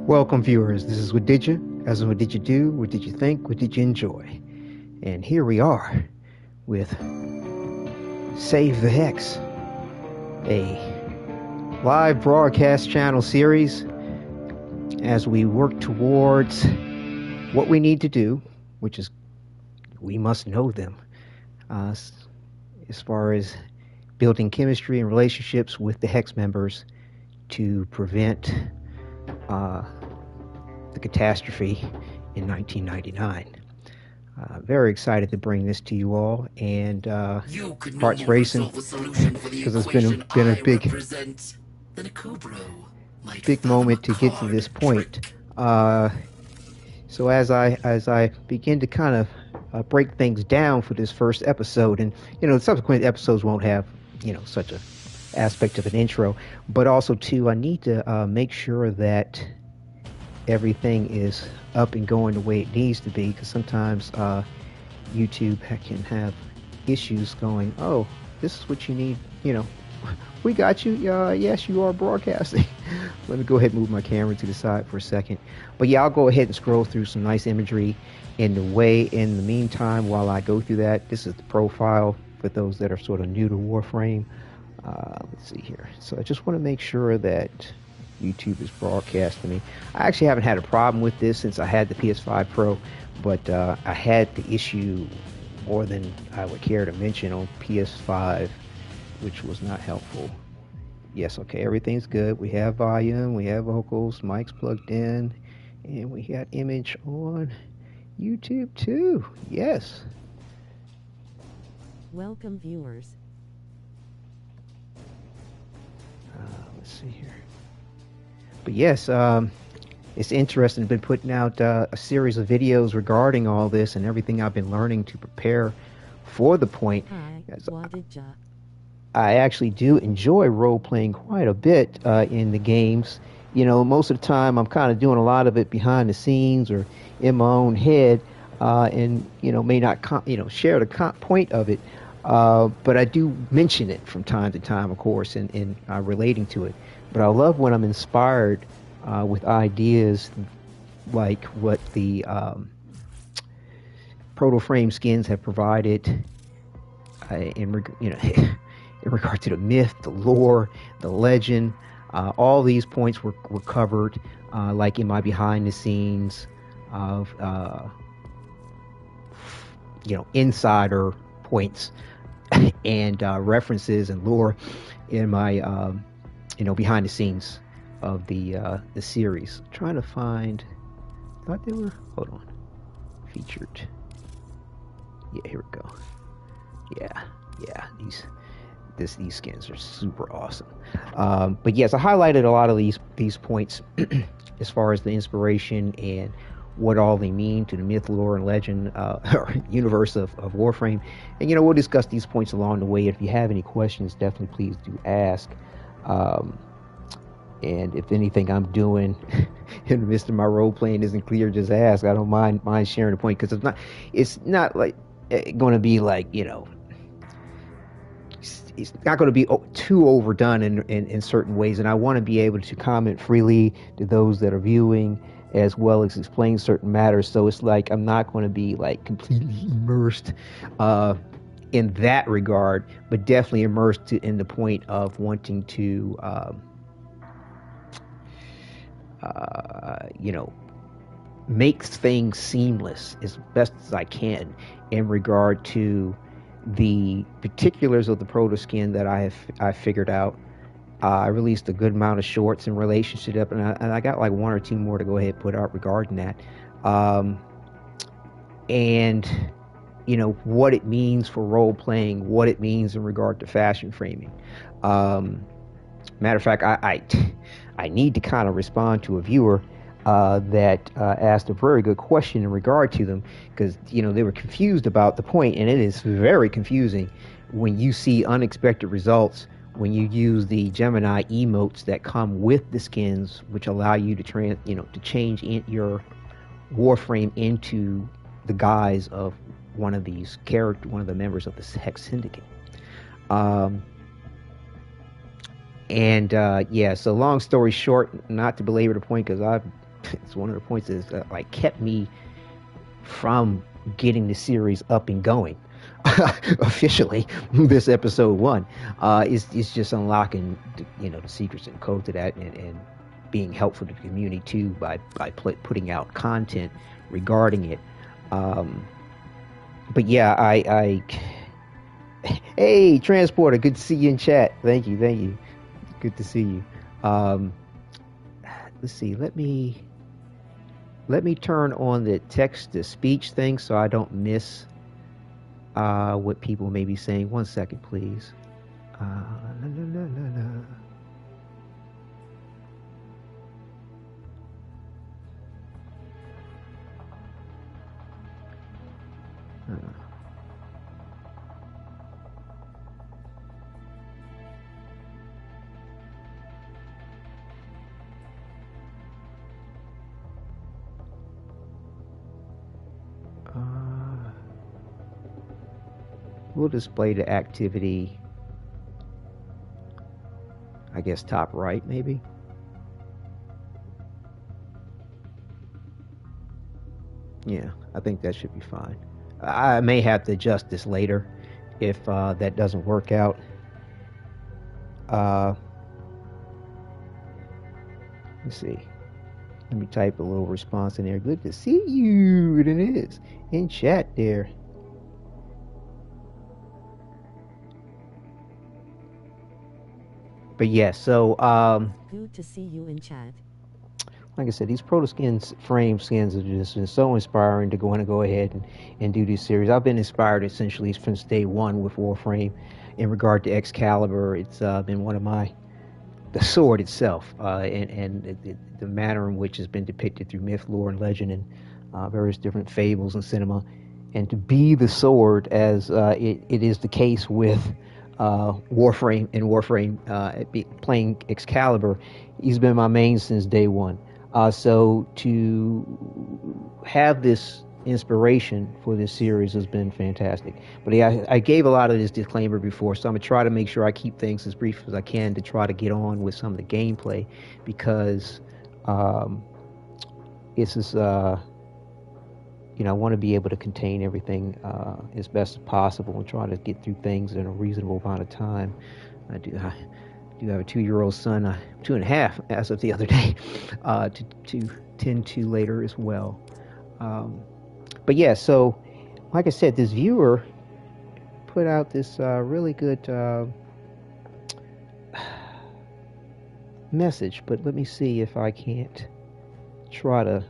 Welcome, viewers. This is Wadidja. As in, what did you do? What did you think? What did you enjoy? And here we are with Save the Hex, a live broadcast channel series as we work towards what we need to do, which is we must know them as far as building chemistry and relationships with the Hex members to prevent the catastrophe in 1999. Very excited to bring this to you all, and heart's racing because it's been a big moment to get to this point. So as I begin to kind of break things down for this first episode, and the subsequent episodes won't have such a aspect of an intro, but also too I need to make sure that everything is up and going the way it needs to be, because sometimes YouTube can have issues going, oh, this is what you need, we got you, yes, you are broadcasting. Let me go ahead and move my camera to the side for a second. But yeah, I'll go ahead and scroll through some nice imagery in the meantime. While I go through that, this is the profile for those that are sort of new to Warframe. Let's see here. So I just want to make sure that YouTube is broadcasting me. I actually haven't had a problem with this since I had the PS5 Pro, but I had the issue more than I would care to mention on PS5, which was not helpful. Yes, okay, everything's good. We have volume, we have vocals, mics plugged in, and we got image on YouTube too. Yes. Welcome, viewers. Let's see here. But yes, it's interesting. I've been putting out a series of videos regarding all this and everything I've been learning to prepare for the point. I actually do enjoy role-playing quite a bit in the games. Most of the time I'm kind of doing a lot of it behind the scenes or in my own head, and may not share the point of it, but I do mention it from time to time, of course, in relating to it. But I love when I'm inspired with ideas like what the Protoframe skins have provided in regard to the myth, the lore, the legend. All these points were covered, like in my behind the scenes of insider points and references and lore in my behind the scenes of the series. I'm trying to find. Thought they were. Hold on. Featured. Yeah, here we go. Yeah. These skins are super awesome. But yes, I highlighted a lot of these points as far as the inspiration and what all they mean to the myth, lore, and legend or universe of Warframe. And we'll discuss these points along the way. If you have any questions, definitely please do ask. And if anything I'm doing in the midst of my role playing isn't clear, just ask. I don't mind sharing the point, because it's not like going to be like it's not going to be too overdone in certain ways, and I want to be able to comment freely to those that are viewing, as well as explain certain matters. So it's like I'm not going to be like completely immersed in that regard, but definitely immersed in the point of wanting to make things seamless as best as I can in regard to the particulars of the proto skin that I figured out. I released a good amount of shorts in relation to that, and I got like one or two more to go ahead and put out regarding that. And what it means for role playing, what it means in regard to fashion framing. Matter of fact, I need to kind of respond to a viewer that asked a very good question in regard to them, because they were confused about the point, and it is very confusing when you see unexpected results when you use the Gemini emotes that come with the skins, which allow you to change your Warframe into the guise of one of the members of the Hex Syndicate. Yeah, so long story short, not to belabor the point, because I've it's one of the points that like kept me from getting the series up and going officially. This episode 1 is just unlocking the secrets and code to that, and being helpful to the community too by putting out content regarding it. But yeah, I hey Transporter, good to see you in chat. Thank you, good to see you. Let's see, let me turn on the text to speech thing so I don't miss what people may be saying. 1 second, please. We'll display the activity, I guess, top right, maybe. Yeah, I think that should be fine. I may have to adjust this later if that doesn't work out. Let's see. Let me type a little response in there. Good to see you. It is in chat there. But yeah, so good to see you in chat. Like I said, these Protoframe skins are just so inspiring to go ahead and do this series. I've been inspired essentially since day one with Warframe. In regard to Excalibur, it's been one of the sword itself, and the manner in which it's been depicted through myth, lore, and legend, and various different fables and cinema, and to be the sword as it is the case with Warframe and Warframe playing Excalibur. He's been my main since day one. So to have this inspiration for this series has been fantastic. But yeah, I gave a lot of this disclaimer before, so I'm gonna try to make sure I keep things as brief as I can to try to get on with some of the gameplay, because this is I want to be able to contain everything as best as possible and try to get through things in a reasonable amount of time. I do have a 2-year-old son, 2.5 as of the other day, to tend to later as well. But yeah, so like I said, this viewer put out this really good message, but let me see if I can't try to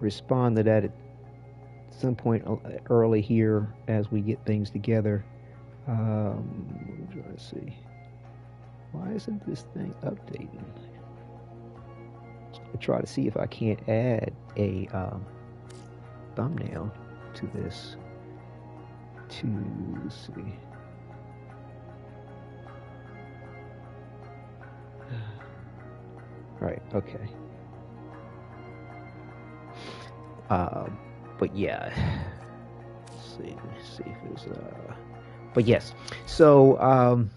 respond to that at some point early here as we get things together. Let's see. Why isn't this thing updating? I'll try to see if I can't add a thumbnail to this. Let's see. Right, okay. But yeah, let's see if it's but yes, so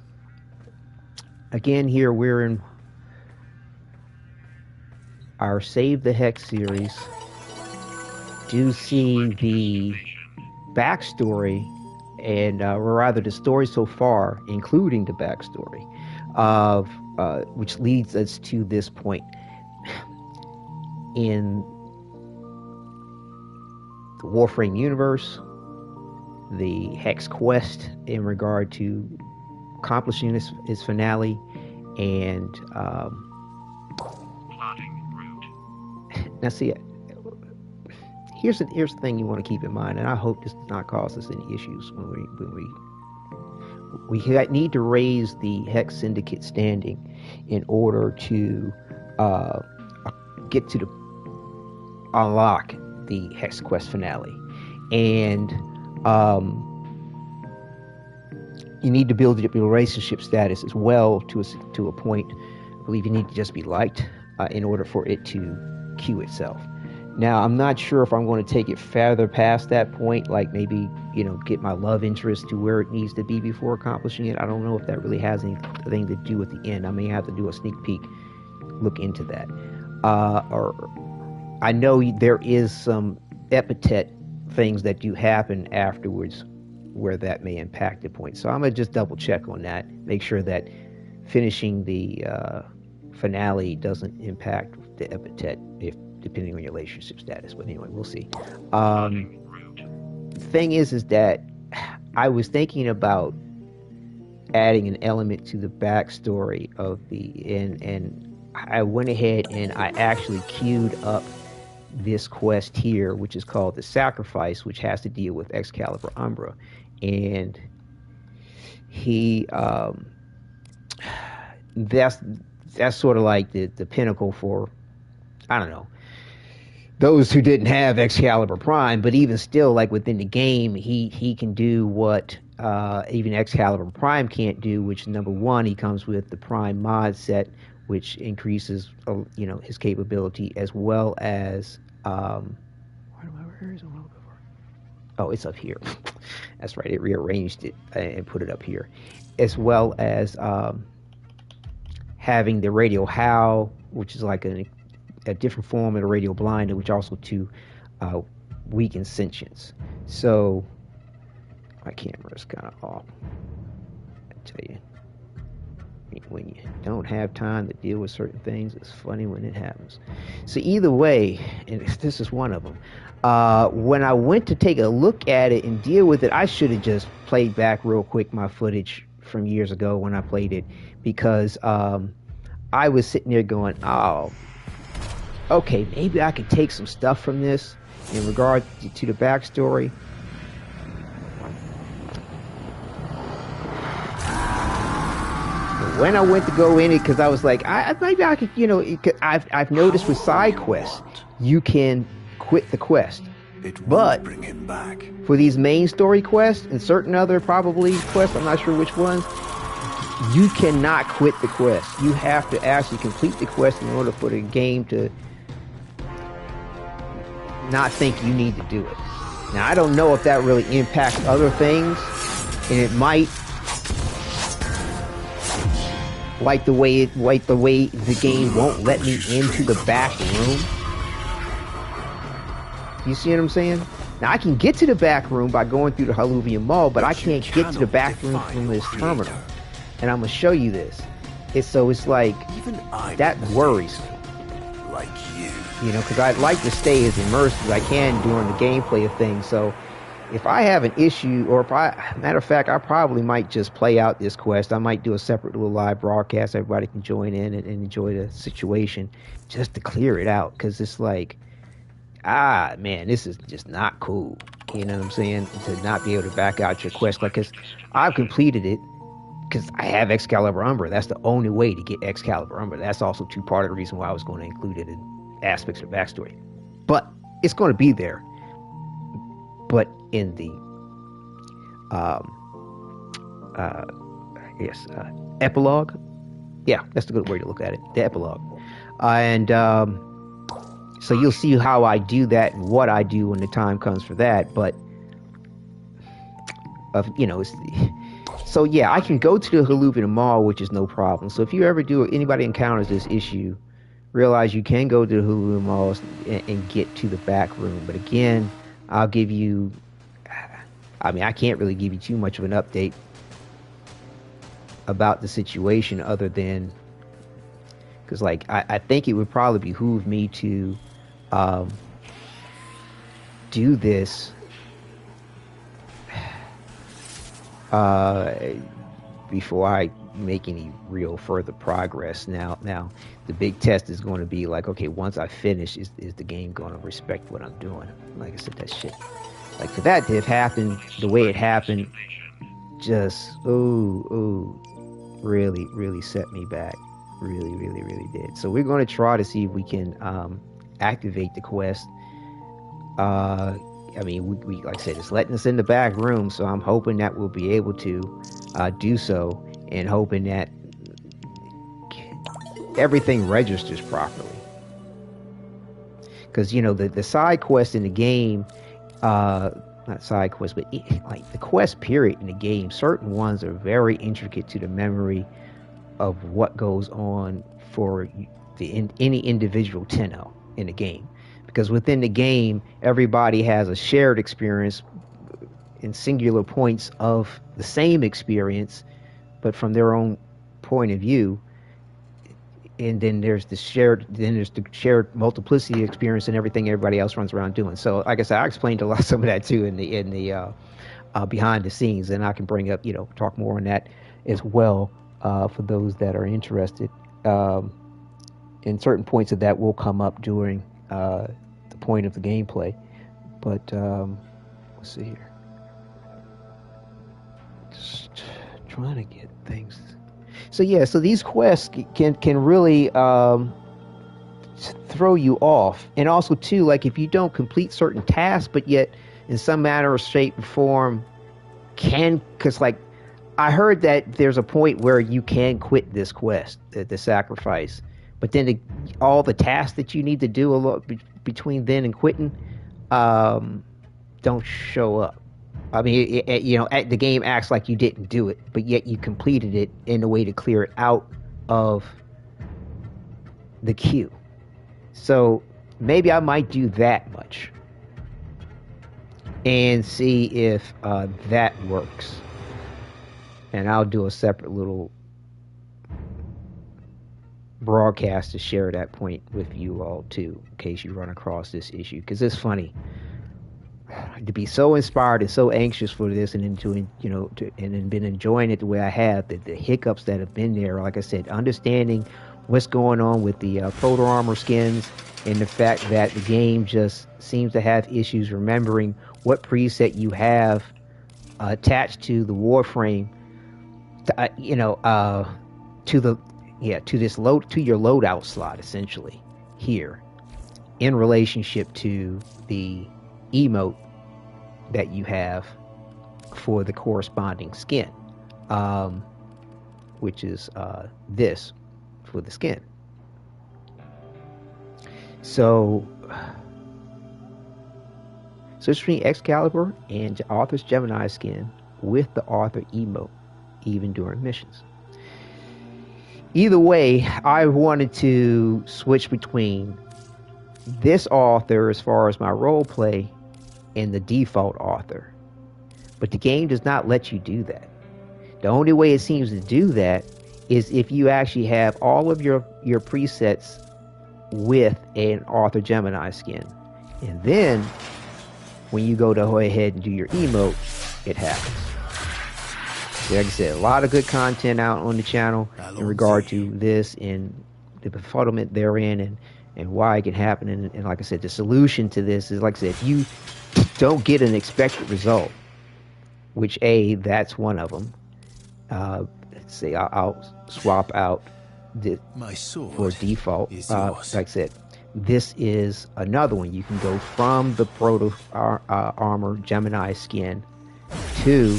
again, here we're in our Save the Hex series. Do see the backstory, and or rather the story so far, including the backstory of which leads us to this point in the Warframe universe, the Hex Quest in regard to accomplishing his finale, and plotting route. Now see, here's the thing you want to keep in mind, and I hope this does not cause us any issues when we need to raise the Hex Syndicate standing in order to get to unlock the Hex Quest Finale, and you need to build your relationship status as well to a point. I believe you need to just be liked in order for it to queue itself. Now, I'm not sure if I'm going to take it further past that point, like maybe, get my love interest to where it needs to be before accomplishing it. I don't know if that really has anything to do with the end. I may have to do a sneak peek, look into that. Or I know there is some epithet things that do happen afterwards where that may impact the point. So I'm going to just double check on that, make sure that finishing the finale doesn't impact the epithet, if depending on your relationship status. But anyway, we'll see. The thing is that I was thinking about adding an element to the backstory of and I went ahead and I actually queued up this quest here, which is called the Sacrifice, which has to deal with Excalibur Umbra, and he that's sort of like the pinnacle for, I don't know, those who didn't have Excalibur Prime, but even still, like within the game, he can do what even Excalibur Prime can't do, which number one, he comes with the Prime mod set, which increases his capability, as well as where is it? Oh, it's up here. That's right, it rearranged it and put it up here, as well as having the radio howl, which is like a different form of the radio blind, which also to weaken sentience. So my camera is kind of off. I tell you, when you don't have time to deal with certain things, it's funny when it happens. So either way, and this is one of them, when I went to take a look at it and deal with it, I should have just played back real quick my footage from years ago when I played it, because I was sitting there going, oh, okay, maybe I could take some stuff from this in regard to the backstory. But when I went to go in it, because I was like, maybe I could, I've noticed with side quests, you can quit the quest. But bring him back. For these main story quests and certain other probably quests, I'm not sure which ones, you cannot quit the quest. You have to actually complete the quest in order for the game to not think you need to do it. Now, I don't know if that really impacts other things, and it might, like the way the game won't let me into the back room. You see what I'm saying? Now, I can get to the back room by going through the Halluvian Mall, but I can't get to the back room from this terminal. And I'm gonna show you this. It's like, that worries me. Like you. Because I'd like to stay as immersed as I can during the gameplay of things. So if I have an issue, or matter of fact, I probably might just play out this quest. I might do a separate little live broadcast. Everybody can join in and enjoy the situation just to clear it out. Because it's like, man, this is just not cool. You know what I'm saying? To not be able to back out your quest. Because I've completed it. Because I have Excalibur Umbra. That's the only way to get Excalibur Umbra. That's also part of the reason why I was going to include it in aspects of backstory. But it's going to be there. But in the epilogue. Yeah, that's the good way to look at it. The epilogue. So you'll see how I do that and what I do when the time comes for that. But so yeah, I can go to the Halluvian Mall, which is no problem. So if you ever anybody encounters this issue, realize you can go to the Halluvian Mall and get to the back room. But again, I'll give you, I can't really give you too much of an update about the situation other than, because I think it would probably behoove me to do this before I make any real further progress. Now the big test is going to be like, okay, once I finish, is the game going to respect what I'm doing? Like I said, that shit, like for that to have happened the way it happened, just really set me back. Really did. So we're going to try to see if we can activate the quest. We like I said, it's letting us in the back room, so I'm hoping that we'll be able to do so, and hoping that everything registers properly. Because the side quest in the game, not side quest, but like the quest period in the game, certain ones are very intricate to the memory of what goes on for any individual Tenno in the game. because within the game, everybody has a shared experience in singular points of the same experience, but from their own point of view. And then there's the shared multiplicity experience and everything everybody else runs around doing. So, like I said, I explained a lot some of that too in the behind the scenes, and I can bring up, talk more on that as well for those that are interested. And certain points of that will come up during the point of the gameplay. But let's see here. Just trying to get things. So yeah, so these quests can really throw you off, and also too, like if you don't complete certain tasks, but yet in some manner or shape or form because like I heard that there's a point where you can quit this quest, the sacrifice, but then all the tasks that you need to do a lot between then and quitting don't show up. I mean, the game acts like you didn't do it, but yet you completed it in a way to clear it out of the queue. So maybe I might do that much and see if that works. And I'll do a separate little broadcast to share that point with you all too, in case you run across this issue, because it's funny to be so inspired and so anxious for this, and then and then been enjoying it the way I have. The hiccups that have been there, like I said, understanding what's going on with the Proto Armor skins, and the fact that the game just seems to have issues remembering what preset you have attached to the Warframe, to your loadout slot, essentially here, in relationship to the emote that you have for the corresponding skin, which is this for the skin. So switch between Excalibur and Arthur's Gemini skin with the Arthur emote, even during missions. Either way, I wanted to switch between this author as far as my role play and the default author, but the game does not let you do that. The only way it seems to do that is if you actually have all of your presets with an Arthur Gemini skin, and then when you go ahead and do your emote, it happens. Like I said, a lot of good content out on the channel in regard to this and the befuddlement therein, and why it can happen. And like I said, the solution to this is, like I said, if you don't get an expected result, which that's one of them. Let's see, I'll swap out for default. Like I said, this is another one. You can go from the Proto Armor Gemini skin to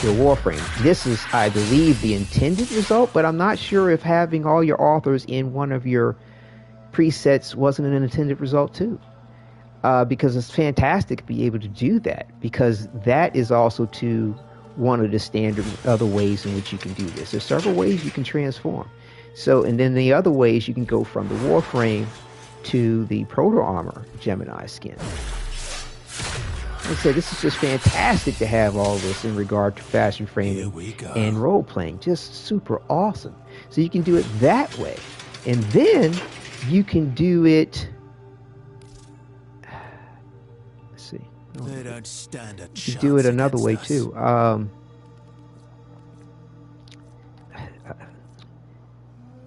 the Warframe. This is, I believe, the intended result, but I'm not sure if having all your authors in one of your presets wasn't an intended result too. Because it's fantastic to be able to do that, because that is also one of the standard other ways in which you can do this. There's several ways you can transform. So, and then the other ways you can go from the Warframe to the Proto Armor Gemini skin. Like I said, this is just fantastic to have all this in regard to fashion framing and role playing. Just super awesome. So you can do it that way, and then you can do it. Let's see. They don't stand a chance. You can do it another way too.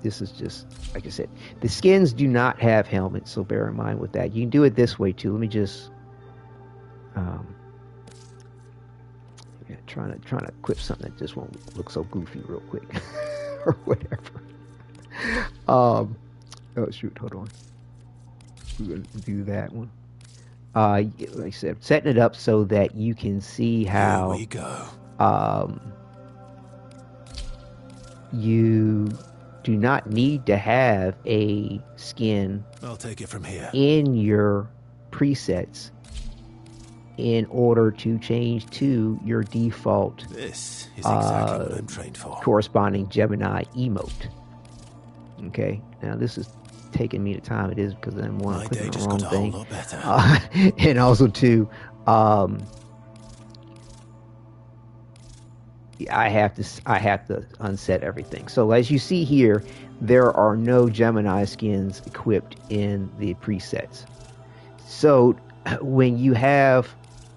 This is just, like I said, the skins do not have helmets, so bear in mind with that. You can do it this way too. Let me just trying to equip something that just won't look so goofy real quick or whatever. Oh shoot, hold on. We're gonna do that one. Like I said, setting it up so that you can see how Here we go. You do not need to have a skin I'll take it from here. in your presets in order to change to your default This is exactly what I'm trained for. corresponding Gemini emote. Okay, now this is taking me the time it is because I'm one My clicking day the just wrong got a whole thing. lot better. And also too, I have to unset everything. So as you see here, there are no Gemini skins equipped in the presets. So when you have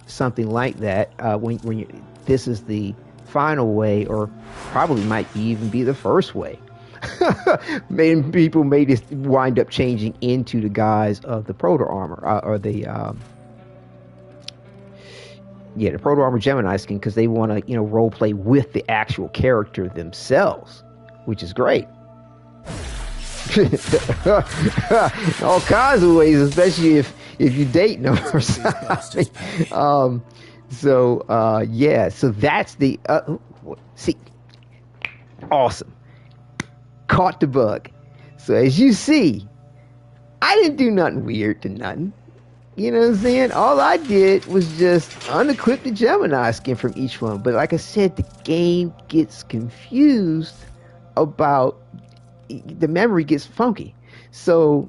something like that, this is the final way, or probably might even be the first way. People may just wind up changing into the guise of the proto armor or the proto armor Gemini skin, because they want to role play with the actual character themselves, which is great. All kinds of ways, especially if you date them or something. So that's the see, awesome. Caught the bug. So as you see, I didn't do nothing weird to nothing. You know what I'm saying? All I did was just unequip the Gemini skin from each one. But like I said, the game gets confused about the memory gets funky. So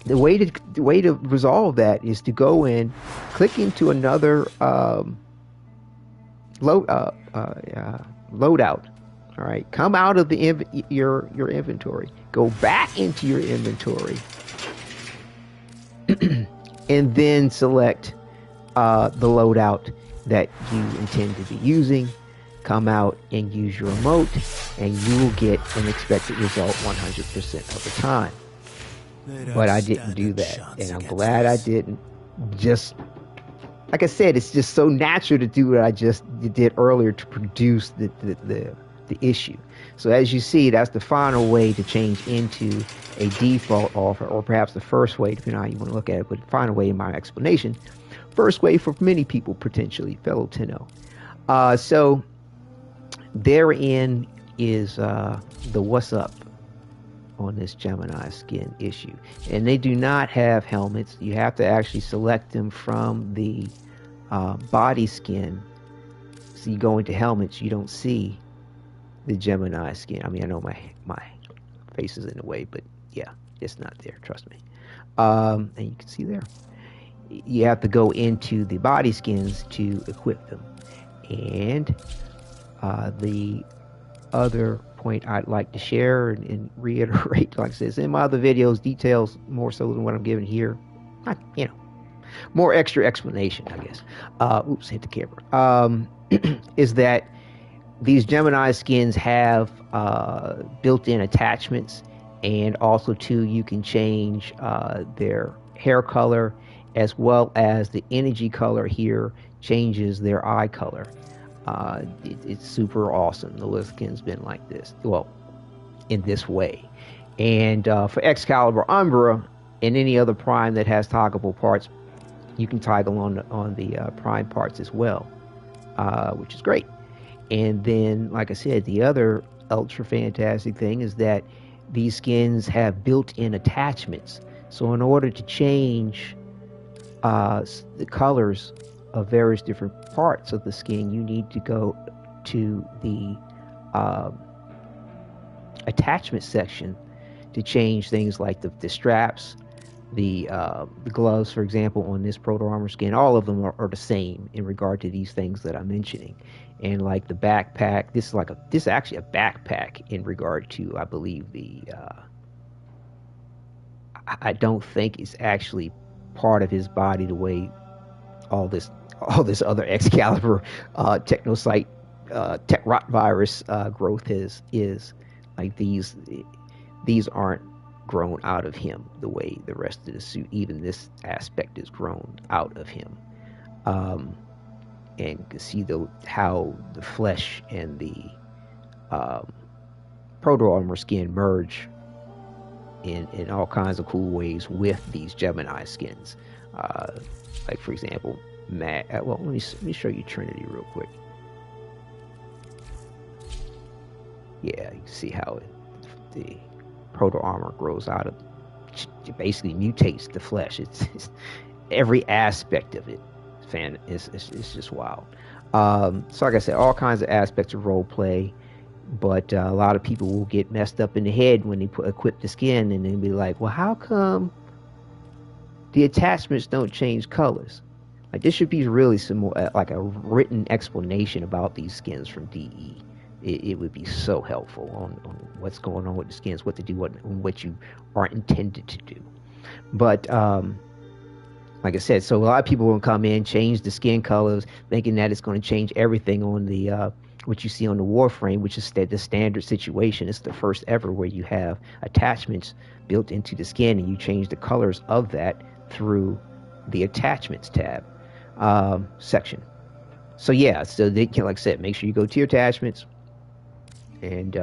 the way to resolve that is to go in, click into another loadout. All right, come out of your inventory, go back into your inventory, and then select the loadout that you intend to be using. Come out and use your emote, and you will get an expected result 100% of the time. But I didn't do that, and I'm glad I didn't. Just like I said, it's just so natural to do what I just did earlier to produce the issue. So as you see, that's the final way to change into a default offer, or perhaps the first way, depending on how you want to look at it, but the final way in my explanation. First way for many people, potentially, fellow Tenno. So therein is the what's up on this Gemini skin issue. And they do not have helmets. You have to actually select them from the body skin. So you go into helmets, you don't see the Gemini skin. I mean, I know my face is in the way, but yeah, it's not there, trust me. And you can see there. You have to go into the body skins to equip them. And the other point I'd like to share and reiterate, like I said, in my other videos, details more so than what I'm giving here. More extra explanation, I guess. Oops, hit the camera. Is that these Gemini skins have built-in attachments, and also too, you can change their hair color, as well as the energy color here changes their eye color. It's super awesome. The list skin's been like this, well, in this way. And for Excalibur, Umbra, and any other prime that has toggleable parts, you can toggle on the prime parts as well, which is great. And then, like I said, the other ultra fantastic thing is that these skins have built-in attachments. So in order to change the colors of various different parts of the skin, you need to go to the attachment section to change things like the straps, the gloves, for example, on this proto armor skin. All of them are the same in regard to these things that I'm mentioning. And like the backpack, this is actually a backpack in regard to, I believe, I don't think it's actually part of his body the way all this other Excalibur technocyte tech rot virus growth is. Like these aren't grown out of him the way the rest of the suit, even this aspect, is grown out of him. And you can see how the flesh and the proto armor skin merge in all kinds of cool ways with these Gemini skins. Like for example, let me show you Trinity real quick. Yeah, you can see how the proto armor grows out of, it basically mutates the flesh. It's every aspect of it. It's just wild. So like I said, all kinds of aspects of role play. But a lot of people will get messed up in the head when they equip the skin, and they'll be like, well, how come the attachments don't change colors? Like, this should be really some more, like a written explanation about these skins from DE. It would be so helpful on what's going on with the skins, what to do, what you are intended to do. But like I said, so a lot of people will come in, change the skin colors, thinking that it's going to change everything on the what you see on the Warframe, which is the standard situation. It's the first ever where you have attachments built into the skin, and you change the colors of that through the attachments tab section. So yeah, so they can, like I said, make sure you go to your attachments and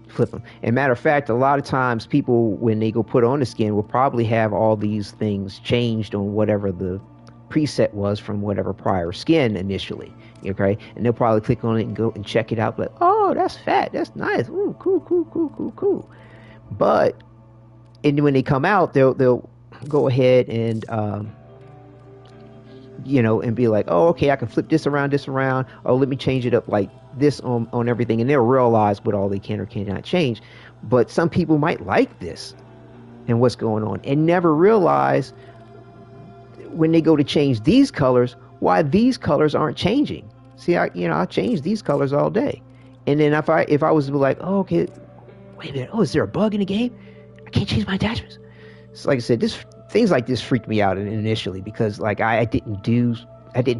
flip them. And matter of fact, a lot of times people, when they go put on the skin, will probably have all these things changed on whatever the preset was from whatever prior skin initially. Okay, and they'll probably click on it and go and check it out, like, oh, that's fat, that's nice, ooh, cool. But and when they come out, they'll go ahead and and be like, oh, okay, I can flip this around, oh, let me change it up like this on everything, and they'll realize what all they can or cannot change. But some people might like this and what's going on, and never realize when they go to change these colors why these colors aren't changing. See, I change these colors all day, and then if I was to be like, oh, okay, wait a minute, oh, is there a bug in the game? I can't change my attachments. So like I said, things like this freaked me out initially, because like I didn't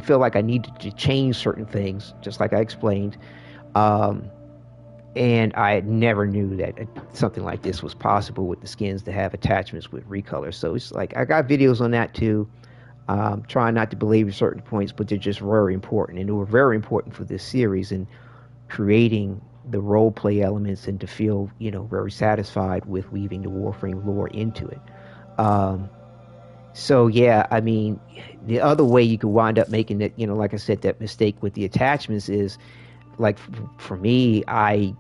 feel like I needed to change certain things, just like I explained, and I never knew that something like this was possible with the skins to have attachments with recolors. So it's like, I got videos on that too. Trying not to belabor certain points, but they're just very important, and they were very important for this series and creating the role play elements, and to feel very satisfied with weaving the Warframe lore into it. So yeah, I mean, the other way you could wind up making it, like I said, that mistake with the attachments is, like, for me, I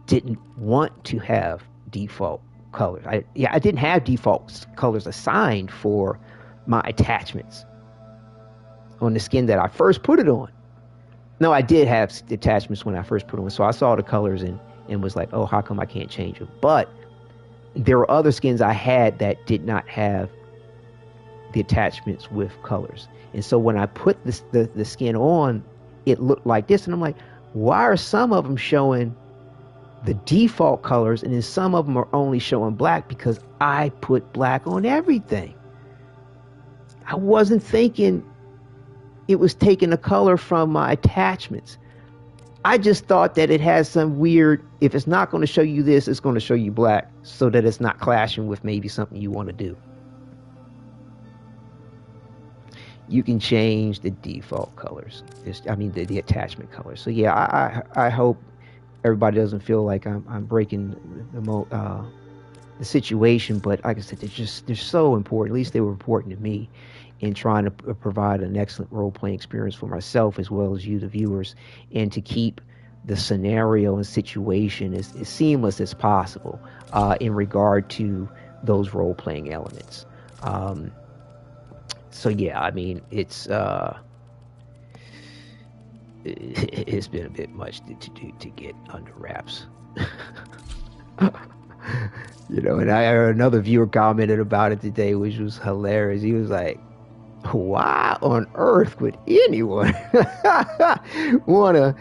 didn't want to have default colors. I didn't have default colors assigned for my attachments on the skin that I first put it on. No, I did have attachments when I first put it on, so I saw the colors and was like, oh, how come I can't change them? But there were other skins I had that did not have the attachments with colors, and so when I put the skin on, it looked like this, and I'm like, why are some of them showing the default colors and then some of them are only showing black? Because I put black on everything. I wasn't thinking it was taking a color from my attachments. I just thought that it has some weird, if it's not going to show you this, it's going to show you black, so that it's not clashing with maybe something you want to do. You can change the default colors. The attachment colors. So yeah, I hope everybody doesn't feel like I'm breaking the situation, but like I said, they're so important. At least they were important to me in trying to provide an excellent role-playing experience for myself as well as you, the viewers, and to keep the scenario and situation as seamless as possible in regard to those role-playing elements. So yeah, I mean, it's been a bit much to get under wraps. And I heard another viewer commented about it today, which was hilarious. He was like, why on earth would anyone want to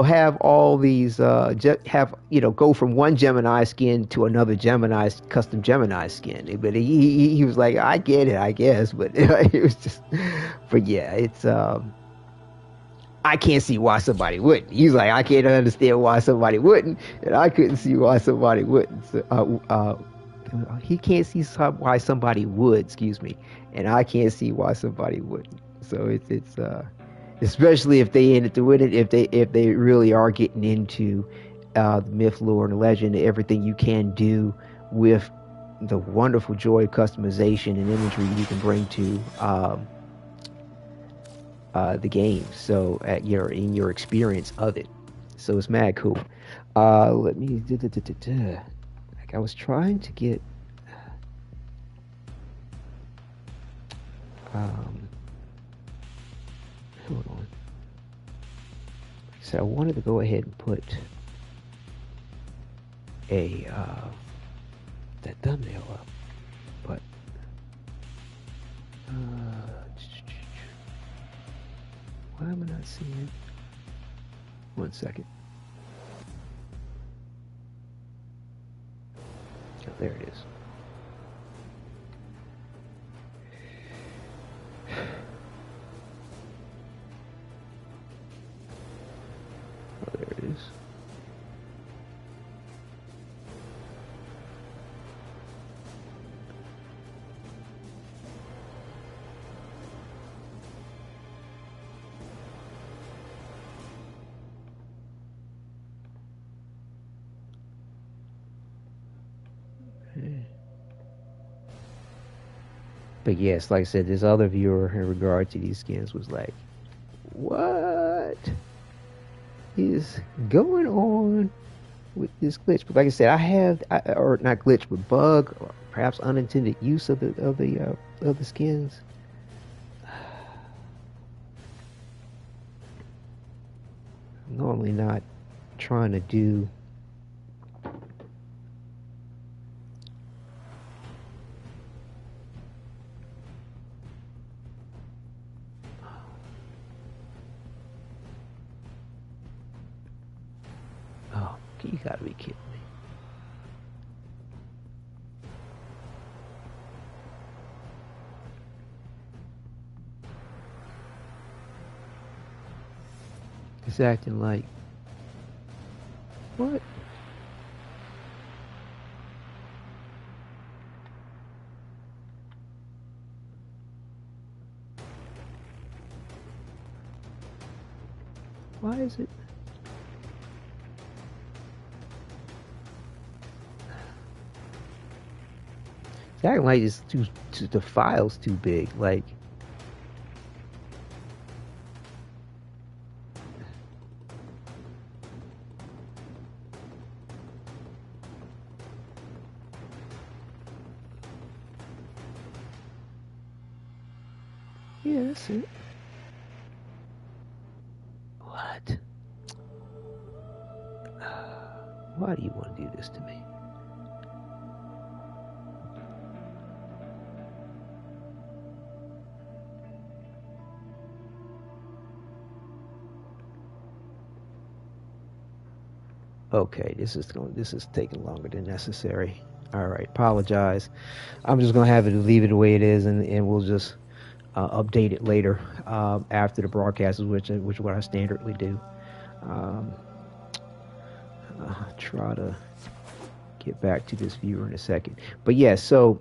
have all these go from one Gemini skin to another custom Gemini skin? But he was like, I get it, I guess, but it was just, but yeah, it's I can't see why somebody wouldn't. He's like, I can't understand why somebody wouldn't, and I couldn't see why somebody wouldn't. So, he can't see why somebody would, and I can't see why somebody wouldn't. So it's especially if they end up with it, if they really are getting into the myth, lore, and legend, everything you can do with the wonderful joy of customization and imagery you can bring to the game. So in your experience of it, so it's mad cool. Let me. Like I was trying to get. Hold on. So I wanted to go ahead and put that thumbnail up, but why am I not seeing it? 1 second. Oh, there it is. Oh, there it is. But yes, like I said, this other viewer in regard to these skins was like, what is going on with this glitch? But like I said, or not glitch, but bug, or perhaps unintended use of the skins. I'm normally not trying to do you gotta be kidding me. It's acting like, what? Why is it? It's acting like it's the file's too big. Like, yeah, that's it. What? Why do you want to do this to me? Okay, this is taking longer than necessary. All right, apologize. I'm just gonna leave it the way it is, and we'll just update it later after the broadcast, which is what I standardly do. I'll try to get back to this viewer in a second. But yes, so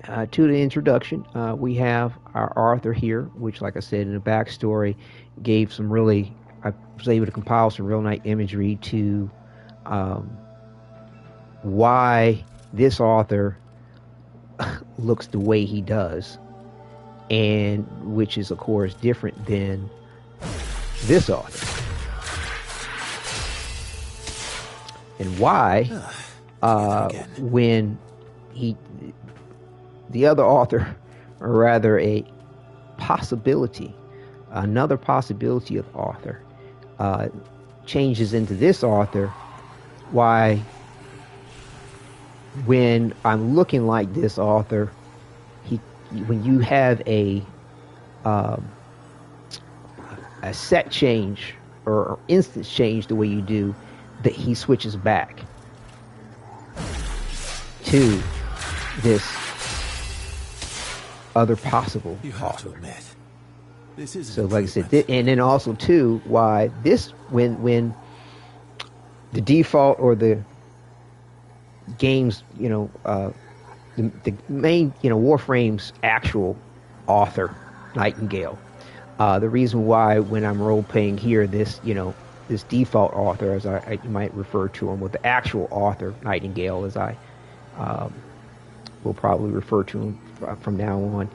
to the introduction, we have our Arthur here, which, like I said, in the backstory, gave some really. I was able to compile some real nice imagery to why this author looks the way he does, and which is, of course, different than this author. And why, when the other author, or rather another possibility of author, changes into this author, why when I'm looking like this author, when you have a set change or instance change the way you do, that he switches back to this other possible author. So, like I said, and then also too, why this when the default or the game's the main Warframe's actual author, Nightingale. The reason why when I'm role playing here, this this default author, as I might refer to him, with the actual author, Nightingale, as I will probably refer to him from now on,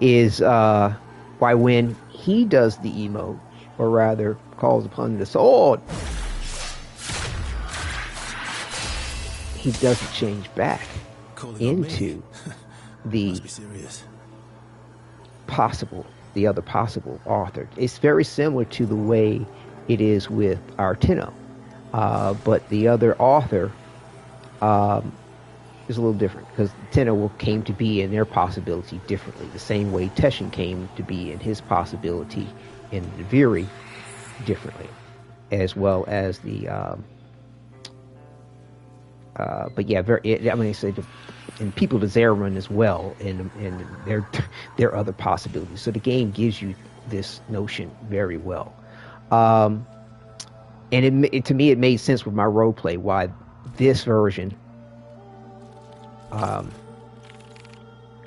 is why when he does the emote, or rather calls upon the sword, he doesn't change back into the other possible author. It's very similar to the way it is with our Tenno. But the other author is a little different, because Tenno came to be in their possibility differently, the same way Teshin came to be in his possibility in Duviri differently, as well as the but yeah, and people to Zerun as well, and their other possibilities. So the game gives you this notion very well, and to me it made sense with my role play why this version can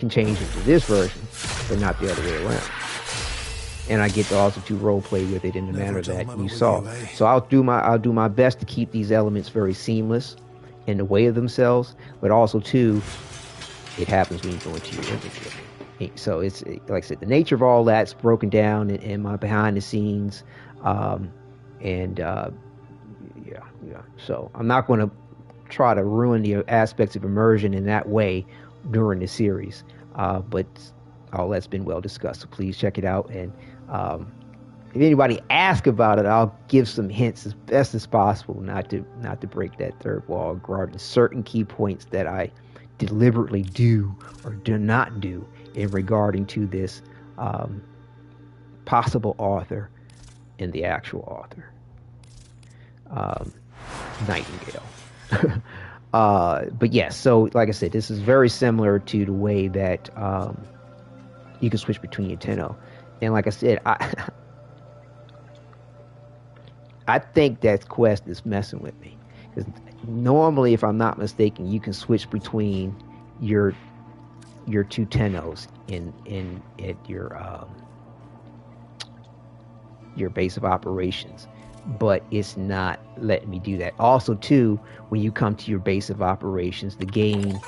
change into this version, but not the other way around. And I get to also to role play with it in the manner that you saw. So I'll do my best to keep these elements very seamless in the way of themselves, but also too, it happens when you go into your inventory. So it's like I said, the nature of all that's broken down in my behind the scenes, yeah. So I'm not going to try to ruin the aspects of immersion in that way during the series, but all that's been well discussed. So please check it out, and if anybody asks about it, I'll give some hints as best as possible, not to break that third wall regarding certain key points that I deliberately do or do not do in regarding to this possible author and the actual author, Nightingale. But yes, so like I said, this is very similar to the way that you can switch between your Tenno. And like I said, I think that quest is messing with me, because normally, if I'm not mistaken, you can switch between your two Tennos at your base of operations, but it's not letting me do that. Also, too, when you come to your base of operations, the game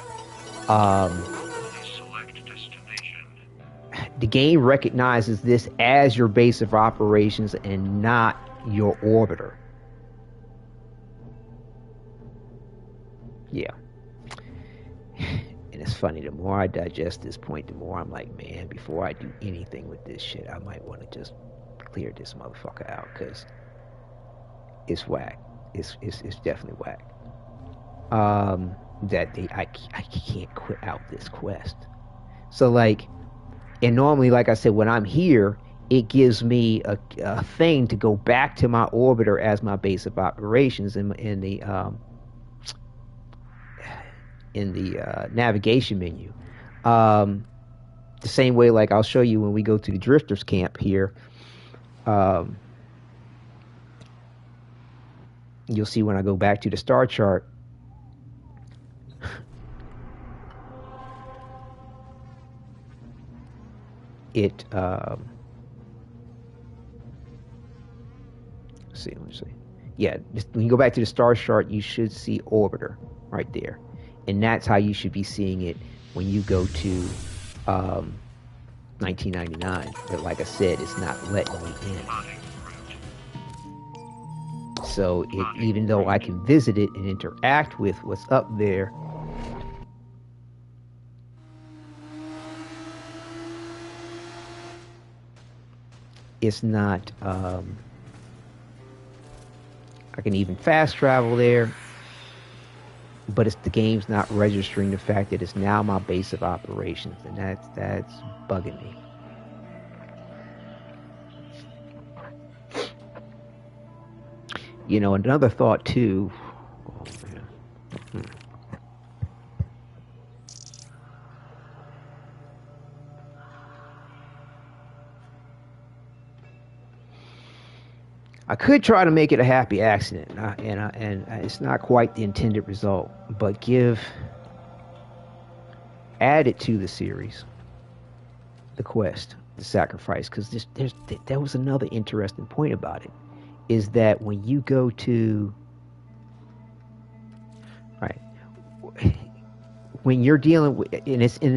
recognizes this as your base of operations and not your orbiter. Yeah. And it's funny, the more I digest this point, the more I'm like, man, before I do anything with this shit, I might want to just clear this motherfucker out, because it's whack. It's definitely whack. I can't quit out this quest. So like, and normally, like I said, when I'm here, it gives me a thing to go back to my orbiter as my base of operations in the navigation menu. The same way, like I'll show you when we go to the Drifters camp here. You'll see when I go back to the star chart, it let me see. Yeah, when you go back to the star chart, you should see orbiter right there, and that's how you should be seeing it when you go to 1999. But like I said, it's not letting me in. So even though I can visit it and interact with what's up there, it's not. I can even fast travel there, but the game's not registering the fact that it's now my base of operations, and that's bugging me. You know, another thought too. Oh, man. I could try to make it a happy accident, and it's not quite the intended result, but add it to the series, the quest, the sacrifice, because there was another interesting point about it, is that when you go to, right, when you're dealing with, and it's in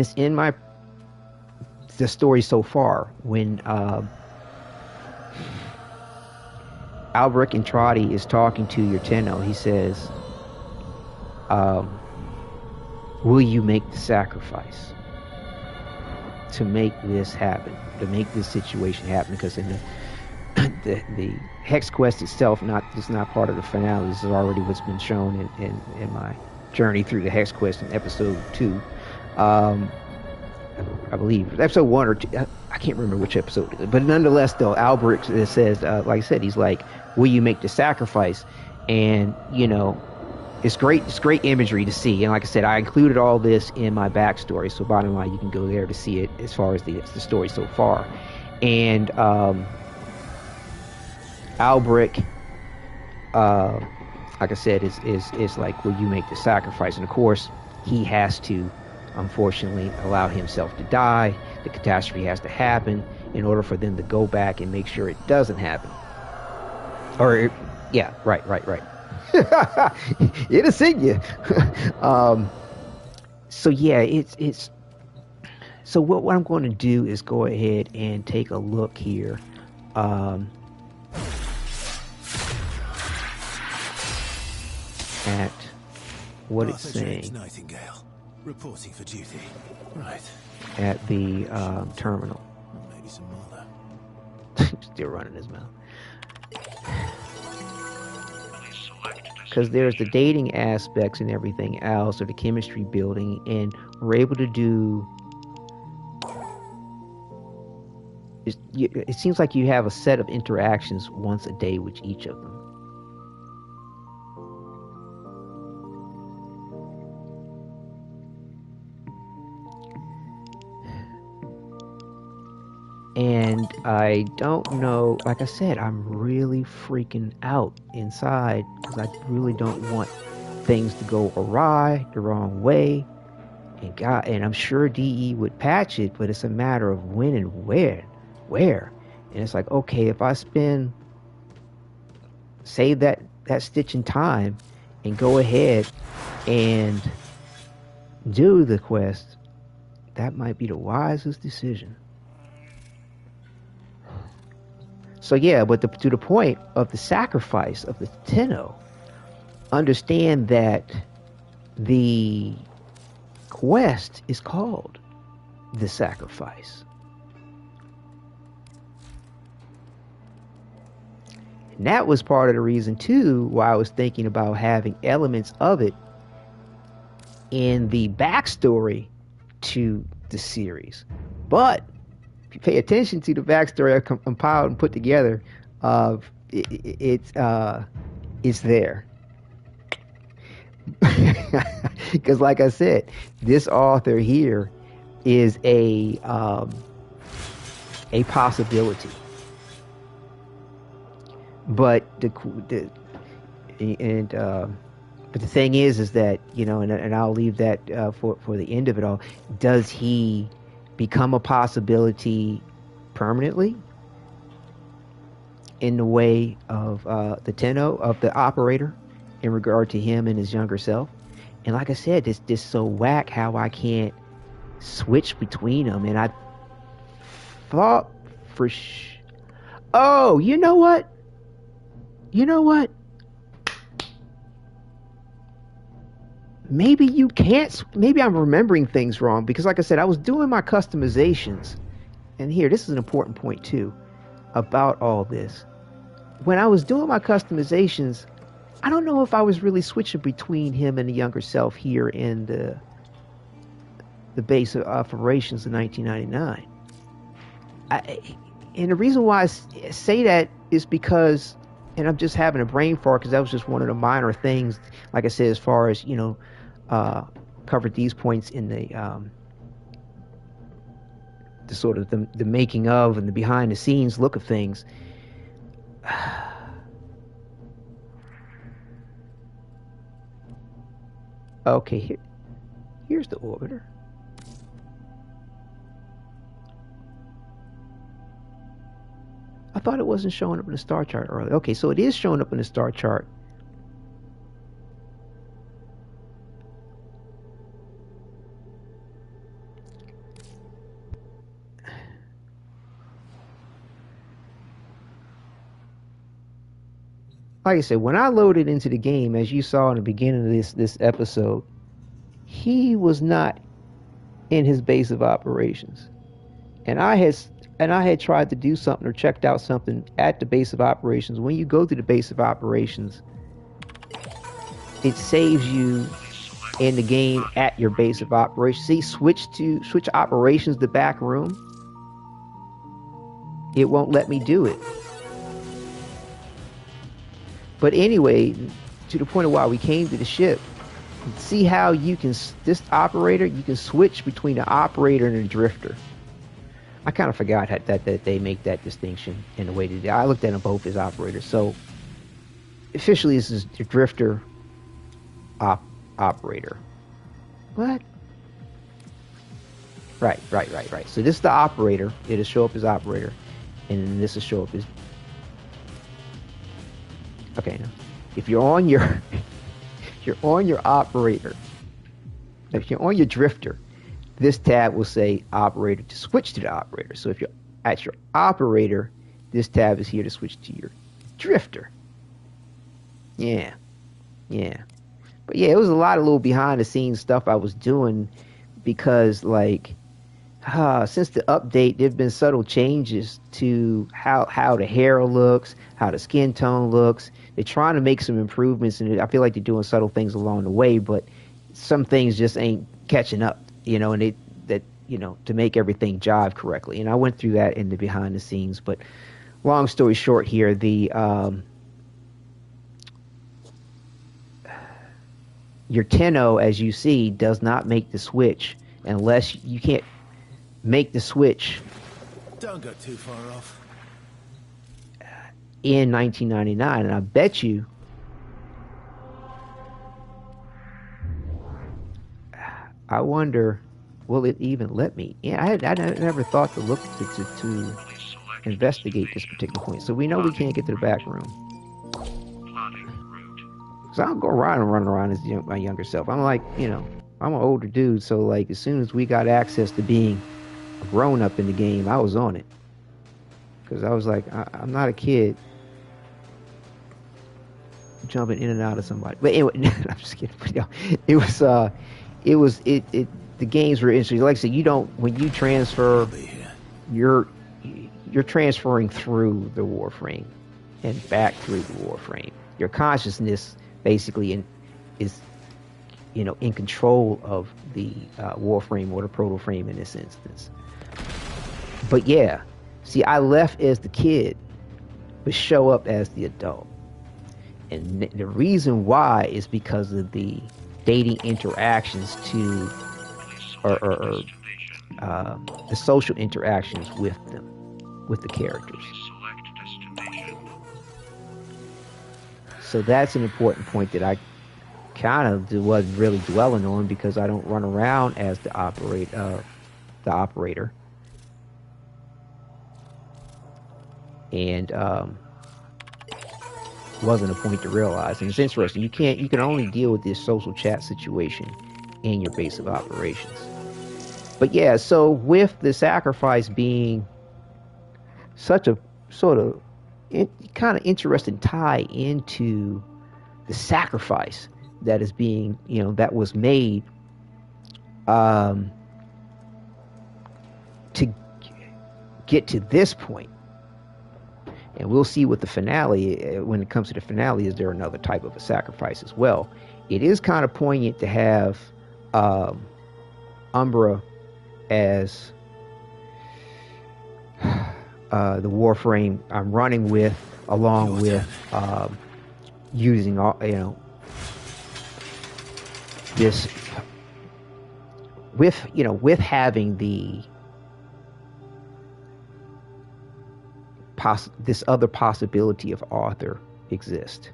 the story so far, when Albrecht Entrati is talking to your Tenno, he says, will you make the sacrifice to make this happen, to make this situation happen? Because in the Hex Quest itself is not part of the finale. This is already what's been shown in my journey through the Hex Quest in episode 2. I believe episode 1 or 2. I can't remember which episode it is, but nonetheless, though, Albrecht says, like I said, he's like, "Will you make the sacrifice?" And it's great. It's great imagery to see. And like I said, I included all this in my backstory. So bottom line, you can go there to see it as far as the story so far. And Albrecht, like I said, is like, "Will you make the sacrifice?" And of course, he has to, unfortunately, allow himself to die. The catastrophe has to happen in order for them to go back and make sure it doesn't happen. Or, yeah, right. It'll sing you. So yeah, it's. So what I'm going to do is go ahead and take a look here. At what it's saying. Nightingale, reporting for duty. Right. At the terminal. Maybe some more though. Still running his mouth. Because there's the dating aspects and everything else, or the chemistry building, and we're able to do. It seems like you have a set of interactions once a day with each of them. And I don't know, like I said, I'm really freaking out inside because I really don't want things to go awry the wrong way. And I'm sure DE would patch it, but it's a matter of when and where. And it's like, okay, if I save that stitch in time and go ahead and do the quest, that might be the wisest decision. So yeah, but to the point of the sacrifice of the Tenno, understand that the quest is called the sacrifice. And that was part of the reason too why I was thinking about having elements of it in the backstory to the series. But if you pay attention to the backstory I compiled and put together, it's there. Because like I said, this author here is a possibility. But the thing is that, and I'll leave that for the end of it all. Does he become a possibility permanently in the way of the Tenno, of the operator, in regard to him and his younger self? And like I said, this so whack how I can't switch between them. And I thought oh, you know what? Maybe you can't. Maybe I'm remembering things wrong, because like I said, I was doing my customizations. And here, this is an important point too about all this. When I was doing my customizations, I don't know if I was really switching between him and the younger self here in the base of operations in 1999. And the reason why I say that is because, and I'm just having a brain fart, because that was just one of the minor things, like I said, as far as, covered these points in the sort of the making of and the behind the scenes look of things. Okay, here's the orbiter. I thought it wasn't showing up in the star chart earlier. Okay, so it is showing up in the star chart. Like I said, when I loaded into the game, as you saw in the beginning of this episode, he was not in his base of operations. And I and I had tried to do something or checked out something at the base of operations. When you go to the base of operations, it saves you in the game at your base of operations. See, switch operations to back room. It won't let me do it. But anyway, to the point of why we came to the ship, see how you can, this operator, you can switch between an operator and a drifter. I kind of forgot that they make that distinction in the way they do. I looked at them both as operators. So officially this is the drifter operator. What? Right. So this is the operator. It'll show up as operator. And then this will show up as... Okay, now, if you're on your... you're on your operator. If you're on your drifter, this tab will say operator to switch to the operator. So if you're at your operator, this tab is here to switch to your drifter. Yeah. But yeah, it was a lot of little behind the scenes stuff I was doing because, like, since the update, there have been subtle changes to how the hair looks, how the skin tone looks. They're trying to make some improvements, and I feel like they're doing subtle things along the way, but some things just ain't catching up, and to make everything jive correctly. And I went through that in the behind the scenes, but long story short here, your Tenno, as you see, does not make the switch unless you can't make the switch. Don't go too far off. In 1999, and I bet you I wonder, will it even let me? Yeah, I never thought to look to investigate this particular point. So we know we can't get to the back room. So I'll go around and run around as my younger self. I'm like, I'm an older dude, so like as soon as we got access to being a grown up in the game, I was on it. Because I was like, I'm not a kid jumping in and out of somebody. But anyway, I'm just kidding. But, the games were interesting. Like I said, when you transfer, you're transferring through the Warframe and back through the Warframe. Your consciousness basically is in control of the Warframe or the Protoframe in this instance. But yeah, see, I left as the kid, but show up as the adult. And the reason why is because of the dating interactions or the social interactions with them, with the characters. So that's an important point that I kind of wasn't really dwelling on because I don't run around as the operator. And wasn't a point to realize. And it's interesting. You can only deal with this social chat situation in your base of operations. But yeah, so with the sacrifice being such a sort of kind of interesting tie into the sacrifice that is being, that was made to get to this point. And we'll see with the finale, when it comes to the finale, is there another type of a sacrifice as well? It is kind of poignant to have Umbra as the Warframe I'm running with, along with using all, this with having the this other possibility of Arthur exist,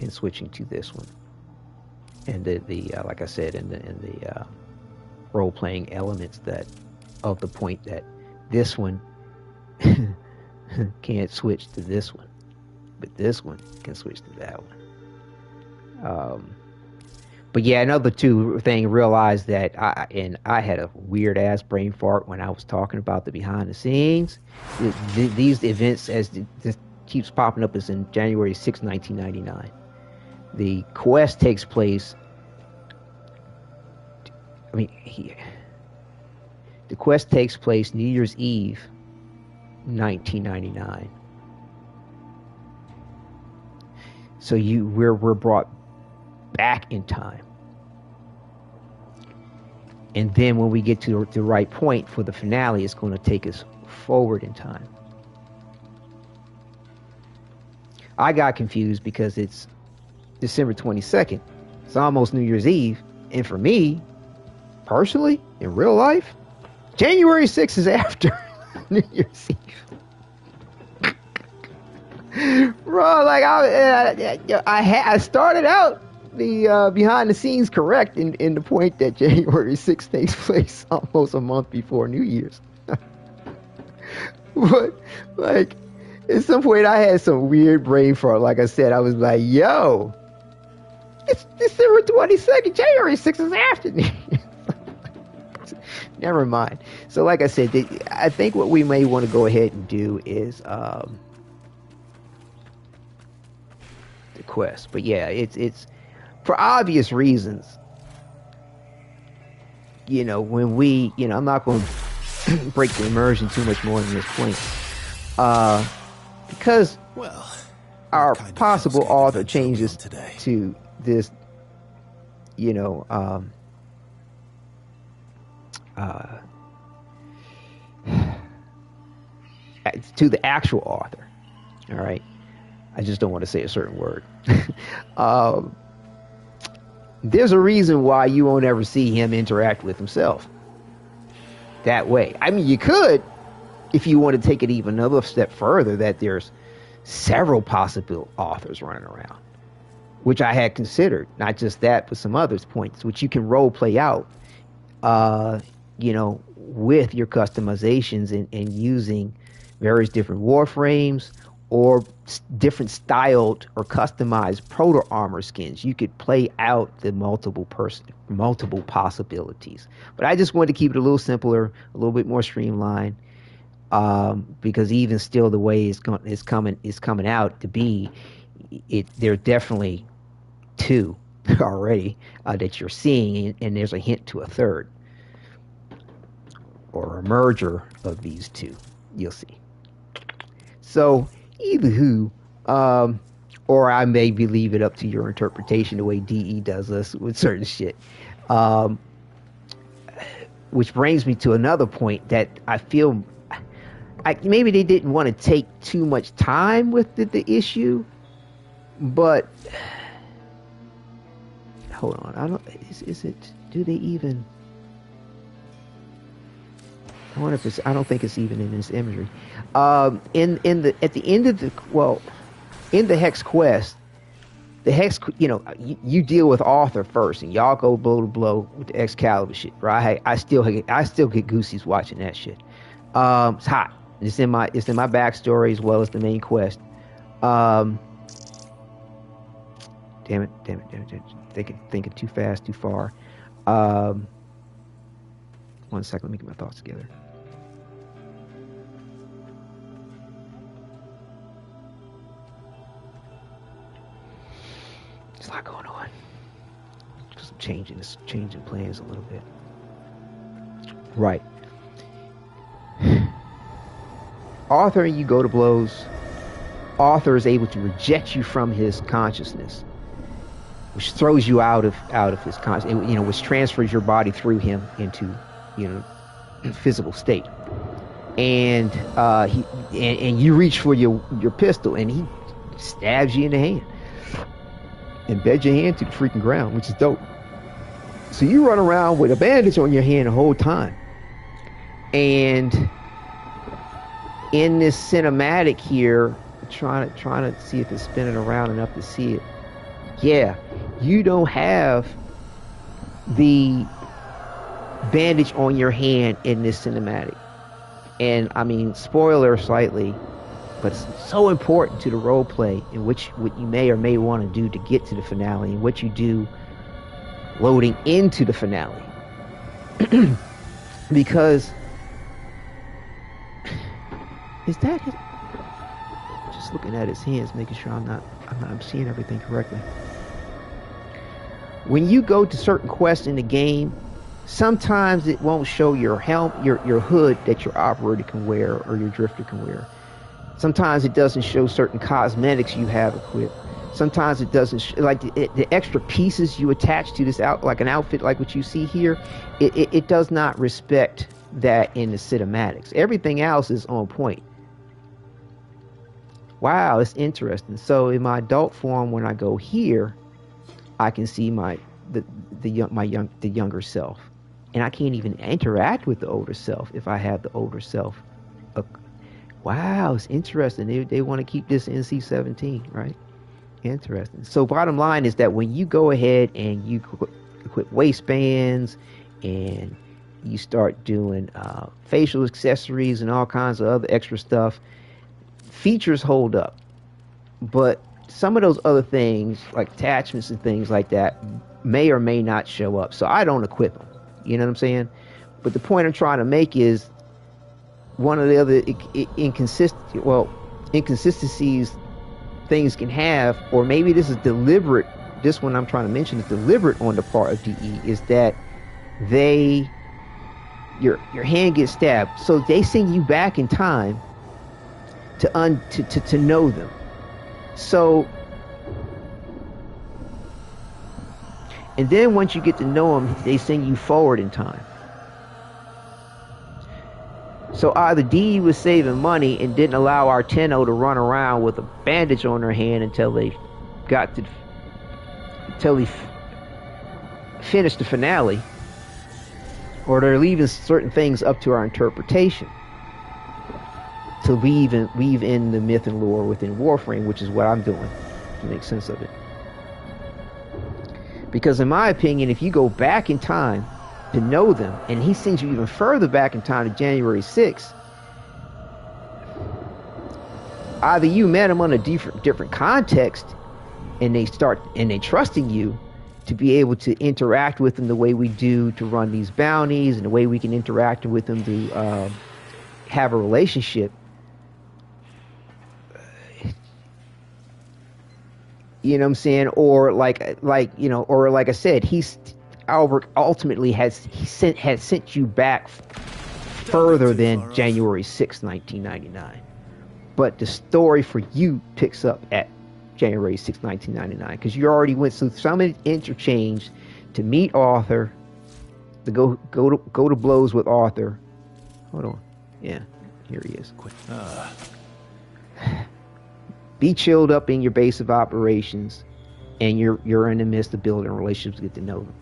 and switching to this one, and the like I said, in the role-playing elements that of the point that this one can't switch to this one, but this one can switch to that one. But yeah, another thing, realized that I had a weird ass brain fart when I was talking about the behind the scenes. These events, as this keeps popping up, is in January 6, 1999. The quest takes place. I mean, The quest takes place New Year's Eve, 1999. So we're brought back in time. And then when we get to the right point for the finale, it's going to take us forward in time. I got confused because it's December 22nd. It's almost New Year's Eve. And for me, personally, in real life, January 6th is after New Year's Eve. Bro, like I started out the behind the scenes correct in the point that January 6th takes place almost a month before New Year's. But like at some point I had some weird brain fart. Like I said, I was like, yo, it's December 22nd, January 6th is after me. Never mind. So like I said, I think what we may want to go ahead and do is the quest. But yeah, it's for obvious reasons. You know, when we, you know, I'm not going to break the immersion too much more than this point. Because our possible author changes to this, you know, to the actual author. All right. I just don't want to say a certain word. There's a reason why you won't ever see him interact with himself that way. I mean, you could, if you want to take it even another step further, that there's several possible authors running around, which I had considered. Not just that, but some other points, which you can role play out, you know, with your customizations and using various different warframes or different styled or customized proto armor skins. You could play out the multiple possibilities. But I just wanted to keep it a little simpler, a little bit more streamlined, because even still, the way it's coming out to be, there are definitely two already that you're seeing, and there's a hint to a third or a merger of these two. You'll see. So either who, or I maybe leave it up to your interpretation the way DE does us with certain shit. Which brings me to another point that I feel maybe they didn't want to take too much time with the issue, but hold on, I don't. Is it? Do they even? I wonder if it's. I don't think it's even in this imagery. At the end of in the Hex Quest, the Hex, you know, you deal with Arthur first, and y'all go blow to blow with the Excalibur shit, right? I still get goosies watching that shit. It's hot. It's in my backstory as well as the main quest. Damn it. Thinking too fast, too far. 1 second, let me get my thoughts together. There's a lot going on. Just changing plans a little bit. Right. Arthur and you go to blows. Arthur is able to reject you from his consciousness, which throws you out of his consciousness, you know, which transfers your body through him into, you know, physical state. And and you reach for your pistol, and he stabs you in the hand, embeds your hand to the freaking ground, which is dope. So you run around with a bandage on your hand the whole time. And in this cinematic here, trying to see if it's spinning around enough to see it. Yeah, you don't have the bandage on your hand in this cinematic. And I mean, spoiler slightly, but it's so important to the role play in which what you may or may want to do to get to the finale, and what you do loading into the finale. Because is that his? Just looking at his hands, making sure I'm seeing everything correctly. When you go to certain quests in the game, Sometimes it won't show your helm, your hood that your operator can wear or your drifter can wear. Sometimes it doesn't show certain cosmetics you have equipped. Sometimes it doesn't like the extra pieces you attach to this like an outfit like what you see here. It does not respect that in the cinematics. Everything else is on point. Wow, it's interesting. So in my adult form, when I go here, I can see the younger self, and I can't even interact with the older self if I have the older self. Wow, it's interesting. They want to keep this NC-17, right? Interesting. So bottom line is that when you go ahead and you equip waistbands and you start doing facial accessories and all kinds of other extra stuff, features hold up. But some of those other things, like attachments and things like that, may or may not show up. So I don't equip them. You know what I'm saying? But the point I'm trying to make is one of the other inconsistencies things can have, or maybe this is deliberate, this one I'm trying to mention is deliberate on the part of DE, is that your hand gets stabbed, so they send you back in time to know them. So, and then once you get to know them, they send you forward in time. So either DE was saving money and didn't allow our Tenno to run around with a bandage on her hand until they finished the finale, or they're leaving certain things up to our interpretation to weave in the myth and lore within Warframe, which is what I'm doing to make sense of it. Because in my opinion, if you go back in time to know them, and he sends you even further back in time to January 6th, either you met them on a different context and they trusting you to be able to interact with them the way we do to run these bounties, and the way we can interact with them to have a relationship. You know what I'm saying? Or like I said, Albrecht ultimately has sent you back further than January 6, 1999. But the story for you picks up at January 6, 1999, because you already went through some interchange to meet Arthur, to go to blows with Arthur. Hold on. Yeah, here he is. Be chilled up in your base of operations, and you're in the midst of building relationships to get to know them.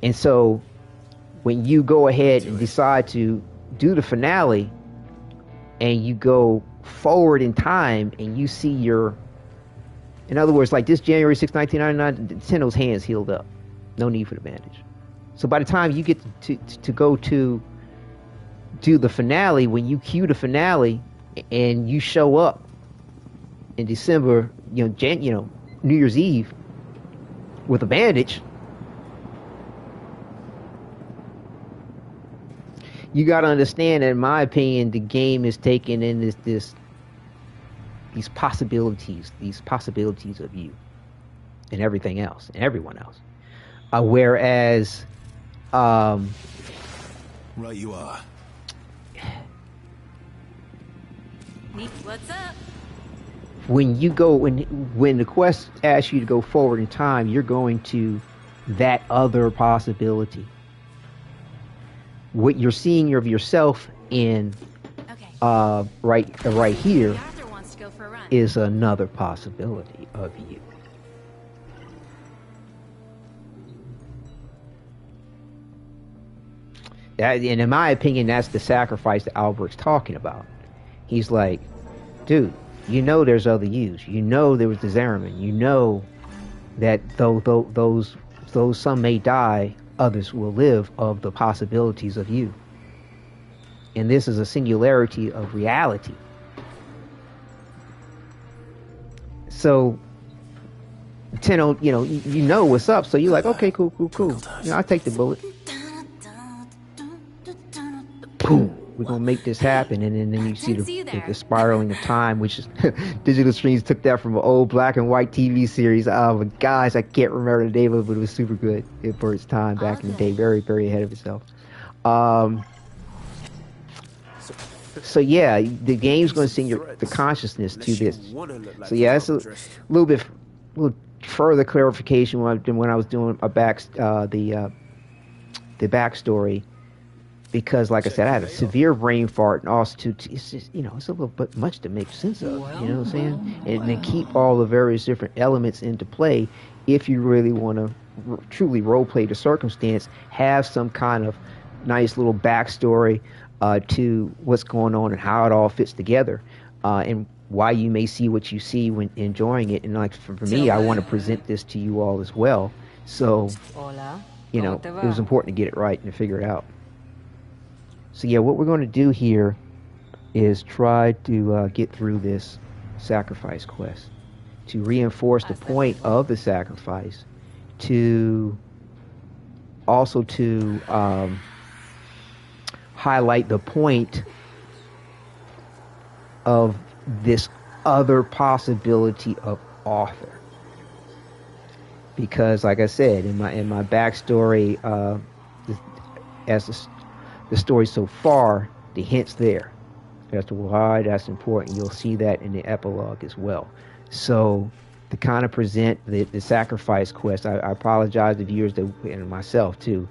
And so when you go ahead and decide to do the finale, and you go forward in time and you see in other words, like this January 6, 1999, Tenno's hands healed up. No need for the bandage. So by the time you get to go to do the finale, when you cue the finale and you show up in December, New Year's Eve with a bandage, you got to understand that, in my opinion, the game is taking in these possibilities of you and everything else and everyone else. Whereas, right you are. What's up? When the quest asks you to go forward in time, you're going to that other possibility. What you're seeing of yourself in right here is another possibility of you. And in my opinion, that's the sacrifice that Albrecht's talking about. He's like, dude, there's other yous. There was the Zariman. That those some may die, others will live, of the possibilities of you. And this is a singularity of reality. So, Tenno, you know what's up. So you're like, okay, cool. I'll take the bullet. Boom. we're gonna make this happen, and then you see the spiraling of time, which is Digital Streams took that from an old black and white TV series. Oh, guys, I can't remember the name of it, but it was super good for its time back in the day. Very, very ahead of itself. So yeah, the game's going to send the consciousness to this. So yeah, it's a little further clarification when I was doing the backstory, because like I said, I had a severe brain fart, and also it's just, it's a little bit much to make sense of. You know what I'm saying? And then keep all the various different elements into play if you really want to truly role play the circumstance. Have some kind of nice little backstory to what's going on and how it all fits together, and why you may see what you see when enjoying it. And like for me, I want to present this to you all as well. So, it was important to get it right and to figure it out. So yeah, what we're going to do here is try to get through this sacrifice quest to reinforce the point of the sacrifice, to also to highlight the point of this other possibility of author, because like I said in my backstory, as the story so far, the hints there as to why that's important. You'll see that in the epilogue as well. So to kind of present the sacrifice quest, I apologize to viewers and myself too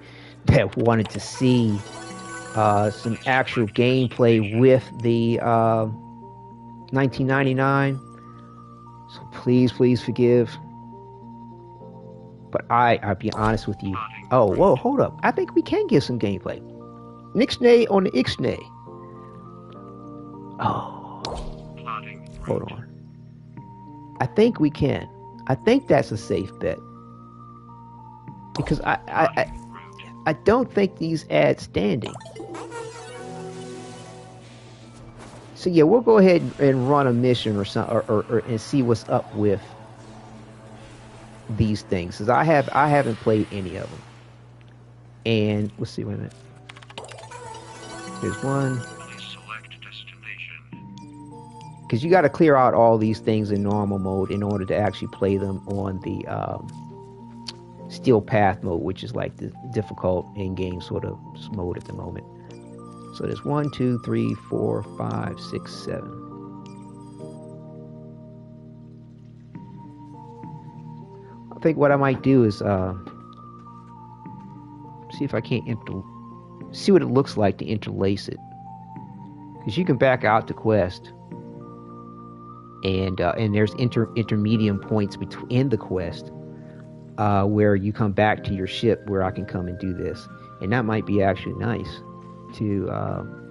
that wanted to see some actual gameplay with the 1999. So please forgive. But I'll be honest with you. Oh, whoa, hold up. I think we can get some gameplay. Nixnay on the Ixnay. Oh. Hold on. I think we can. I think that's a safe bet. Because I don't think these add standing. So yeah, we'll go ahead and run a mission or something, or and see what's up with these things, because I haven't played any of them. And let's see, wait a minute. There's one. Because you got to clear out all these things in normal mode in order to actually play them on the Steel Path mode, which is like the difficult in-game sort of mode at the moment. So there's 1, 2, 3, 4, 5, 6, 7. I think what I might do is see if I can't see what it looks like to interlace it, because you can back out to quest, and there's intermediate points in the quest where you come back to your ship where I can come and do this, and that might be actually nice to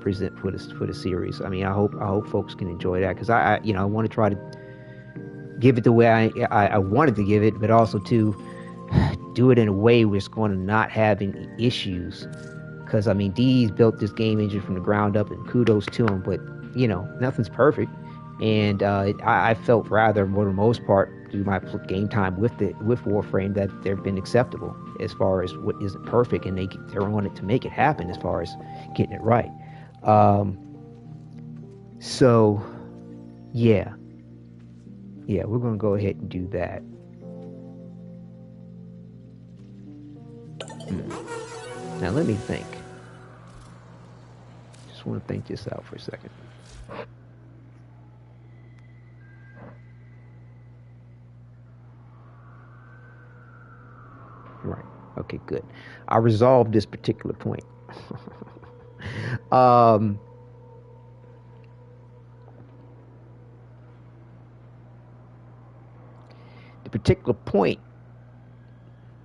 present for the series. I mean, I hope folks can enjoy that, because I want to try to give it the way I wanted to give it, but also to do it in a way where it's going to not have any issues. Because I mean, D's built this game engine from the ground up, and kudos to him, but nothing's perfect. And I felt rather, for the most part, through my game time with Warframe, that they've been acceptable as far as what isn't perfect, and they wanted to make it happen as far as getting it right. So yeah, we're gonna go ahead and do that. Now let me think. Just want to think this out for a second. Right. Okay, good. I resolved this particular point. The particular point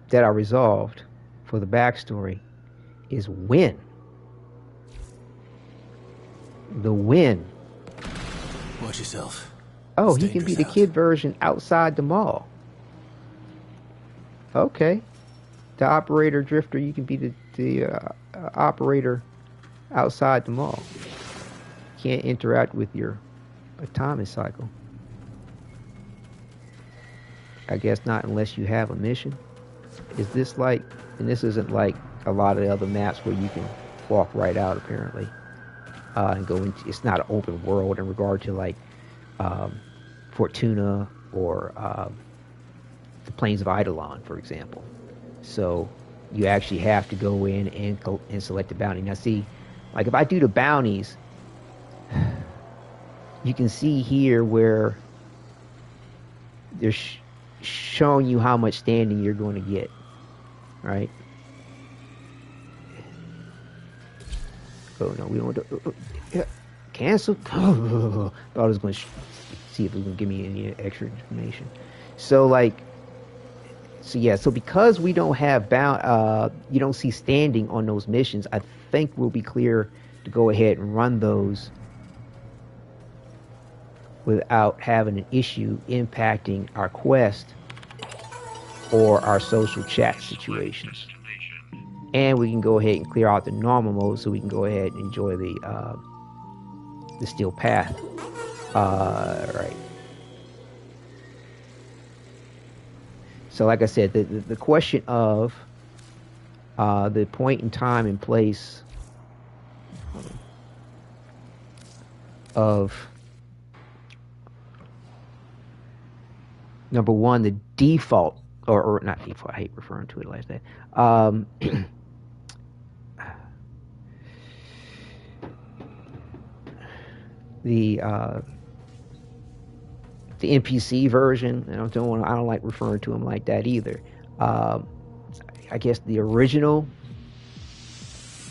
that I resolved for the backstory is when. The win. Watch yourself. Oh, he can be the kid version outside the mall. Okay. The operator drifter, you can be the operator outside the mall. Can't interact with your atomic cycle. I guess not unless you have a mission. Is this like, and this isn't like a lot of the other maps where you can walk right out apparently. and go into. It's not an open world in regard to like Fortuna or the Plains of Eidolon, for example. So you actually have to go in and select the bounty. Now see, like if I do the bounties, you can see here where they're showing you how much standing you're going to get, right? Oh no, we don't want to cancel. Oh, thought I was going to see if it was going to give me any extra information. So like, so yeah, so because we don't have you don't see standing on those missions, I think we'll be clear to go ahead and run those without having an issue impacting our quest or our social chat situations. And we can go ahead and clear out the normal mode so we can go ahead and enjoy the steel path. Right. So like I said, the question of the point in time and place of number one, the default, or not default, I hate referring to it like that. The NPC version, and I don't like referring to them like that either. I guess the original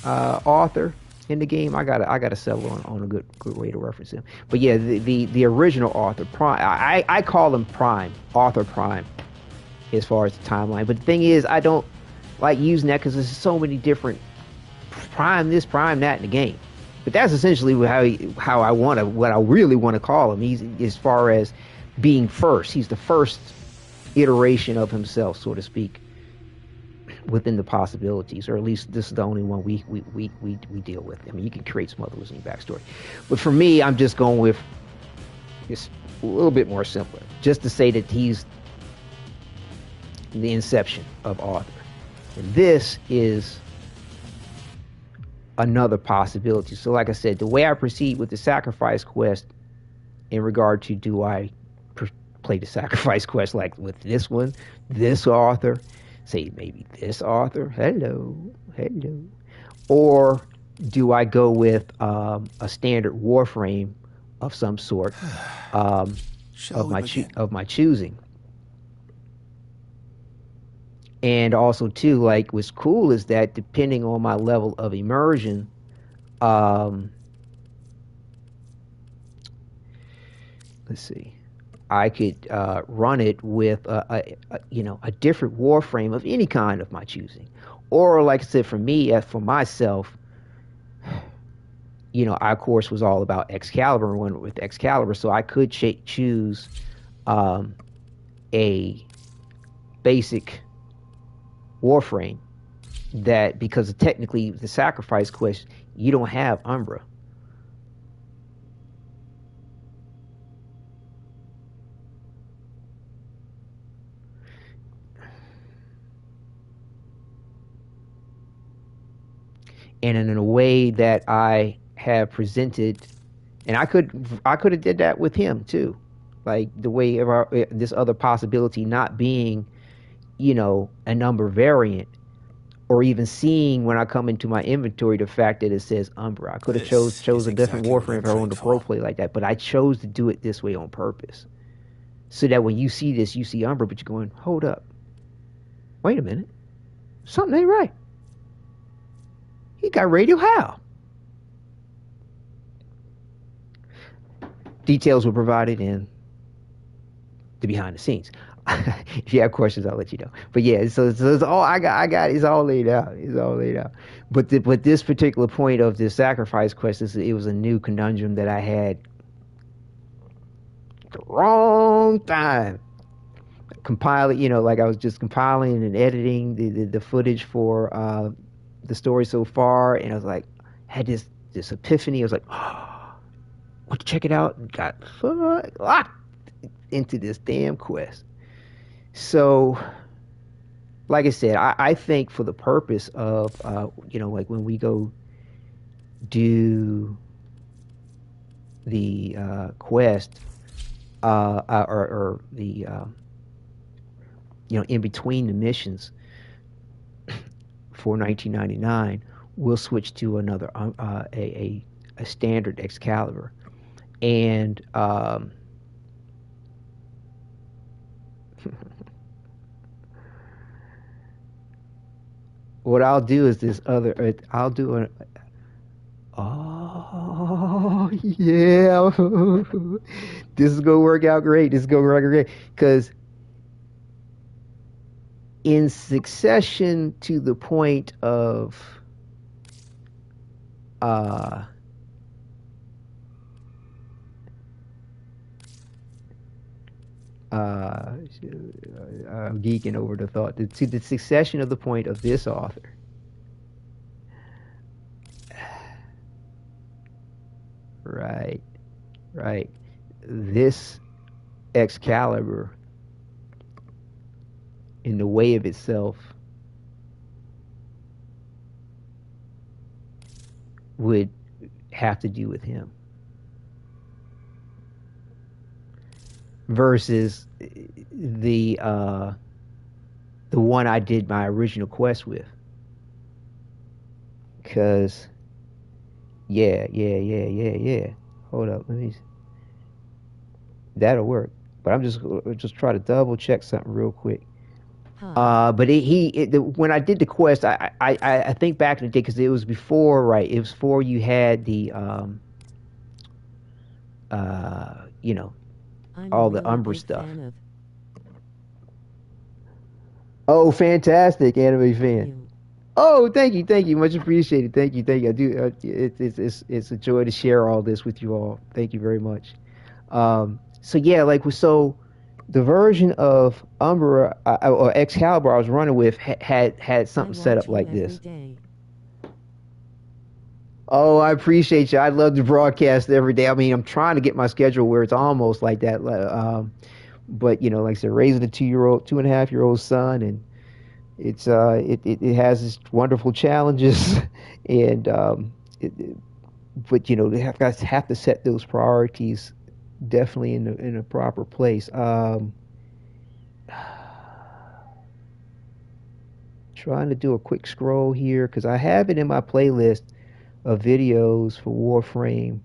author in the game, I gotta settle on a good way to reference him. But yeah, the original author, Prime, I call him Prime, Author Prime, as far as the timeline. But the thing is, I don't like using that because there's so many different Prime this, Prime that in the game. But that's essentially what I really want to call him. He's, as far as being first, he's the first iteration of himself, so to speak, within the possibilities, or at least this is the only one we deal with. I mean, you can create some other ones in your backstory, but for me, I'm just going with just a little bit more simpler, just to say that he's the inception of author, and this is another possibility. So like I said, the way I proceed with the sacrifice quest in regard to, do I play the sacrifice quest like with this one, this author, say maybe this author, hello, or do I go with a standard Warframe of some sort of my choosing? And also too, like, what's cool is that depending on my level of immersion, let's see, I could run it with a different Warframe of any kind of my choosing. Or like I said, for me, for myself, I of course was all about Excalibur and went with Excalibur, so I could choose a basic Warframe that, because technically the sacrifice quest, you don't have Umbra. And in a way that I have presented, and I could have did that with him too, like the way of this other possibility not being, a number variant, or even seeing when I come into my inventory the fact that it says Umbra. I could have chose a different Warframe if I wanted to pro play like that, but I chose to do it this way on purpose, so that when you see this, you see Umbra, but you're going, hold up, wait a minute, something ain't right. He got Radio How. Details were provided in the behind the scenes. If you have questions, I'll let you know. But yeah, so it's all I got is all laid out. It's all laid out. But this particular point of the sacrifice quest, it was a new conundrum that I had the wrong time. Compiling, like I was just compiling and editing the footage for the story so far, and I was like, had this epiphany. I was like, oh, want to check it out, and got locked into this damn quest. So, like I said, I think for the purpose of, like when we go do the quest, or the in between the missions for 1999, we'll switch to another a standard Excalibur, and what I'll do is this other. I'll do an. Oh yeah, this is gonna work out great. This is gonna work out great because in succession to the point of I'm geeking over the thought. To the succession of the point of this author. Right. This Excalibur, in the way of itself, would have to do with him. Versus the one I did my original quest with. Because yeah. Hold up, let me. That'll work. But I'm just try to double check something real quick. But when I did the quest, I think back in the day because it was before, right? It was before you had the all the Umbra stuff. Oh, fantastic, anime fan. Oh, thank you, much appreciated. Thank you. I do. It's a joy to share all this with you all. Thank you very much. So yeah, so the version of Umbra or Excalibur I was running with had something set up like this. Oh, I appreciate you. I love to broadcast every day. I mean, I'm trying to get my schedule where it's almost like that. But like I said, raising a 2.5-year-old son, and it's it has its wonderful challenges, and but they have to set those priorities definitely in a proper place. Trying to do a quick scroll here because I have it in my playlist of videos for Warframe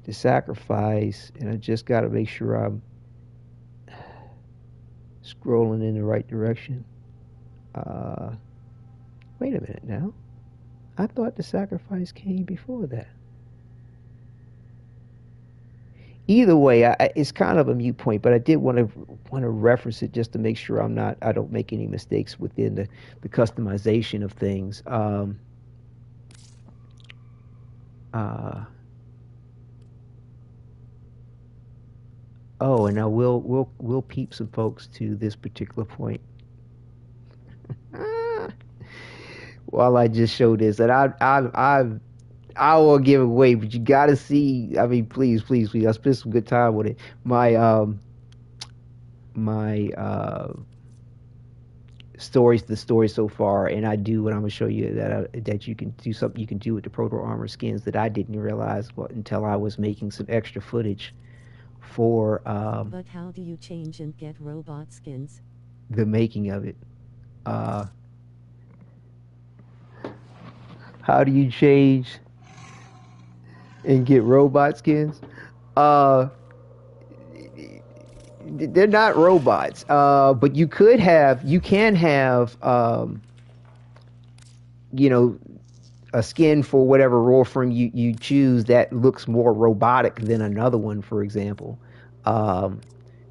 to sacrifice, and I just got to make sure I'm scrolling in the right direction. Wait a minute now. I thought the sacrifice came before that. Either way, it's kind of a moot point, but I did want to reference it just to make sure I don't make any mistakes within the customization of things. Oh, and now we'll peep some folks to this particular point. While I just showed this, and I will give it away, but you gotta see. I mean, please. I spent some good time with it. My the story so far, and I do what I'm gonna show you that you can do something you can do with the proto armor skins that I didn't realize until I was making some extra footage for. But how do you change and get robot skins? The making of it. How do you change and get robot skins? They're not robots, but you can have a skin for whatever Warframe you choose that looks more robotic than another one, for example.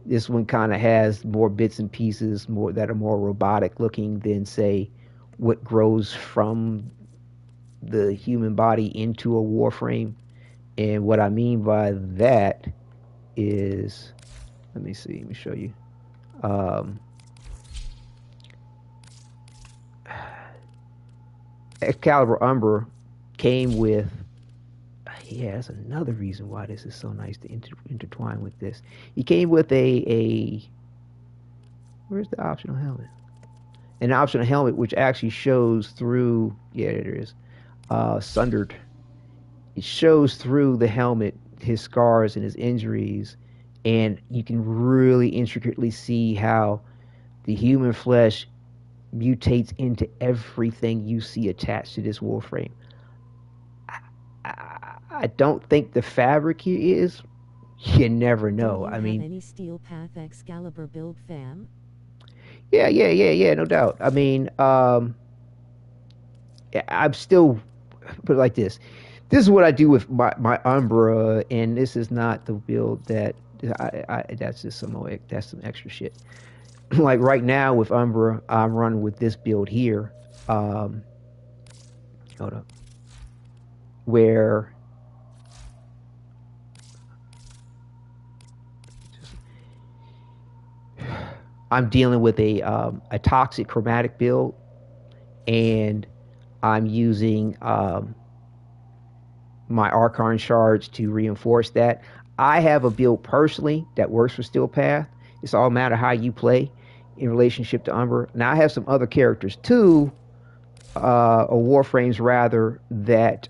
This one kind of has more bits and pieces that are more robotic looking than, say, what grows from the human body into a Warframe. And what I mean by that is, let me show you. Excalibur Umbra came with, that's another reason why this is so nice to intertwine with this. He came with a where's the optional helmet? An optional helmet which actually shows through, there it is, sundered. It shows through the helmet his scars and his injuries, and you can really intricately see how the human flesh mutates into everything you see attached to this Warframe. I don't think the fabric here is. You never know. Do you have any Steel Path Excalibur build, fam? Yeah, no doubt. I mean, I'm still, put it like this. This is what I do with my Umbra, and this is not the build that that's just that's some extra shit. Like right now with Umbra, I'm running with this build here. Hold up. Where I'm dealing with a toxic chromatic build, and I'm using my Archon shards to reinforce that. I have a build personally that works for Steel Path. It's all a matter how you play in relationship to Umbra. Now I have some other characters too, or Warframes rather, that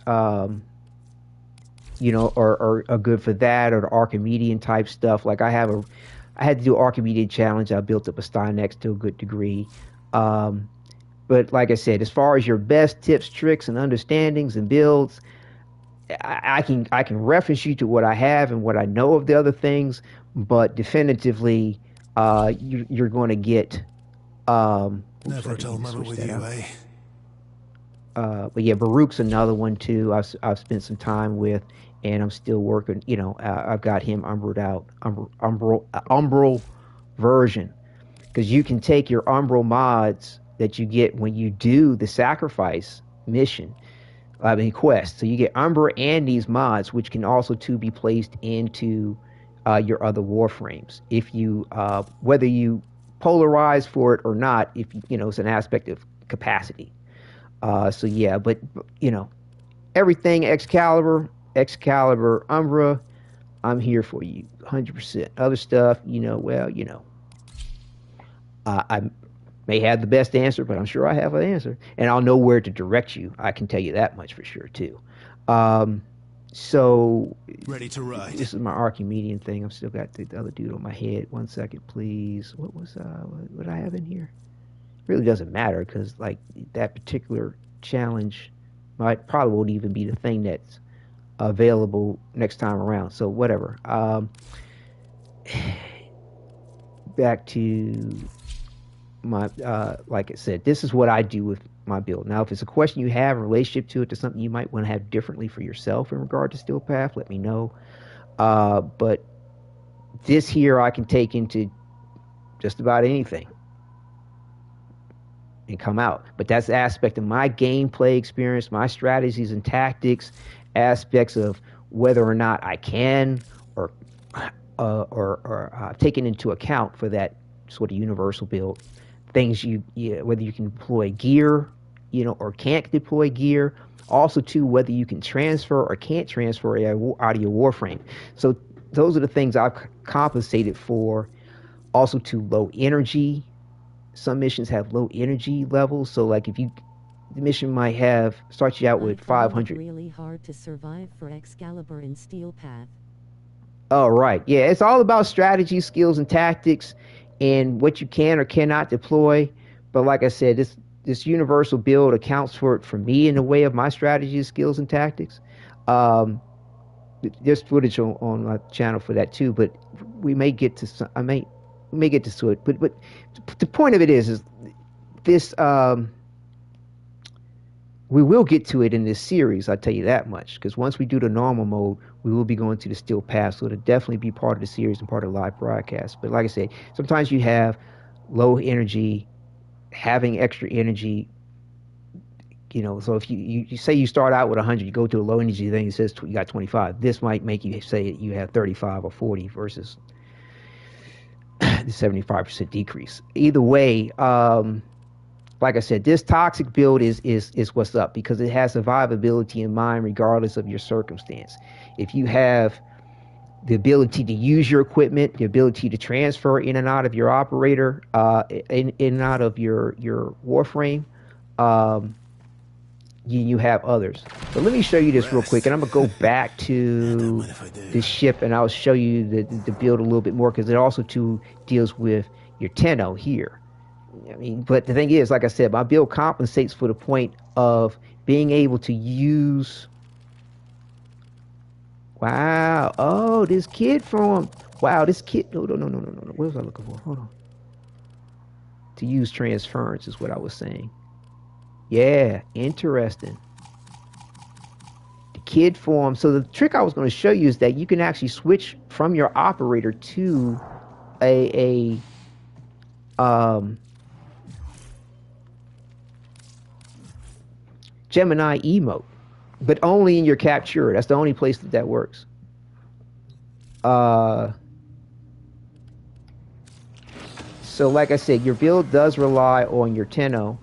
you know are good for that, or the Archimedean type stuff. Like I had to do an Archimedean challenge. I built up a Stynex to a good degree. But like I said, as far as your best tips, tricks, and understandings and builds, I can reference you to what I have and what I know of the other things, but definitively, you're going to get. Never a dull moment with you, eh? But yeah, Baruch's another one too. I've spent some time with, and I'm still working. You know, I've got him umbral version, because you can take your umbral mods that you get when you do the sacrifice mission. Quest. So you get Umbra and these mods, which can also too be placed into your other Warframes. If you, whether you polarize for it or not, if you know, it's an aspect of capacity. So yeah, but you know, everything Excalibur, Umbra, I'm here for you, 100%. Other stuff, you know, well, you know, I may have the best answer, but I'm sure I have an answer, and I'll know where to direct you. I can tell you that much for sure too. So ready to ride. This is my Archimedean thing. I've still got the other dude on my head. 1 second, please. What was what I have in here? It really doesn't matter, because like that particular challenge probably won't even be the thing that's available next time around. So whatever. Back to my like I said, this is what I do with my build. Now, if it's a question you have in relationship to it, to something you might want to have differently for yourself in regard to Steel Path, let me know. But this here I can take into just about anything and come out. But that's the aspect of my gameplay experience, my strategies and tactics, aspects of whether or not I can or taken into account for that sort of universal build. Things whether you can deploy gear, you know, or can't deploy gear. Also, too, whether you can transfer or can't transfer out of your Warframe. So those are the things I've compensated for. Also, to low energy. Some missions have low energy levels. So, like, the mission might start you out with 500. Really hard to survive for Excalibur in Steel Path. Oh, right. Yeah, it's all about strategy, skills, and tactics, and what you can or cannot deploy. But like I said, this universal build accounts for it for me in the way of my strategies, skills, and tactics. There's footage on my channel for that too, but we may get to it. But the point of it is this. We will get to it in this series, I'll tell you that much, because once we do the normal mode, we will be going to the Steel Path, so it'll definitely be part of the series and part of the live broadcast. But like I said, sometimes you have low energy, having extra energy, you know, so if you say you start out with 100, you go to a low energy thing, it says you got 25. This might make you say you have 35 or 40 versus the 75% decrease. Either way, like I said, this toxic build is what's up, because it has survivability in mind regardless of your circumstance. If you have the ability to use your equipment, the ability to transfer in and out of your operator, in and out of your Warframe, you have others. But let me show you this real quick, and I'm gonna go back to the ship, and I'll show you the build a little bit more, because it also too deals with your Tenno here. I mean, but the thing is, like I said, my build compensates for the point of being able to use. Wow! Oh, this kid from. Wow, this kid. No. What was I looking for? Hold on. To use transference is what I was saying. Yeah, interesting. The kid form. So the trick I was going to show you is that you can actually switch from your operator to a Gemini emote, but only in your Captura. That's the only place that works. So like I said, your build does rely on your Tenno.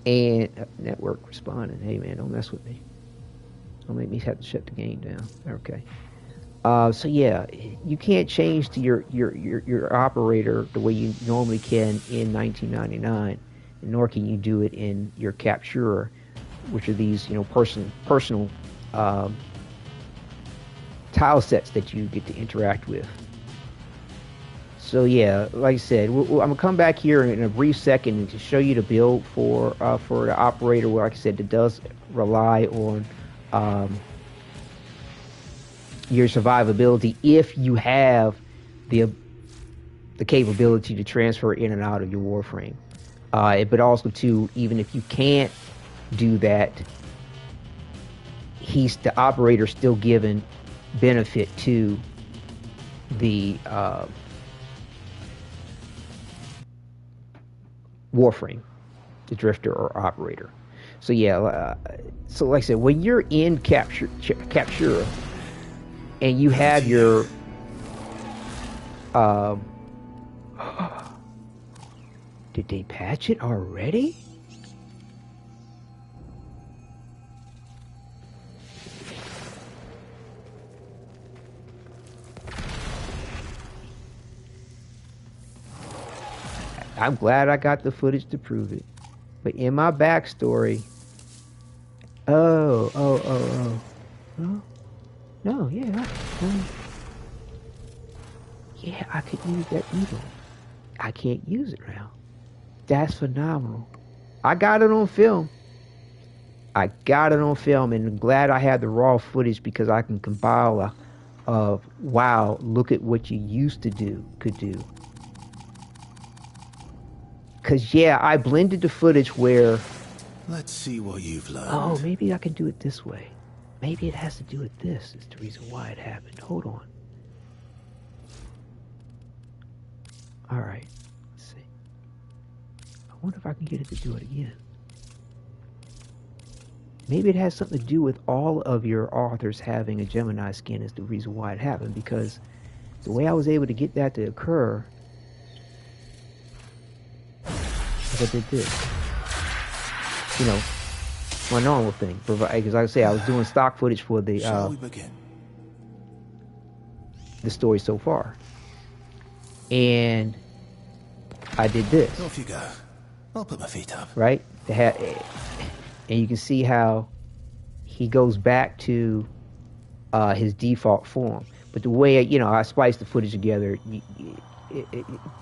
And network responding. Hey man, don't mess with me. Don't make me have to shut the game down. Okay. So yeah, you can't change to your operator the way you normally can in 1999, nor can you do it in your Captura, which are these personal tile sets that you get to interact with. So yeah, like I said, I'm gonna come back here in a brief second to show you the build for the operator. Where, like I said, it does rely on your survivability if you have the capability to transfer in and out of your Warframe. But also too, even if you can't do that, the operator still given benefit to the Warframe, the drifter or operator. So yeah, so like I said, when you're in Captura and you have your did they patch it already? I'm glad I got the footage to prove it. But in my backstory, no, yeah, I could use that evil. I can't use it now. That's phenomenal. I got it on film. And I'm glad I had the raw footage, because I can compile wow, look at what you used to could do. Because, yeah, I blended the footage where... Let's see what you've learned. Oh, maybe I can do it this way. Maybe it has to do with this. Is the reason why it happened. Hold on. All right. Let's see. I wonder if I can get it to do it again. Maybe it has something to do with all of your authors having a Gemini skin is the reason why it happened. Because the way I was able to get that to occur... I did this, my normal thing. Because like I say, I was doing stock footage for the story so far, and I did this. Off you go. I'll put my feet up. Right, and you can see how he goes back to his default form. But the way I spliced the footage together,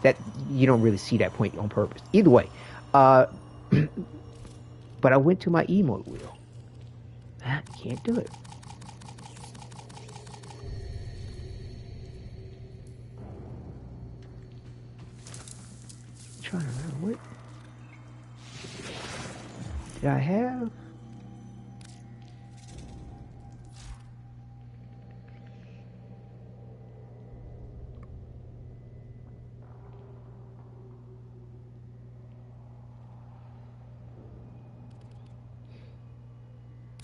that you don't really see that point on purpose. Either way, but I went to my emote wheel. I can't do it. I'm trying to remember what did I have?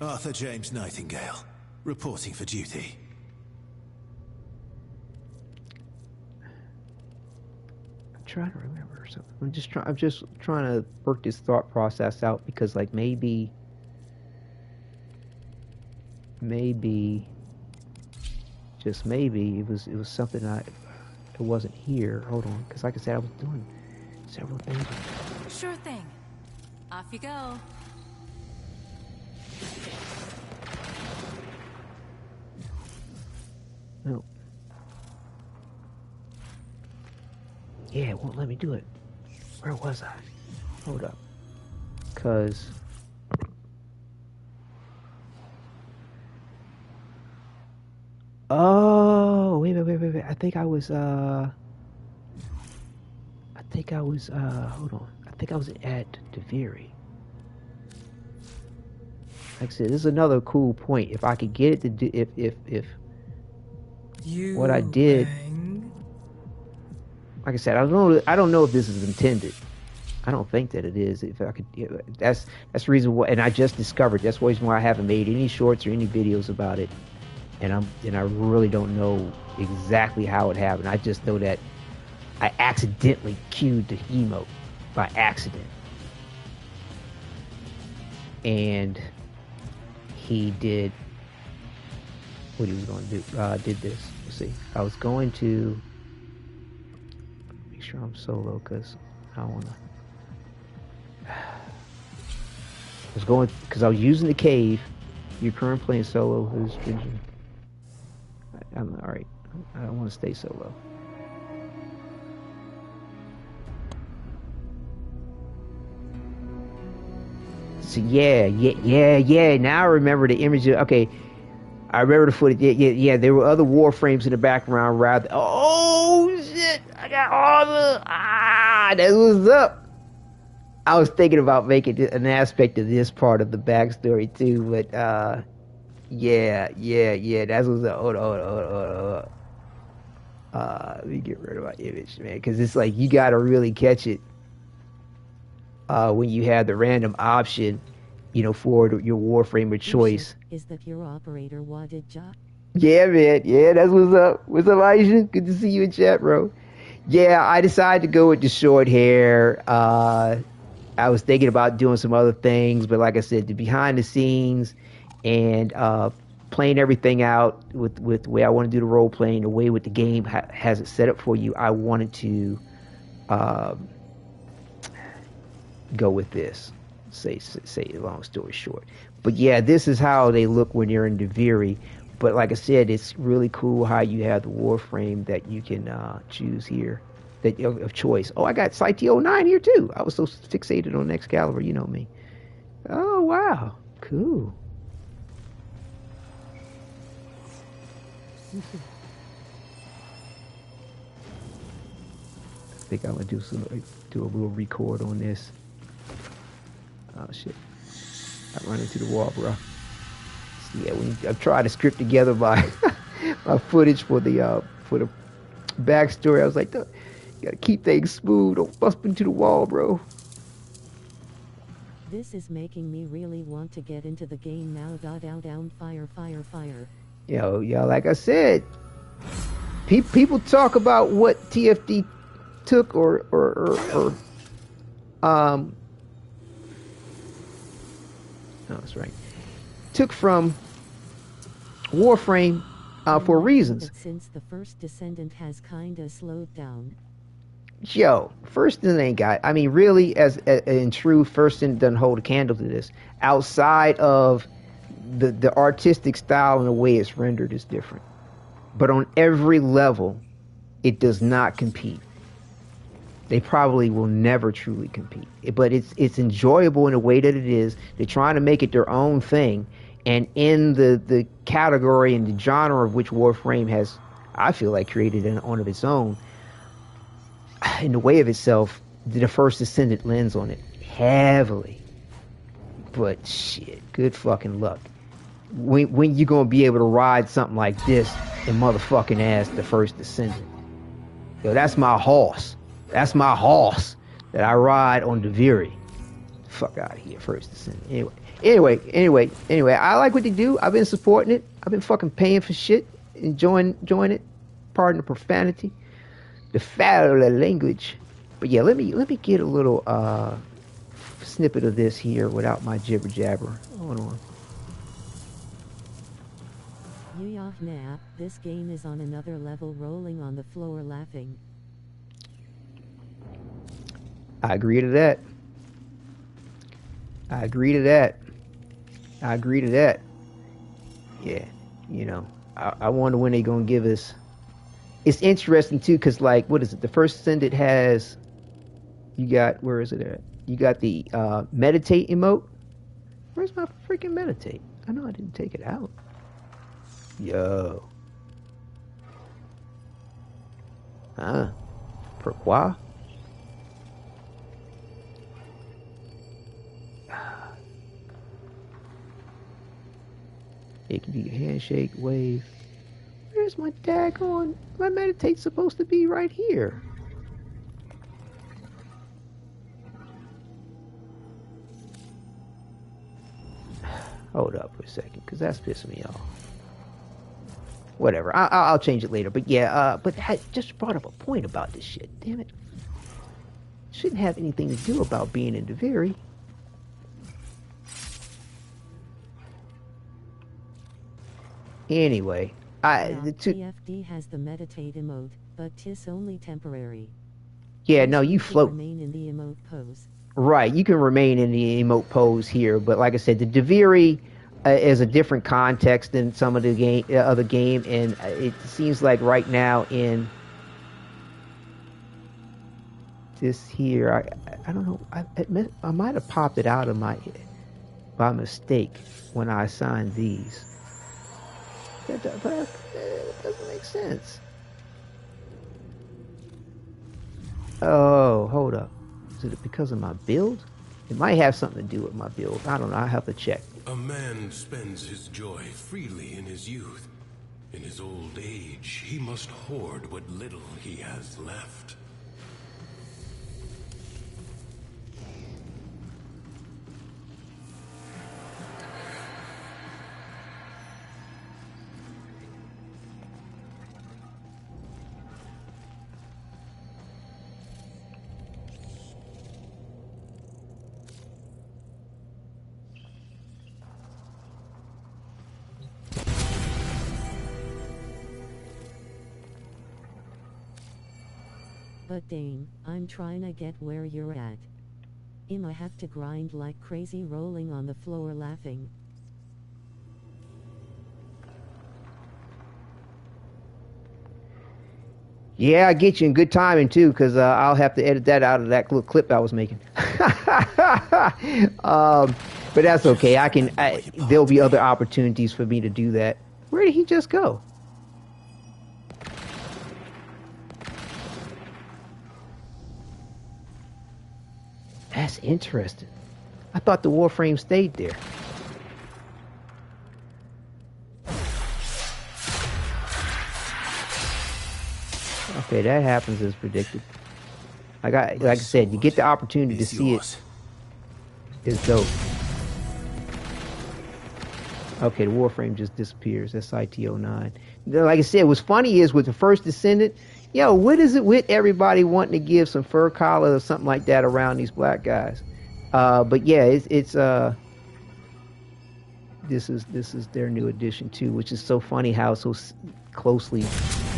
Arthur James Nightingale, reporting for duty. I'm trying to remember something. I'm just trying to work this thought process out, because like maybe just maybe it was something it wasn't here. Hold on, because like I said, I was doing several things. Sure thing. Off you go. No. Yeah, it won't let me do it. Where was I? Hold up. Cause oh, wait. I think I was hold on. I think I was at Duviri. Like I said, this is another cool point. If I could get it to do, if you what I did, rang? like I said, I don't know if this is intended. I don't think that it is. If I could, that's the reason why. And I just discovered that's the reason why I haven't made any shorts or any videos about it. And I really don't know exactly how it happened. I just know that I accidentally queued the emote by accident, and he did what he was going to do. Did this. Let's see. I was going to make sure I'm solo because I don't want to. I was going because I was using the cave. You're currently playing solo. Who's stringent? I'm all right. I don't want to stay solo. So yeah. Now I remember the image. Okay, I remember the footage. Yeah. There were other Warframes in the background. Rather, oh shit! I got all the that was up. I was thinking about making an aspect of this part of the backstory too, but yeah. That's what's up. Hold on. Let me get rid of my image, man, because it's like you gotta really catch it when you have the random option, for your Warframe of choice. Is that your operator Wadidja? Yeah, man. Yeah, that's what's up. What's up, Aisha? Good to see you in chat, bro. Yeah, I decided to go with the short hair. I was thinking about doing some other things, but like I said, the behind the scenes and playing everything out with the way I want to do the role playing, the way with the game has it set up for you, I wanted to go with this. Say long story short. But yeah, this is how they look when you're in Duviri. But like I said, it's really cool how you have the Warframe that you can choose here. That of choice. Oh, I got Sight 09 here too. I was so fixated on Excalibur, you know me. Oh wow, cool. I think I'm gonna do a little record on this. Oh shit! I run into the wall, bro. So, yeah, I'm trying to script together my footage for the backstory. I was like, you gotta keep things smooth. Don't bust into the wall, bro. This is making me really want to get into the game now. Down, fire. Yo, like I said, people talk about what TFD took or no, that's right. Took from Warframe for reasons. Since the first Descendant has kinda slowed down. Yo, First Descendant got. I mean, really, as in true, First Descendant doesn't hold a candle to this. Outside of the artistic style and the way it's rendered is different, but on every level, it does not compete. They probably will never truly compete, but it's enjoyable in the way that it is. They're trying to make it their own thing, and in the category and the genre of which Warframe has, I feel like, created on of its own. In the way of itself, the First Descendant lens on it heavily. But shit, good fucking luck. When you gonna be able to ride something like this and motherfucking ass the First Descendant? Yo, that's my horse. That's my horse that I ride on Duviri. Fuck out of here, First Descendant. Anyway, I like what they do. I've been supporting it. I've been fucking paying for shit, enjoying it. Pardon the profanity. The foul language. But yeah, let me get a little snippet of this here without my jibber jabber. Hold on. Nah, this game is on another level, rolling on the floor laughing. I agree to that. Yeah, I wonder when they're gonna give us. It's interesting too, cause like, what is it? The first Syndicate has. You got, where is it at? You got the meditate emote. Where's my freaking meditate? I know I didn't take it out. Yo. Prequel. It can be a handshake, wave. Where's my daggone? My meditate's supposed to be right here. Hold up for a second, because that's pissing me off. Whatever, I'll change it later. But yeah, but I just brought up a point about this shit. Damn it. Shouldn't have anything to do about being in Duviri. Anyway, The TFD has the meditate emote, but 'tis only temporary. Yeah, no, you float. Remain in the emote pose. Right, you can remain in the emote pose here, but like I said, the Duviri is a different context than some of the other game, and it seems like right now in this here, I don't know, I might have popped it out of my by mistake when I assigned these. But it doesn't make sense. Oh, hold up. Is it because of my build? It might have something to do with my build. I don't know. I have to check. A man spends his joy freely in his youth. In his old age, he must hoard what little he has left. But Dane, I'm trying to get where you're at. I have to grind like crazy rolling on the floor laughing. Yeah, I get you in good timing too, because I'll have to edit that out of that little clip I was making. But that's okay. There'll be other opportunities for me to do that. Where did he just go? That's interesting. I thought the Warframe stayed there. Okay, that happens as predicted. Like I said, you get the opportunity to see it. It's dope. Okay, the Warframe just disappears. That's IT09. Like I said, what's funny is with the first Descendant, yo, what is it with everybody wanting to give some fur collar or something like that around these black guys? But yeah, it's this is their new addition too, which is so funny how so closely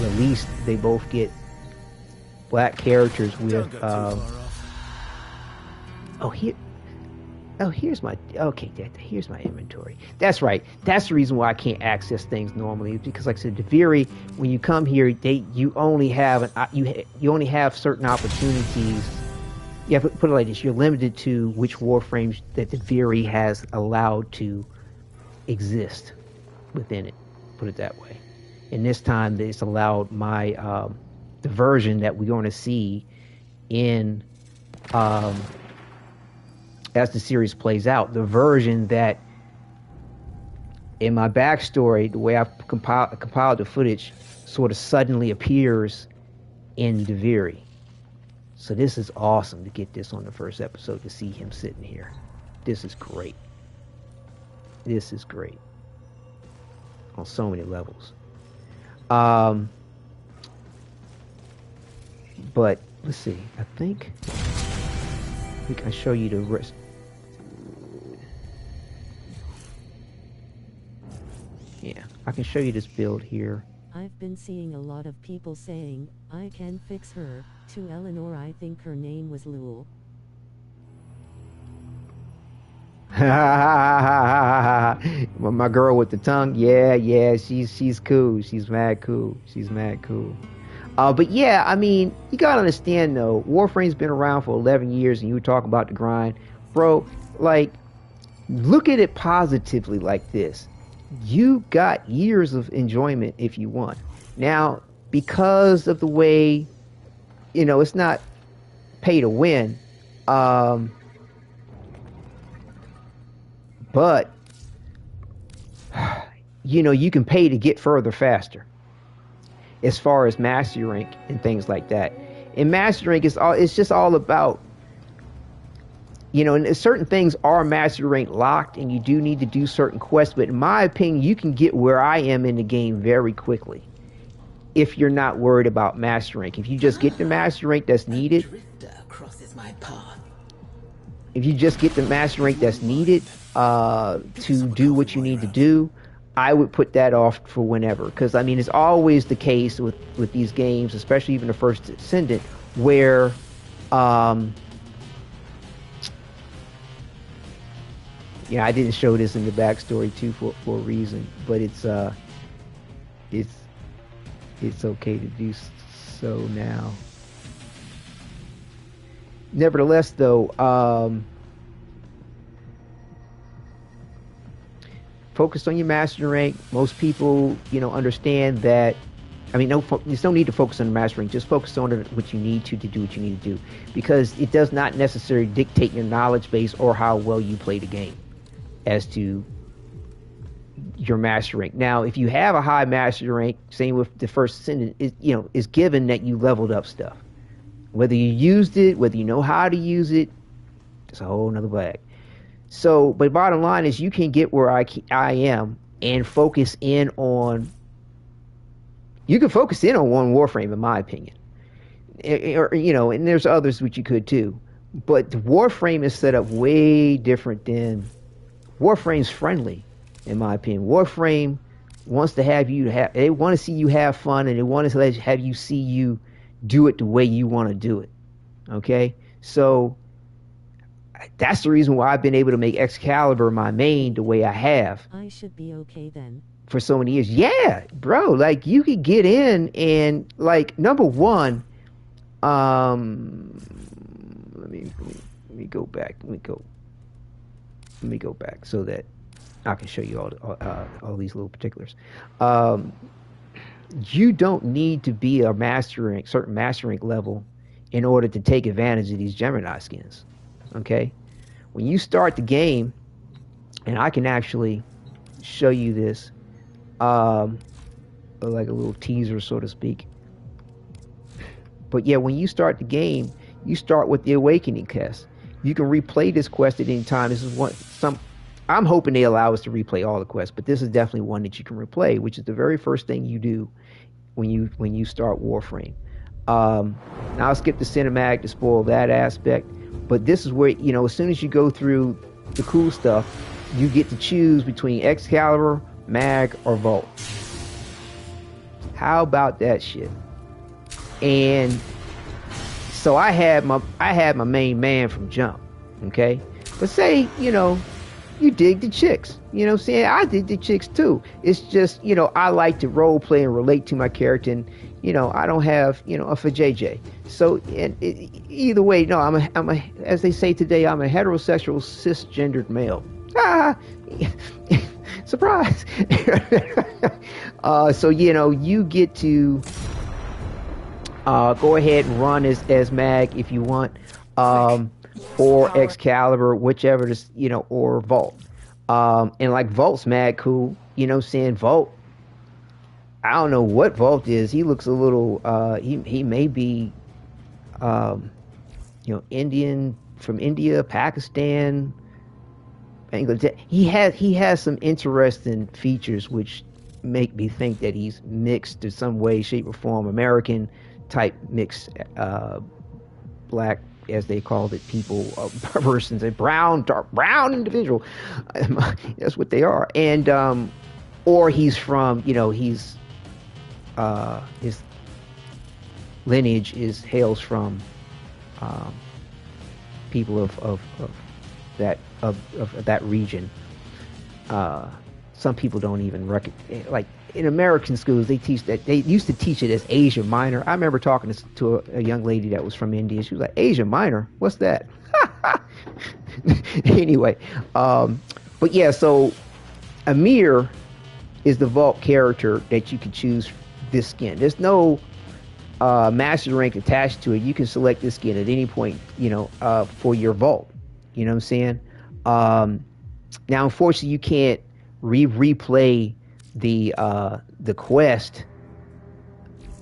released they both get black characters with here's my inventory. That's right. That's the reason why I can't access things normally, because like I said, Duviri, when you come here, you only have you only have certain opportunities. You have to put it like this: you're limited to which Warframes that Duviri has allowed to exist within it. Put it that way. And this time, it's allowed my the version that we're going to see in as the series plays out, the version that in my backstory, the way I've compiled the footage, sort of suddenly appears in Duviri. So this is awesome to get this on the first episode, to see him sitting here. This is great. This is great on so many levels. But let's see. I think we can show you the rest. Yeah, I can show you this build here. I've been seeing a lot of people saying, I can fix her. To Eleanor, I think her name was Lul. My girl with the tongue, yeah, she's cool. She's mad cool. But yeah, I mean, you gotta understand though, Warframe's been around for 11 years, and you were talking about the grind, bro. Like, look at it positively like this: you got years of enjoyment if you want. Now, because of the way, it's not pay to win, but you can pay to get further faster as far as mastery rank and things like that. And mastery rank it's just all about, and certain things are mastery rank locked, and you do need to do certain quests, but in my opinion, you can get where I am in the game very quickly if you're not worried about mastery rank. If you just get the mastery rank that's needed, if you just get the mastery rank that's needed to do what you need to do, I would put that off for whenever. Because, I mean, it's always the case with these games, especially even the first Ascendant, where I didn't show this in the backstory too for a reason, but it's okay to do so now. Nevertheless, though, focus on your master rank. Most people, understand that. I mean, there's no need to focus on the master rank. Just focus on what you need to do what you need to do, because it does not necessarily dictate your knowledge base or how well you play the game as to your master rank. Now, if you have a high master rank, same with the first Ascendant, is given that you leveled up stuff. Whether you used it, whether you know how to use it, it's a whole nother bag. So, but bottom line is, you can get where I am and focus in on. You can focus in on one Warframe, in my opinion, and there's others which you could too. But the Warframe is set up way different than Warframe's friendly, in my opinion. Warframe wants to have you they want to see you have fun, and they want to have you see you do it the way you want to do it. Okay, so that's the reason why I've been able to make Excalibur my main the way I have. I should be okay then. For so many years. Yeah, bro, like, you could get in and, like, number one, let me go back. Let me go back so that I can show you all these little particulars. You don't need to be a certain master rank level in order to take advantage of these Gemini skins. Okay? When you start the game, and I can actually show you this, like a little teaser, so to speak. But yeah, when you start the game, you start with the Awakening quest. You can replay this quest at any time. This is I'm hoping they allow us to replay all the quests, but this is definitely one that you can replay, which is the very first thing you do when you start Warframe. Now I'll skip the cinematic to spoil that aspect, but this is where, as soon as you go through the cool stuff, you get to choose between Excalibur, Mag, or Vault. How about that shit? And so I had my main man from jump. Okay, but say you dig the chicks, what I'm saying? I dig the chicks too. It's just, I like to role play and relate to my character, and I don't have a for JJ. So either way, no, I'm a as they say today, I'm a heterosexual cisgendered male. Surprise. So you get to go ahead and run as Mag if you want, or Excalibur, whichever, or Vault. And like Vault's mad cool, saying Vault, I don't know what Vault is. He looks a little he may be Indian, from India, Pakistan, Bangladesh. He has some interesting features which make me think that he's mixed in some way, shape, or form, American type mixed, black, as they called it, people, persons, a dark brown individual. That's what they are. And or he's from, he's his lineage hails from people of of that region. Some people don't even recognize, like in American schools, they teach that. They used to teach it as Asia Minor. I remember talking to a young lady that was from India. She was like, Asia Minor? What's that? Anyway, but yeah, so Amir is the vault character that you can choose this skin. There's no master rank attached to it. You can select this skin at any point, for your vault. You know what I'm saying? Now, unfortunately, you can't replay the quest.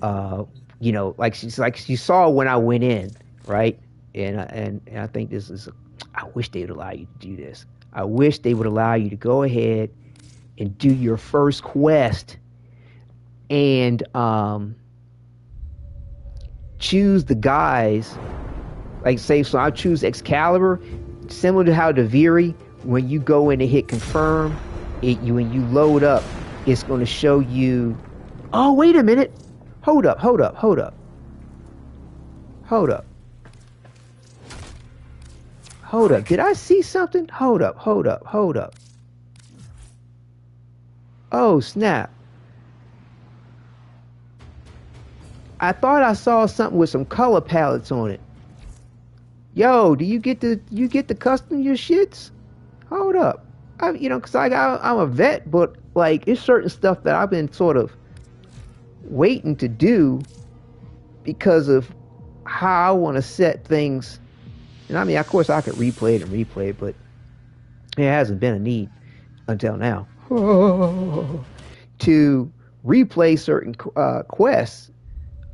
Like you saw when I went in, right? And I think this is. I wish they would allow you to do this. I wish they would allow you to go ahead and do your first quest and choose the guys. Like say, so I choose Excalibur, similar to how Duviri, when you go in and hit confirm, when you load up, it's going to show you. Oh, wait a minute! Hold up! Did I see something? Hold up. Oh, snap. I thought I saw something with some color palettes on it. Yo, do you get to custom your shits? Hold up. Cause I'm a vet, but like it's certain stuff that I've been sort of waiting to do because of how I want to set things. And I mean, of course, I could replay it, but it hasn't been a need until now to replay certain quests.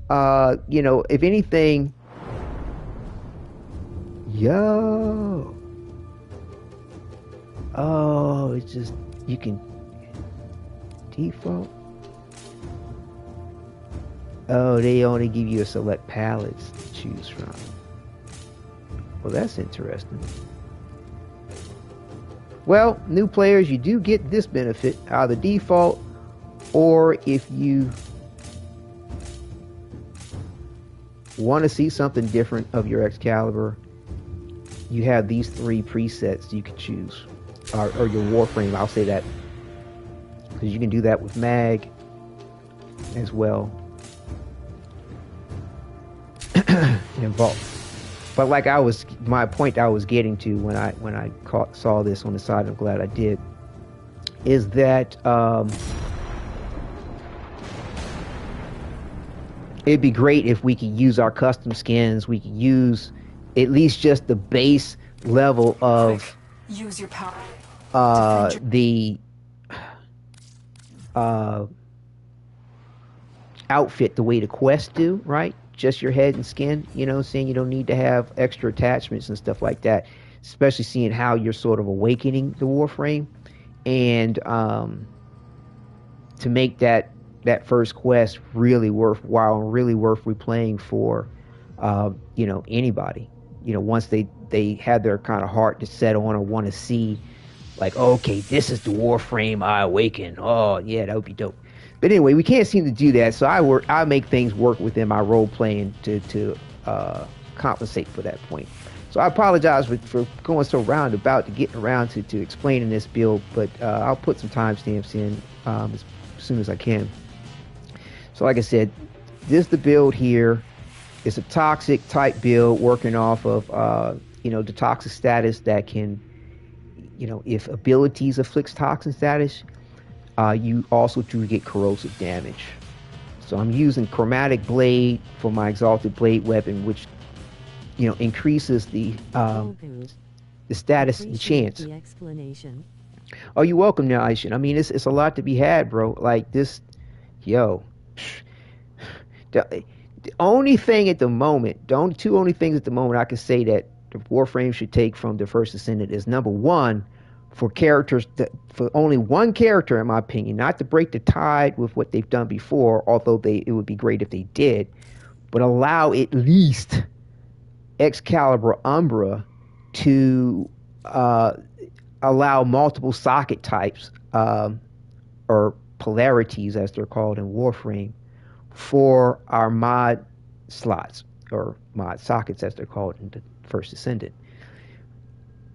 If anything, it's just you can default. Oh, they only give you a select palettes to choose from. Well, that's interesting. Well, new players, you do get this benefit, either default or if you want to see something different of your Excalibur, you have these 3 presets you can choose, or your Warframe. I'll say that because you can do that with Mag as well. And Vault. But like my point I was getting to when I saw this on the side, I'm glad I did, is that it'd be great if we could use our custom skins. We could use at least just the base level of use your power. The outfit the way the quests do, right? Just your head and skin, saying you don't need to have extra attachments and stuff like that, especially seeing how you're sort of awakening the Warframe, and to make that first quest really worthwhile and really worth replaying for anybody, once they have their kind of heart to set on or want to see, like, okay, this is the Warframe I awaken. Oh yeah, that would be dope. But anyway, we can't seem to do that, so I make things work within my role playing to compensate for that point. So I apologize for going so roundabout to getting around to explaining this build, but I'll put some timestamps in as soon as I can. So like I said, this is the build here. It's a toxic type build working off of the toxic status that can, if abilities afflicts toxic status, you also do get corrosive damage. So I'm using Chromatic Blade for my Exalted Blade weapon, which increases the status and chance. The explanation. Oh, you're welcome now, Aishin. I mean, it's a lot to be had, bro. Like this, the only thing at the moment, two only things at the moment I can say that the Warframe should take from the First Ascendant is, number one, for only one character, in my opinion, not to break the tide with what they've done before, although it would be great if they did, but allow at least Excalibur Umbra to allow multiple socket types, or polarities as they're called in Warframe, for our mod slots, or mod sockets as they're called in the First Ascendant.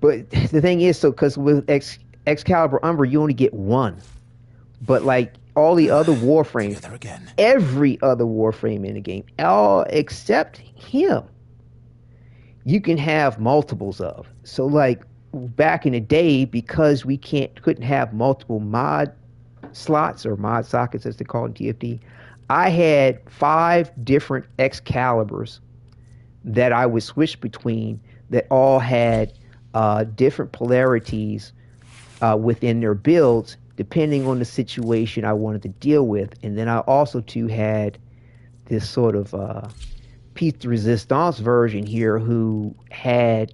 But the thing is, so because with Excalibur Umbra, you only get one. But like all the other Warframes, Together again. every other Warframe in the game, all except him, you can have multiples of. So like back in the day, because we couldn't have multiple mod slots or mod sockets as they call it in TFT, I had 5 different Excaliburs that I would switch between that all had different polarities within their builds depending on the situation I wanted to deal with. And then I also too had this sort of piece de resistance version here who had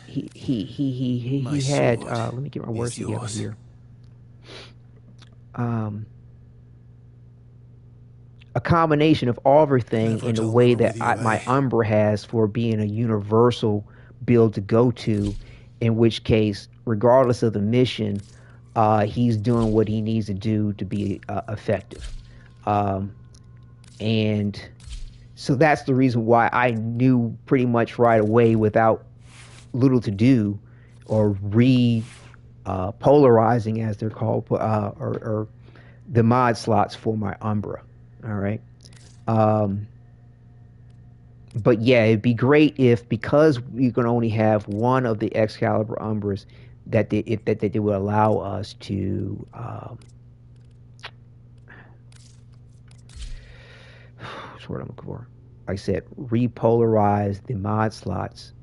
he had let me get my words together here. A combination of everything in the way that my Umbra has for being a universal build to go to, in which case, regardless of the mission, he's doing what he needs to do to be effective. And so that's the reason why I knew pretty much right away, without little to do, or polarizing as they're called, or the mod slots for my Umbra. All right. But yeah, it'd be great if, because you can only have one of the Excalibur Umbras, that they would allow us to what's the word I'm looking for? Like I said, repolarize the mod slots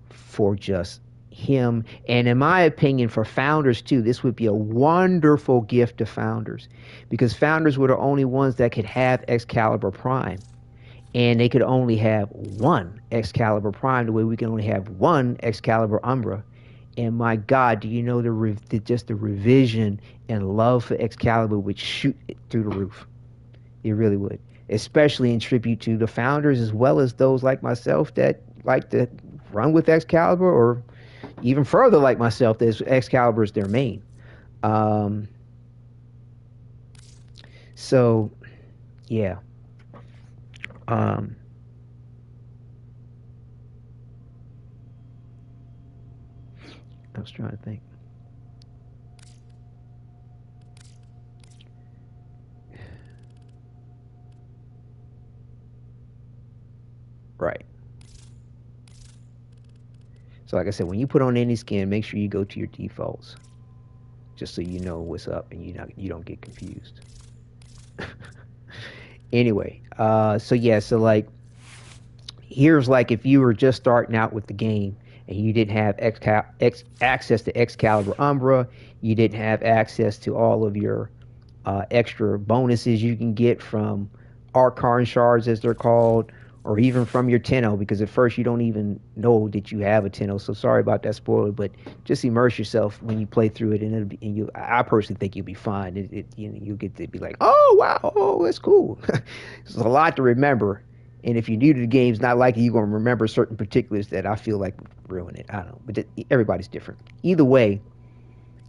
for just him. And in my opinion, for founders too, this would be a wonderful gift to founders, because founders were the only ones that could have Excalibur Prime, and they could only have one Excalibur Prime the way we can only have one Excalibur Umbra. And my God, do you know just the revision and love for Excalibur would shoot it through the roof. It really would, especially in tribute to the founders as well as those like myself that like to run with Excalibur, or even further like myself, that Excalibur is their main. So, yeah. I was trying to think. Right. So like I said, when you put on any skin, make sure you go to your defaults, just so you know what's up and you don't get confused. Anyway, so yeah, so like here's like if you were just starting out with the game and you didn't have access to Excalibur Umbra, you didn't have access to all of your extra bonuses you can get from Archon shards, as they're called, or even from your Tenno, because at first you don't even know that you have a Tenno. So sorry about that spoiler, but just immerse yourself when you play through it, and I personally think you'll be fine. You'll get to be like, oh wow, oh that's cool. There's a lot to remember, and if you're new to the game, it's not likely you're going to remember certain particulars that I feel like ruin it. I don't know, but everybody's different. Either way,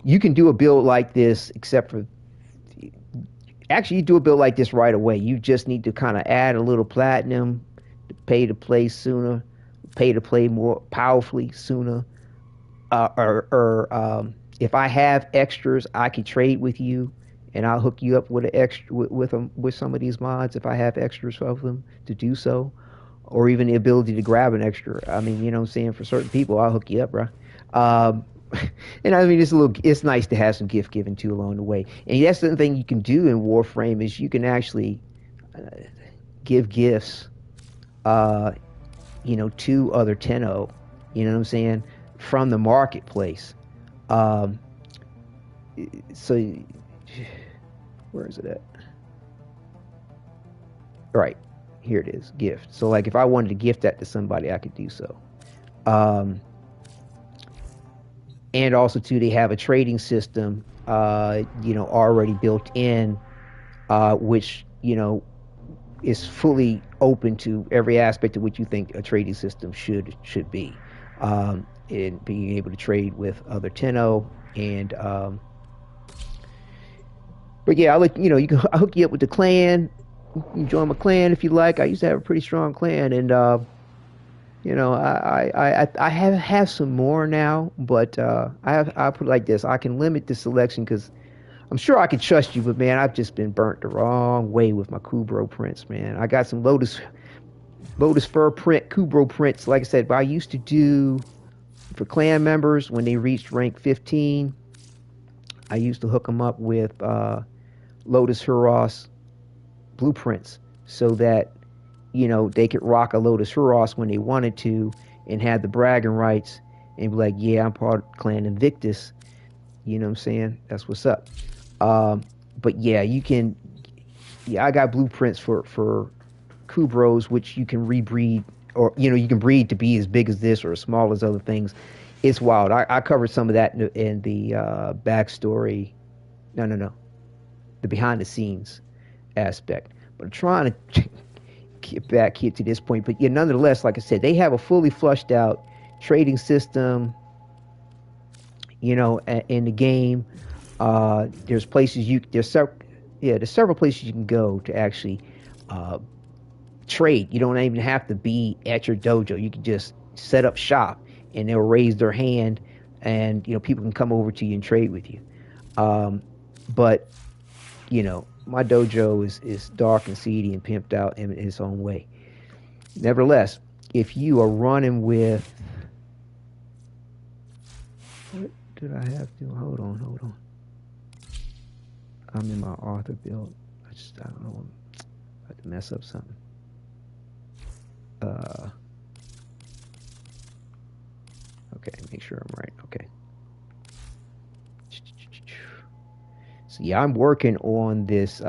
you can do a build like this, except for. Actually, you do a build like this right away. You just need to kind of add a little platinum, to pay to play sooner, pay to play more powerfully sooner. If I have extras, I can trade with you, and I'll hook you up with an extra with some of these mods if I have extras of them to do so, or even the ability to grab an extra. I mean, you know what I'm saying? For certain people, I'll hook you up, bro. And I mean, it's nice to have some gift giving too along the way. And that's the thing you can do in Warframe, is you can actually give gifts, to other Tenno, you know what I'm saying, from the marketplace. So where is it at? Right, here it is, gift. So like if I wanted to gift that to somebody, I could do so. And also, too, they have a trading system, already built in, which, is fully open to every aspect of what you think a trading system should be. And being able to trade with other Tenno, and but yeah, I'll hook you up with the clan, You can join my clan if you like. I used to have a pretty strong clan, and you know, I have some more now, but I put it like this: I can limit the selection because I'm sure I can trust you, but man, I've just been burnt the wrong way with my Kubro prints, man. I got some Lotus fur print Kubro prints. Like I said, I used to do for clan members when they reached rank 15. I used to hook them up with Lotus Huros blueprints so that, you know, they could rock a Lotus Huros when they wanted to and had the bragging rights and be like, yeah, I'm part of Clan Invictus. You know what I'm saying? That's what's up. But yeah, you can. Yeah, I got blueprints for Kubros, which you can rebreed, or you know, you can breed to be as big as this or as small as other things. It's wild. I covered some of that in the backstory. No, the behind the scenes aspect. But I'm trying to get back here to this point. But yeah, nonetheless, like I said, they have a fully flushed out trading system. You know, in the game. There's places there's several places you can go to actually trade. You don't even have to be at your dojo. You can just set up shop and they'll raise their hand, and you know, people can come over to you and trade with you. But you know, my dojo is dark and seedy and pimped out in its own way. Nevertheless, if you are running with, what did I have to? Hold on. I'm in my author build. I don't know. I had to mess up something. Okay, make sure I'm right. Okay. So yeah, I'm working on this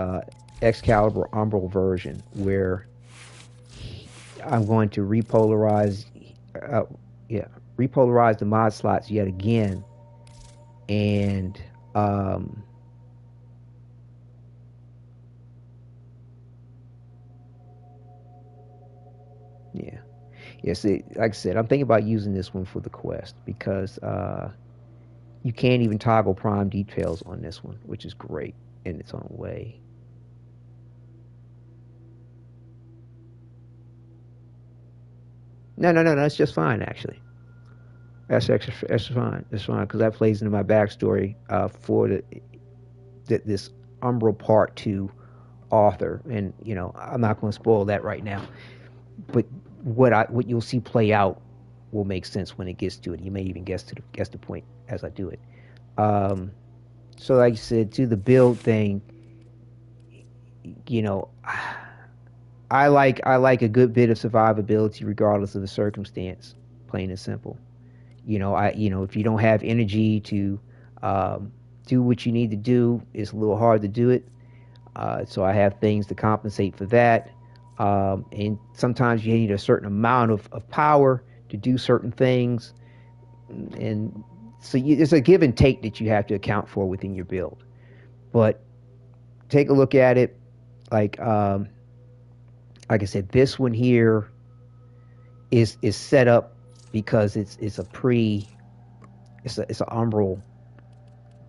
Excalibur Umbra version where I'm going to repolarize the mod slots yet again, and see, like I said, I'm thinking about using this one for the quest because you can't even toggle prime details on this one, which is great in its own way. No, it's just fine actually. That's fine. It's fine because that plays into my backstory for this Umbra Part 2 author, and you know, I'm not going to spoil that right now. But what you'll see play out will make sense when it gets to it. You may even guess the point as I do it. So like I said, to the build thing, you know, I like a good bit of survivability regardless of the circumstance, plain and simple. You know, if you don't have energy to do what you need to do, it's a little hard to do it. So I have things to compensate for that. And sometimes you need a certain amount of power to do certain things. And so it's a give and take that you have to account for within your build. But take a look at it. Like I said, this one here is set up because it's an Umbral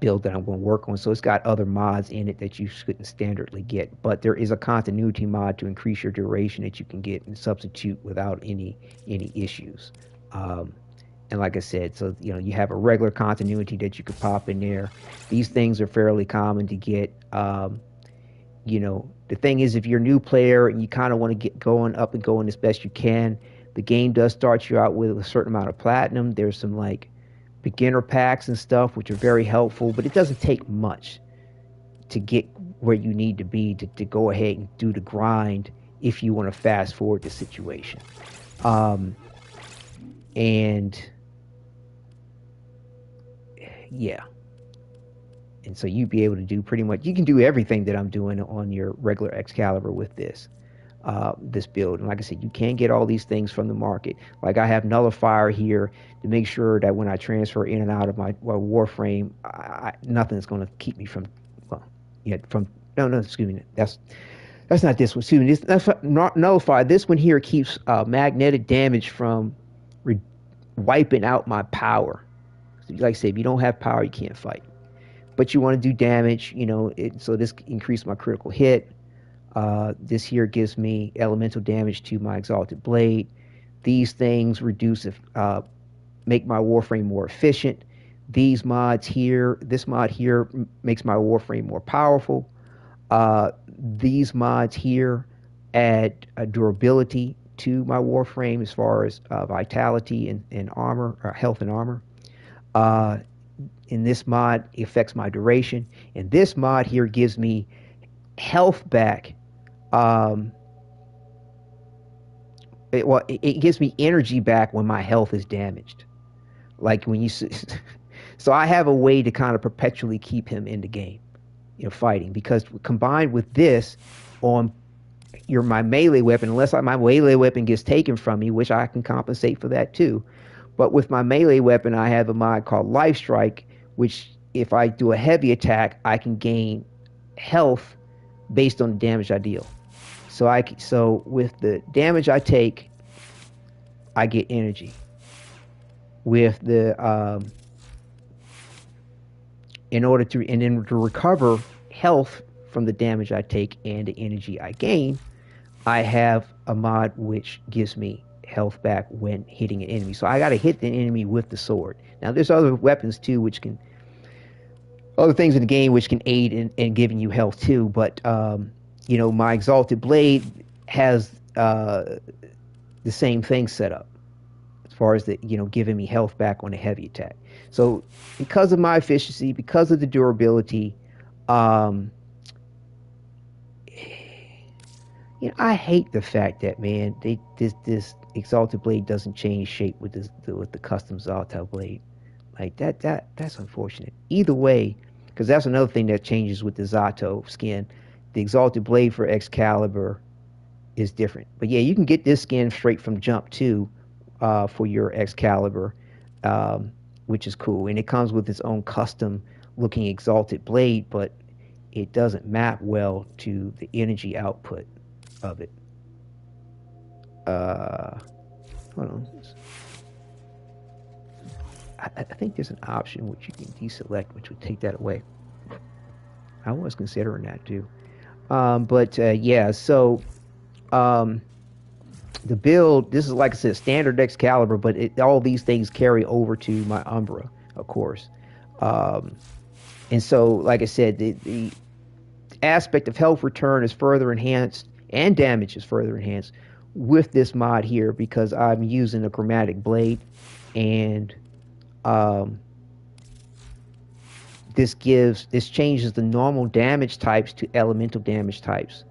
build that I'm going to work on. So it's got other mods in it that you couldn't standardly get. But there is a continuity mod to increase your duration that you can get and substitute without any issues. And like I said, so you know, you have a regular continuity that you could pop in there. These things are fairly common to get. You know, the thing is, if you're a new player and you kind of want to get going up and going as best you can, the game does start you out with a certain amount of platinum. There's some like beginner packs and stuff which are very helpful, but it doesn't take much to get where you need to be to go ahead and do the grind if you want to fast forward the situation. And yeah, and so you'd be able to do pretty much, you can do everything that I'm doing on your regular Excalibur with this build. And like I said, you can get all these things from the market. Like I have Nullifier here to make sure that when I transfer in and out of my Warframe, nothing's going to keep me from, excuse me, that's not this one. Excuse me, that's not Nullifier. This one here keeps magnetic damage from wiping out my power. Like I said, if you don't have power, you can't fight. But you want to do damage, you know, so this increased my critical hit. This here gives me elemental damage to my Exalted Blade. These things reduce make my Warframe more efficient. These mods here, this mod here makes my Warframe more powerful. These mods here add durability to my Warframe as far as vitality and armor, or health and armor. In this mod, it affects my duration. And this mod here gives me health back. It gives me energy back when my health is damaged. Like when you... So I have a way to kind of perpetually keep him in the game, fighting. Because combined with this on my melee weapon, unless my melee weapon gets taken from me, which I can compensate for that too. But with my melee weapon, I have a mod called Life Strike, which if I do a heavy attack, I can gain health based on the damage I deal. So with the damage I take, I get energy. With the in order to recover health from the damage I take and the energy I gain, I have a mod which gives me health back when hitting an enemy. So I got to hit the enemy with the sword. Now there's other weapons too, other things in the game which can aid in giving you health too. But my Exalted Blade has the same thing set up as far as giving me health back on a heavy attack. So because of my efficiency, because of the durability, I hate the fact that, man, this Exalted Blade doesn't change shape with the custom Zato Blade. Like that's unfortunate. Either way, because that's another thing that changes with the Zato skin. The Exalted Blade for Excalibur is different. But yeah, you can get this skin straight from Jump too, for your Excalibur, which is cool. And it comes with its own custom looking Exalted Blade, but it doesn't map well to the energy output of it. Hold on. I think there's an option which you can deselect, which would take that away. I was considering that too. Yeah, so the build, this is, like I said, standard Excalibur, but all these things carry over to my Umbra, of course. And so, like I said, the aspect of health return is further enhanced, and damage is further enhanced with this mod here, because I'm using a chromatic blade, and this changes the normal damage types to elemental damage types.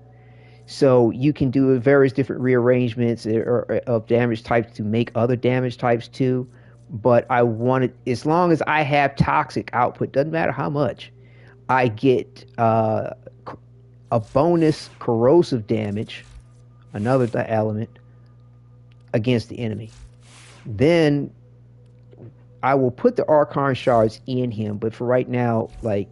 So you can do various different rearrangements of damage types to make other damage types too. But I want it, as long as I have toxic output, doesn't matter how much, I get a bonus corrosive damage, another element, against the enemy. Then I will put the Archon shards in him, but for right now, like,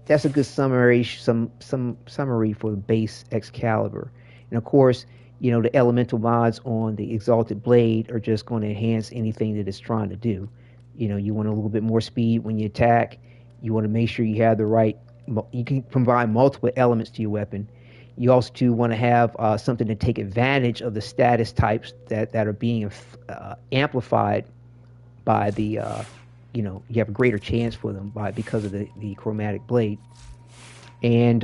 that's a good summary, some summary for the base Excalibur. And of course, the elemental mods on the Exalted Blade are just going to enhance anything that it's trying to do. You want a little bit more speed when you attack. You want to make sure you have the right, you can combine multiple elements to your weapon. You also too want to have something to take advantage of the status types that are being amplified by the, you have a greater chance for them because of the chromatic blade. And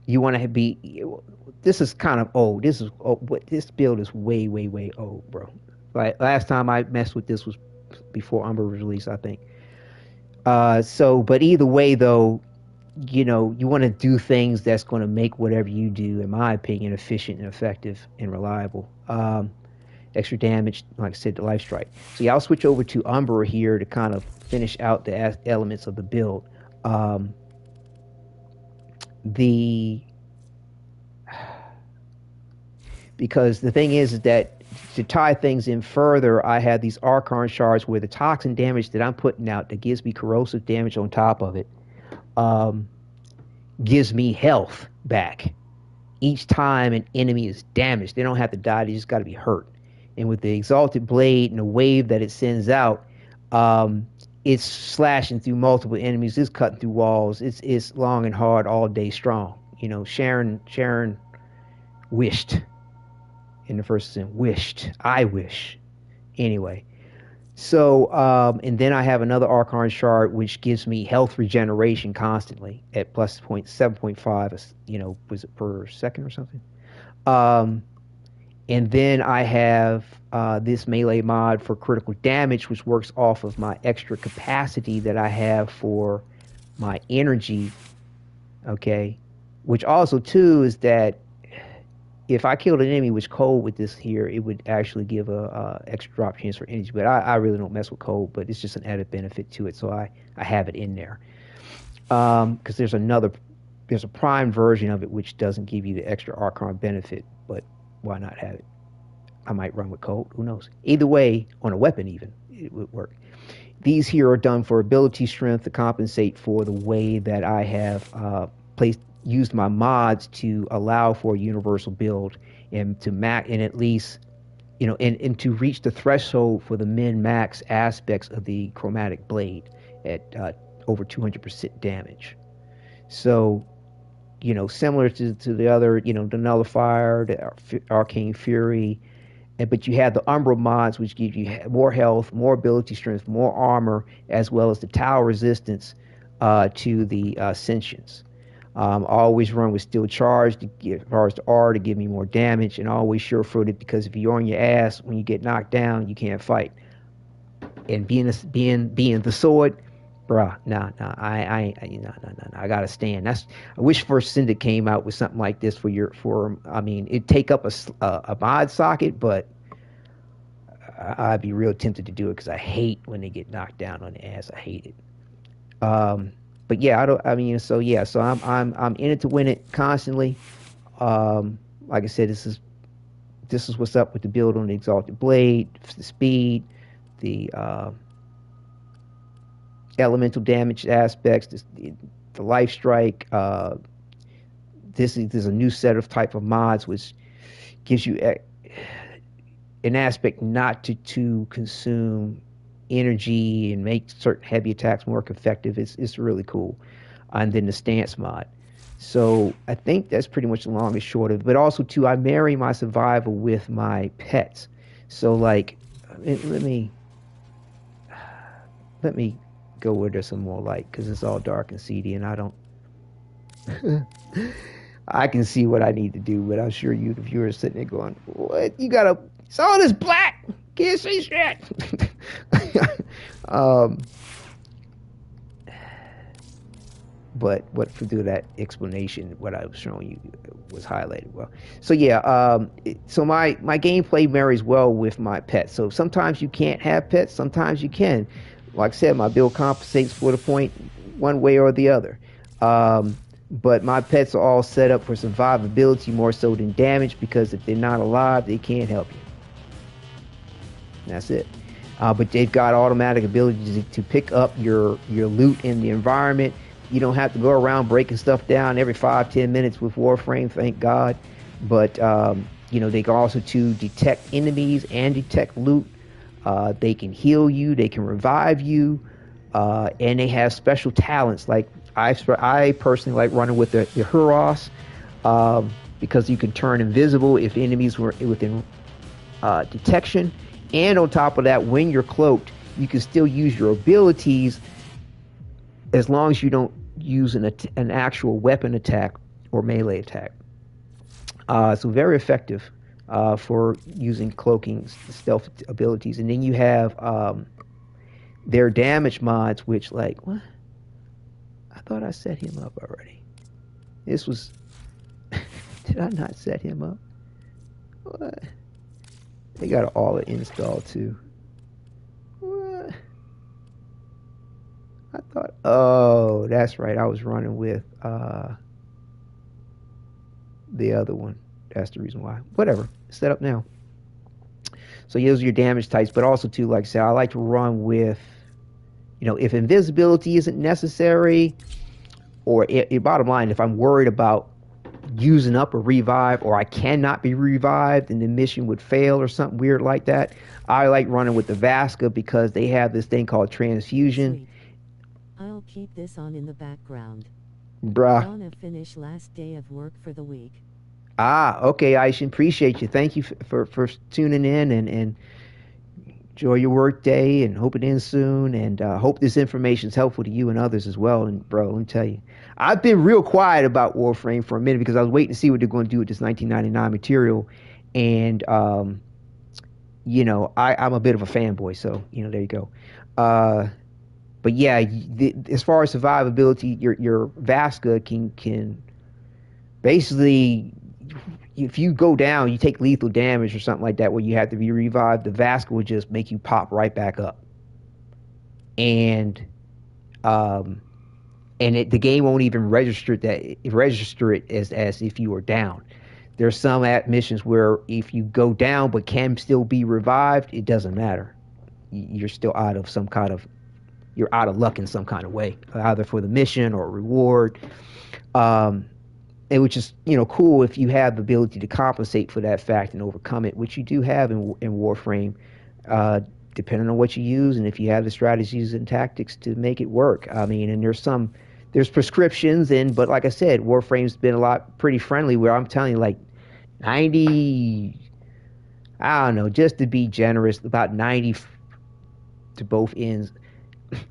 you want to be, this is kind of old. This build is way, way, way old, bro. Like, last time I messed with this was before Umbra was released, I think. But either way, though, you want to do things that's going to make whatever you do, in my opinion, efficient and effective and reliable. Extra damage, like I said, the Life Strike. So yeah, I'll switch over to Umbra here to kind of finish out the elements of the build. Because the thing is that to tie things in further, I have these Archon shards where the toxin damage that I'm putting out that gives me corrosive damage on top of it gives me health back each time an enemy is damaged. They don't have to die, they just got to be hurt. And with the Exalted Blade and the wave that it sends out, it's slashing through multiple enemies. It's cutting through walls. It's long and hard all day strong. You know, Sharon wished in the first scene. Wished. I wish. Anyway. So, and then I have another Archon shard, which gives me health regeneration constantly at plus 7.5, you know, was it per second or something? And then I have this melee mod for critical damage, which works off of my extra capacity that I have for my energy, okay? Which also, too, is that if I killed an enemy with cold with this here, it would actually give a extra drop chance for energy. But I really don't mess with cold, but it's just an added benefit to it, so I have it in there. Because there's a prime version of it which doesn't give you the extra Archon benefit, but why not have it? I might run with cold, who knows? Either way, on a weapon even, it would work. These here are done for ability strength to compensate for the way that I have used my mods to allow for a universal build and to and at least, you know, and to reach the threshold for the min-max aspects of the chromatic blade at over 200% damage. So, you know, similar to the other, you know, the Nullifier, the Arcane Fury, but you have the Umbra mods, which give you more health, more ability strength, more armor, as well as the tower resistance to the Sentients. I always run with Steel Charge as far as the R to give me more damage, and always sure-footed, because if you're on your ass when you get knocked down, you can't fight. And being the sword, bruh, nah, I gotta stand. I wish First Syndicate came out with something like this I mean, it'd take up a mod socket, but I'd be real tempted to do it because I hate when they get knocked down on the ass. I hate it. But yeah, so I'm in it to win it constantly. Like I said, this is what's up with the build on the Exalted Blade, the speed, the elemental damage aspects, the life strike. There's a new set of type of mods which gives you an aspect not to consume energy and make certain heavy attacks more effective. It's really cool. And then the stance mod. So I think that's pretty much the long and short of it. But also too, I marry my survival with my pets. So like, let me go where there's some more light, because it's all dark and seedy, and I don't. I can see what I need to do, but I'm sure you, the viewers, sitting there going, "What? You gotta? It's all this black. Can't see shit." But through that explanation, what I was showing you was highlighted well. So yeah, so my gameplay marries well with my pets. So sometimes you can't have pets, sometimes you can. Like I said, my build compensates for the point one way or the other. But my pets are all set up for survivability more so than damage, because if they're not alive, they can't help you. That's it. But they've got automatic ability to pick up your loot in the environment. You don't have to go around breaking stuff down every 5-10 minutes with Warframe, thank God. But you know, they can also detect enemies and detect loot. They can heal you, they can revive you, and they have special talents. Like I personally like running with the Huros, because you can turn invisible if enemies were within detection. And on top of that, when you're cloaked, you can still use your abilities as long as you don't use an actual weapon attack or melee attack. So very effective for using cloaking stealth abilities. And then you have their damage mods, which, like, what? I thought I set him up already. This was... Did I not set him up? What? They got all the install too. What? I thought, oh, that's right. I was running with the other one. That's the reason why. Whatever. Set up now. So those are your damage types, but also too, like I said, I like to run with, you know, if invisibility isn't necessary, or bottom line, if I'm worried about using up a revive, or I cannot be revived and the mission would fail or something weird like that, I like running with the Vasca because they have this thing called transfusion. Sweet. I'll keep this on in the background. Bruh. Gonna finish last day of work for the week. Ah, okay, Aishin, appreciate you. Thank you for tuning in, and enjoy your work day, and hope it ends soon, and hope this information is helpful to you and others as well. And bro, let me tell you, I've been real quiet about Warframe for a minute because I was waiting to see what they're going to do with this 1999 material, and you know, I'm a bit of a fanboy, so you know, there you go. But yeah, as far as survivability, your Vasca can basically, if you go down, you take lethal damage or something like that where you have to be revived, the Vasca will just make you pop right back up. And the game won't even register it as if you were down. There's some missions where if you go down but can still be revived, it doesn't matter. You're still you're out of luck in some kind of way, either for the mission or reward. And which is, you know, cool if you have the ability to compensate for that fact and overcome it, which you do have in Warframe, depending on what you use and if you have the strategies and tactics to make it work. I mean, and there's prescriptions, but like I said, Warframe's been pretty friendly, where I'm telling you, like 90, I don't know, just to be generous, about 90 to both ends,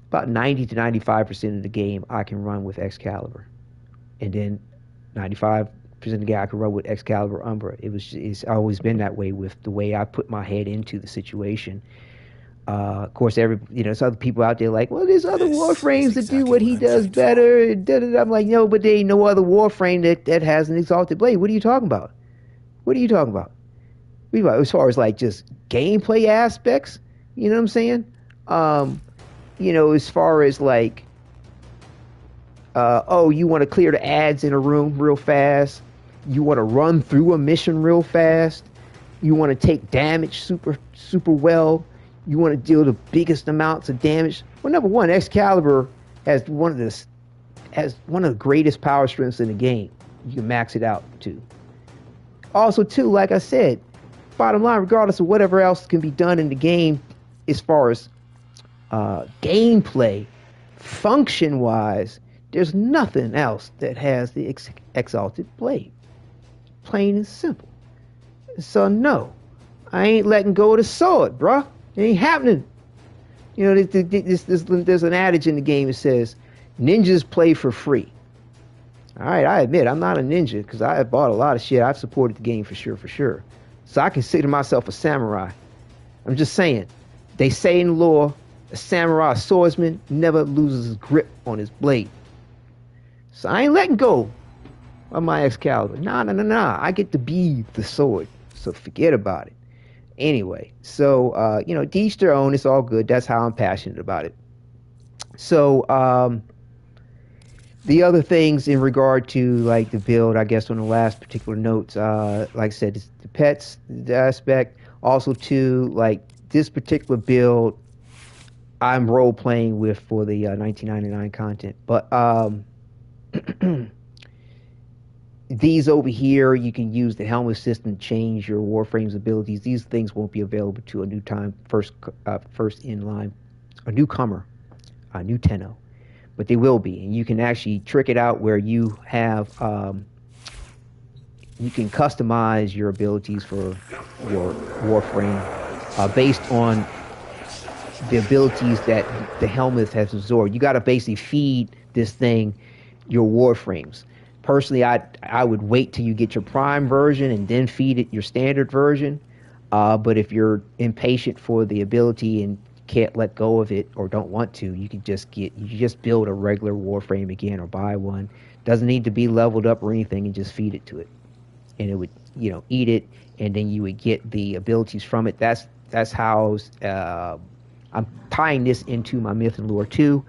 about 90 to 95% of the game I can run with Excalibur, and then 95% of the game I can run with Excalibur Umbra. It's always been that way with the way I put my head into the situation. Of course, there's other people out there like, well, there's other Warframes that do what he does better. I'm like, no, but there ain't no other Warframe that has an exalted blade. What are you talking about? As far as like just gameplay aspects, you know what I'm saying? You know, as far as like, you want to clear the ads in a room real fast. You want to run through a mission real fast. You want to take damage super, super well. You want to deal the biggest amounts of damage. Well, number one, Excalibur has one of the greatest power strengths in the game. You can max it out to. Also, too, like I said, bottom line, regardless of whatever else can be done in the game, as far as gameplay, function-wise, there's nothing else that has the exalted blade. Plain and simple. So no, I ain't letting go of the sword, bruh. It ain't happening. You know, there's an adage in the game that says, ninjas play for free. All right, I admit I'm not a ninja because I have bought a lot of shit. I've supported the game for sure. So I consider myself a samurai. I'm just saying, they say in the lore, a samurai swordsman never loses his grip on his blade. So I ain't letting go of my Excalibur. Nah. I get to be the sword. So forget about it. Anyway, so, you know, to each their own. It's all good. That's how I'm passionate about it. So, the other things in regard to, like, the build, I guess, on the last particular notes, like I said, it's the pets, the aspect. Also, too, like, this particular build, I'm role-playing with for the 1999 content. But, these over here, you can use the helmet system to change your Warframe's abilities. These things won't be available to a new time, first in line, a newcomer, a new Tenno, but they will be. And you can actually trick it out where you have, you can customize your abilities for your Warframe based on the abilities that the helmet has absorbed. You got to basically feed this thing your Warframes. Personally, I would wait till you get your Prime version and then feed it your standard version. But if you're impatient for the ability and can't let go of it or don't want to, you can just build a regular Warframe again or buy one. Doesn't need to be leveled up or anything, and just feed it to it, and it would, you know, eat it, and then you would get the abilities from it. That's how I'm tying this into my Myth and Lore 2.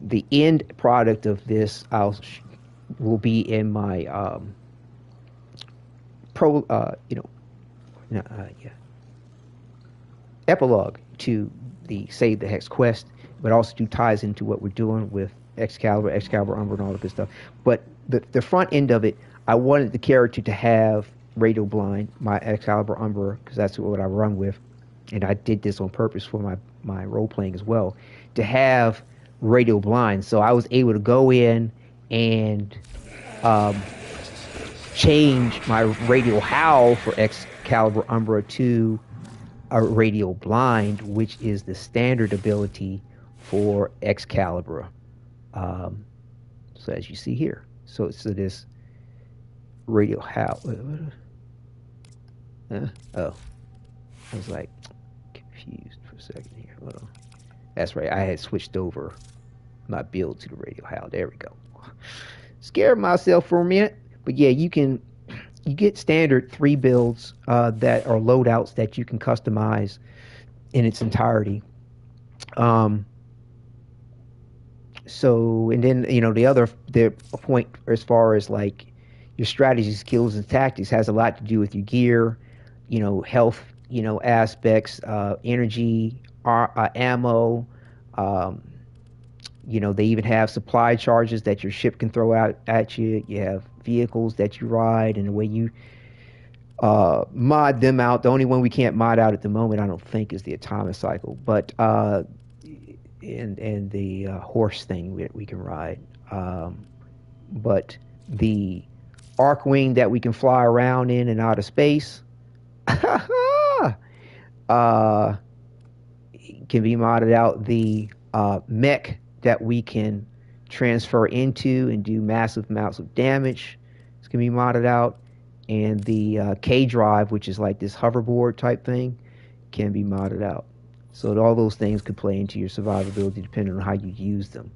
The end product of this will be in my epilogue to the Save the Hex Quest, but also ties into what we're doing with Excalibur, Umbra, and all that good stuff. But the front end of it, I wanted the character to have radio blind, my Excalibur Umbra, because that's what I run with, and I did this on purpose for my role playing as well, to have radio blind. So I was able to go in and change my radio howl for Excalibur Umbra to a radio blind, which is the standard ability for Excalibur. So as you see here, so this radio howl. Oh, I was like confused for a second here. Hold on. That's right, I had switched over my build to the radio howl. There we go. Scared myself for a minute, but yeah, you get standard 3 builds that are loadouts that you can customize in its entirety. So, and then, the point as far as like your strategy, skills, and tactics has a lot to do with your gear, health, aspects, energy, ammo. They even have supply charges that your ship can throw out at you. You have vehicles that you ride, and the way you mod them out. The only one we can't mod out at the moment, I don't think, is the atomic cycle, but and the horse thing that we can ride. But the Archwing that we can fly around in and out of space can be modded out. The mech that we can transfer into and do massive amounts of damage, it's going to be modded out. And the K drive, which is like this hoverboard type thing, can be modded out. So all those things could play into your survivability depending on how you use them.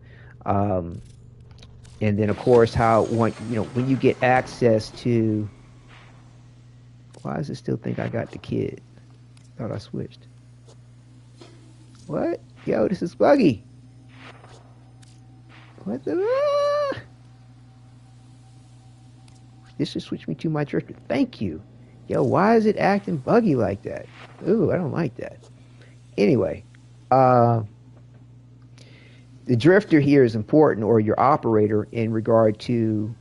And then, of course, when you get access to... Why does it still think I got the kid? Thought I switched. What? Yo, this is buggy. What the... This should switch me to my drifter. Thank you. Yo, why is it acting buggy like that? Ooh, I don't like that. Anyway, the drifter here is important, or your operator, in regard to...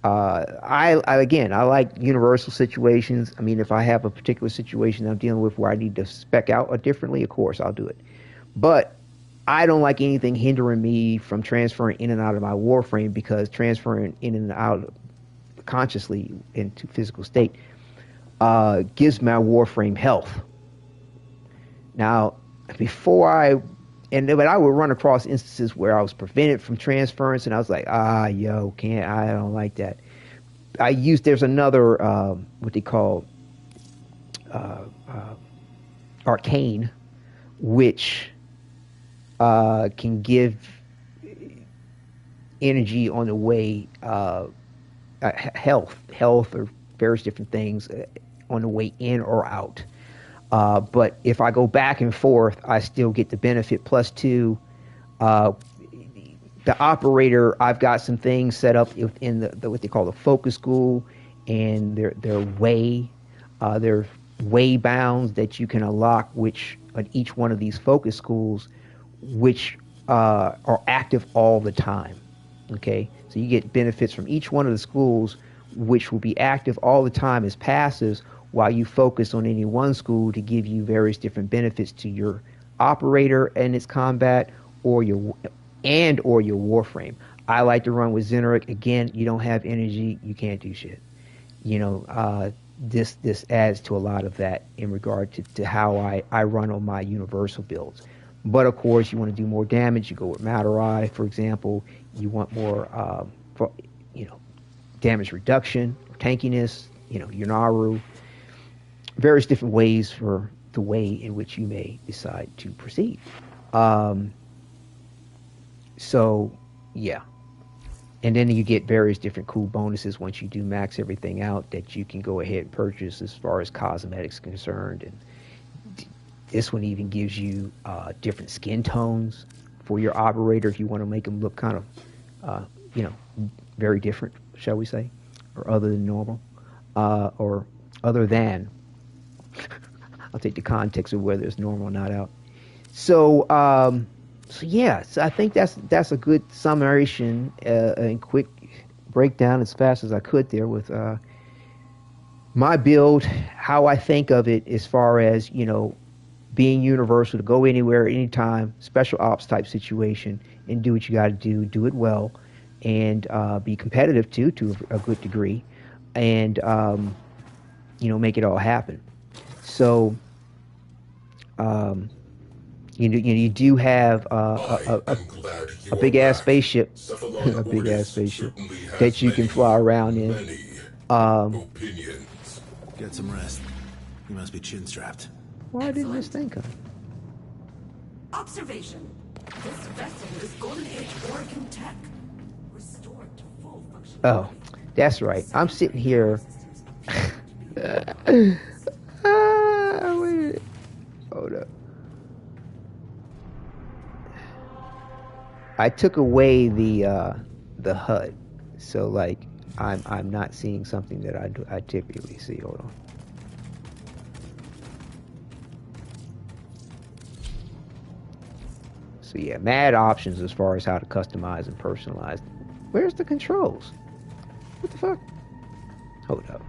I like universal situations. I mean, if I have a particular situation I'm dealing with where I need to spec out differently, of course, I'll do it. But I don't like anything hindering me from transferring in and out of my Warframe, because transferring in and out consciously into physical state gives my Warframe health. Now, before I would run across instances where I was prevented from transference, and I was like, I don't like that. There's another, what they call arcane, which can give energy on the way, health or various different things on the way in or out. But if I go back and forth, I still get the benefit. Plus 2, the operator, I've got some things set up in the what they call the focus school, and their way bounds that you can unlock, which on each one of these focus schools, which are active all the time. Okay, so you get benefits from each one of the schools, which will be active all the time as passives, while you focus on any one school to give you various different benefits to your operator and its combat, or your Warframe. I like to run with Xeneric. Again, you don't have energy, you can't do shit. This adds to a lot of that in regard to how I run on my universal builds. But of course, you want to do more damage, you go with Madurai, for example. You want more damage reduction, tankiness, your Naru. Various different ways for the way in which you may decide to proceed. So, yeah. And then you get various different cool bonuses once you do max everything out that you can go ahead and purchase as far as cosmetics concerned. And this one even gives you different skin tones for your operator if you want to make them look kind of, very different, shall we say, or other than normal, or other than... I'll take the context of whether it's normal or not out. So So yeah, so I think that's a good summation and quick breakdown as fast as I could there with my build, how I think of it as far as, you know, being universal to go anywhere, anytime, special ops type situation, and do what you got to do it well, and be competitive too to a good degree, and you know, make it all happen. So you do have a big ass spaceship, a big ass spaceship that you can fly around in. Get some rest. You must be chin strapped. Why didn't this thing come? Observation. This vessel is Golden Age Oregon tech. Restored to full function. Oh, that's right. I'm sitting here. Wait. Hold up. I took away the HUD, so like I'm not seeing something that I typically see. Hold on. So yeah, mad options as far as how to customize and personalize. Where's the controls? What the fuck? Hold up.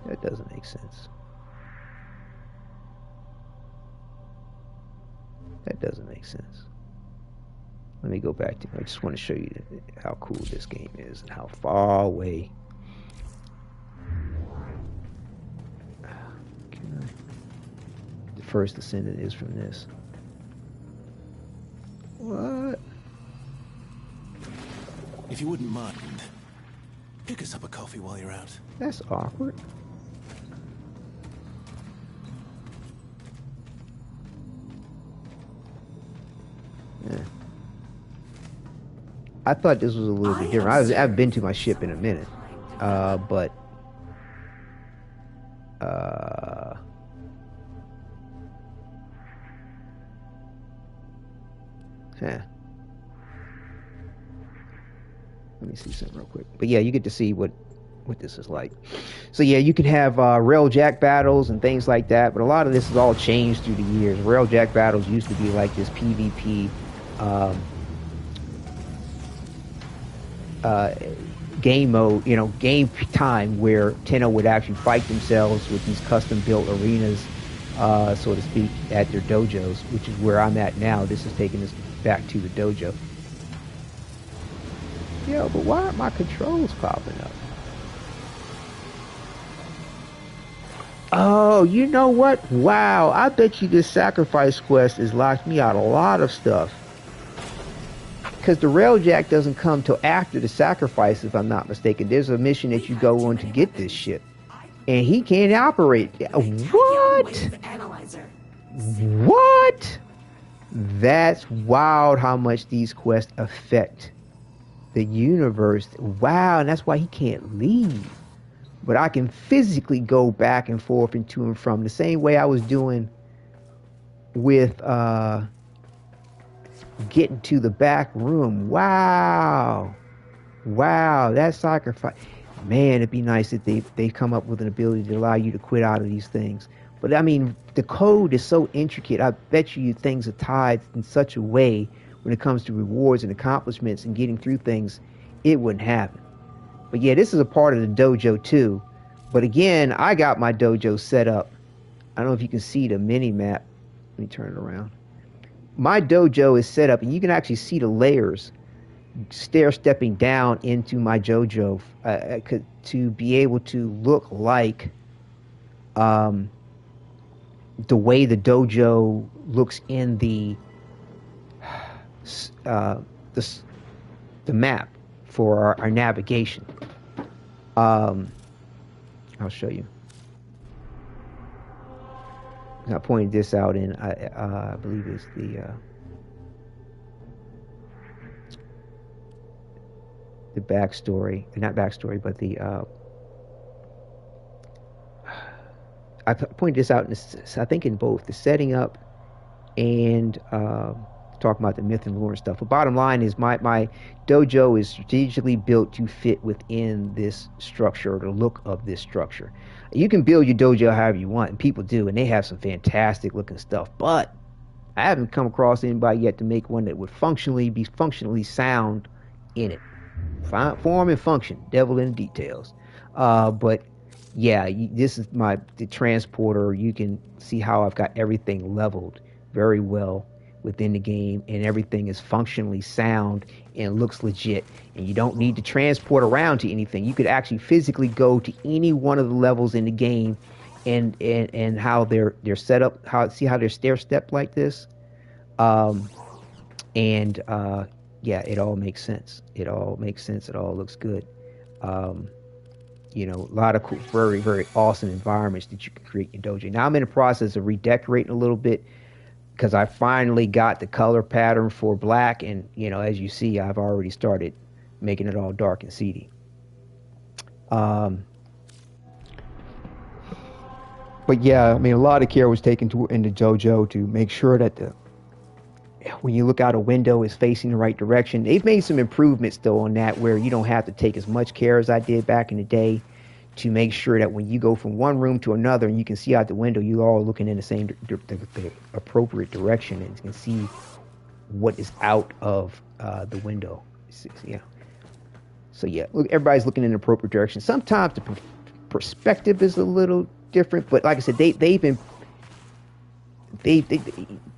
That doesn't make sense. That doesn't make sense. Let me go back to, I just want to show you how cool this game is and how far away. The first descendant is from this. What? If you wouldn't mind, pick us up a coffee while you're out. That's awkward. Yeah. I thought this was a little bit different. I've been to my ship in a minute, but let me see something real quick. But yeah, you get to see what this is like. So yeah, you can have railjack battles and things like that, but a lot of this has all changed through the years. Railjack battles used to be like this PvP game mode, you know, game time where Tenno would actually fight themselves with these custom built arenas, so to speak, at their dojos, which is where I'm at now. This is taking us back to the dojo. Yo, but why aren't my controls popping up? Oh, you know what? Wow, I bet you this sacrifice quest has locked me out a lot of stuff. Because the railjack doesn't come till after the sacrifice, if I'm not mistaken. There's a mission that you go on to get this ship. And he can't operate. What? What? That's wild how much these quests affect the universe. Wow, and that's why he can't leave. But I can physically go back and forth and to and from the same way I was doing with getting to the back room. Wow, that sacrifice, man. It'd be nice if they come up with an ability to allow you to quit out of these things. But I mean, the code is so intricate. I bet you things are tied in such a way when it comes to rewards and accomplishments and getting through things, it wouldn't happen. But yeah, this is a part of the dojo too. But again, I got my dojo set up. I don't know if you can see the mini map. Let me turn it around. My dojo is set up, and you can actually see the layers stair-stepping down into my dojo to be able to look like the way the dojo looks in the map for our navigation. I'll show you. I pointed this out in I believe it's the backstory, not backstory, but the I pointed this out in I think in both the setting up and talking about the myth and lore and stuff. But bottom line is my dojo is strategically built to fit within this structure, or the look of this structure. You can build your dojo however you want, and people do, and they have some fantastic looking stuff. But I haven't come across anybody yet to make one that would be functionally sound in it. Form and function, devil in the details. But yeah, this is the transporter. You can see how I've got everything leveled very well within the game, and everything is functionally sound and looks legit. And you don't need to transport around to anything. You could actually physically go to any one of the levels in the game, and how they're set up. See how they're stair stepped like this, and yeah, it all makes sense. It all makes sense. It all looks good. You know, a lot of cool, very, very awesome environments that you can create in Dojo. Now I'm in the process of redecorating a little bit because I finally got the color pattern for black, and you know, as you see, I've already started making it all dark and seedy. But yeah, I mean, a lot of care was taken in the Dojo to make sure that when you look out a window, it's facing the right direction. They've made some improvements though on that, where you don't have to take as much care as I did back in the day to make sure that when you go from one room to another and you can see out the window, you're all looking in the same the appropriate direction, and you can see what is out of the window. Yeah. So yeah, look, everybody's looking in the appropriate direction. Sometimes the perspective is a little different, but like I said,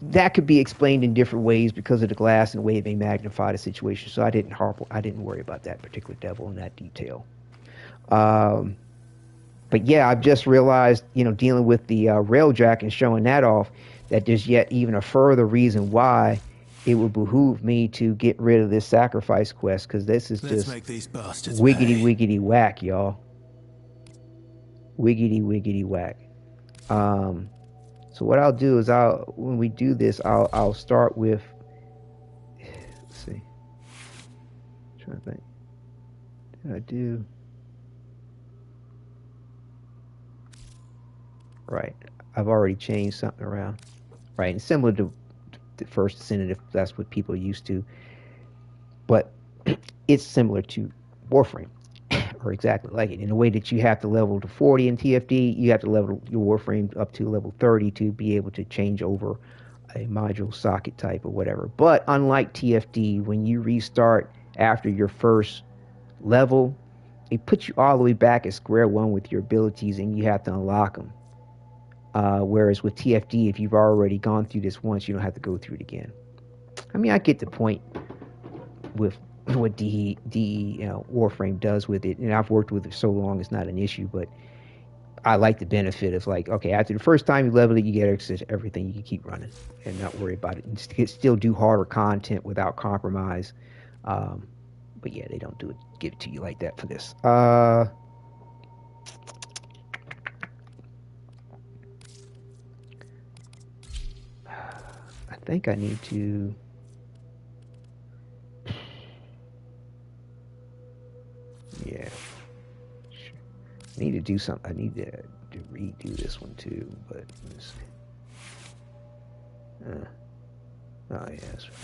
that could be explained in different ways because of the glass and the way it may magnify the situation. So I didn't worry about that particular devil in that detail. But yeah, I've just realized, you know, dealing with the rail jack and showing that off, that there's yet even a further reason why it would behoove me to get rid of this sacrifice quest, because this is just wiggity whack, y'all. Wiggity whack. So what I'll do is when we do this, I'll start with, let's see, I'm trying to think. Did I do? Right, I've already changed something around. Right, and similar to the first Ascendant, if that's what people are used to, but it's similar to Warframe, or exactly like it, in the way that you have to level to 40 in TFD, you have to level your Warframe up to level 30 to be able to change over a module socket type or whatever. But unlike TFD, when you restart after your first level, it puts you all the way back at square one with your abilities, and you have to unlock them. Whereas with TFD, if you've already gone through this once, you don't have to go through it again. I mean, I get the point with what Warframe does with it, and I've worked with it so long, it's not an issue. But I like the benefit of, like, okay, after the first time you level it, you get access to everything. You can keep running and not worry about it, and still do harder content without compromise. But yeah, they don't give it to you like that for this. I think I need to. Yeah. Sure. I need to do something. I need to redo this one too, but let's see. Oh, yeah, that's right.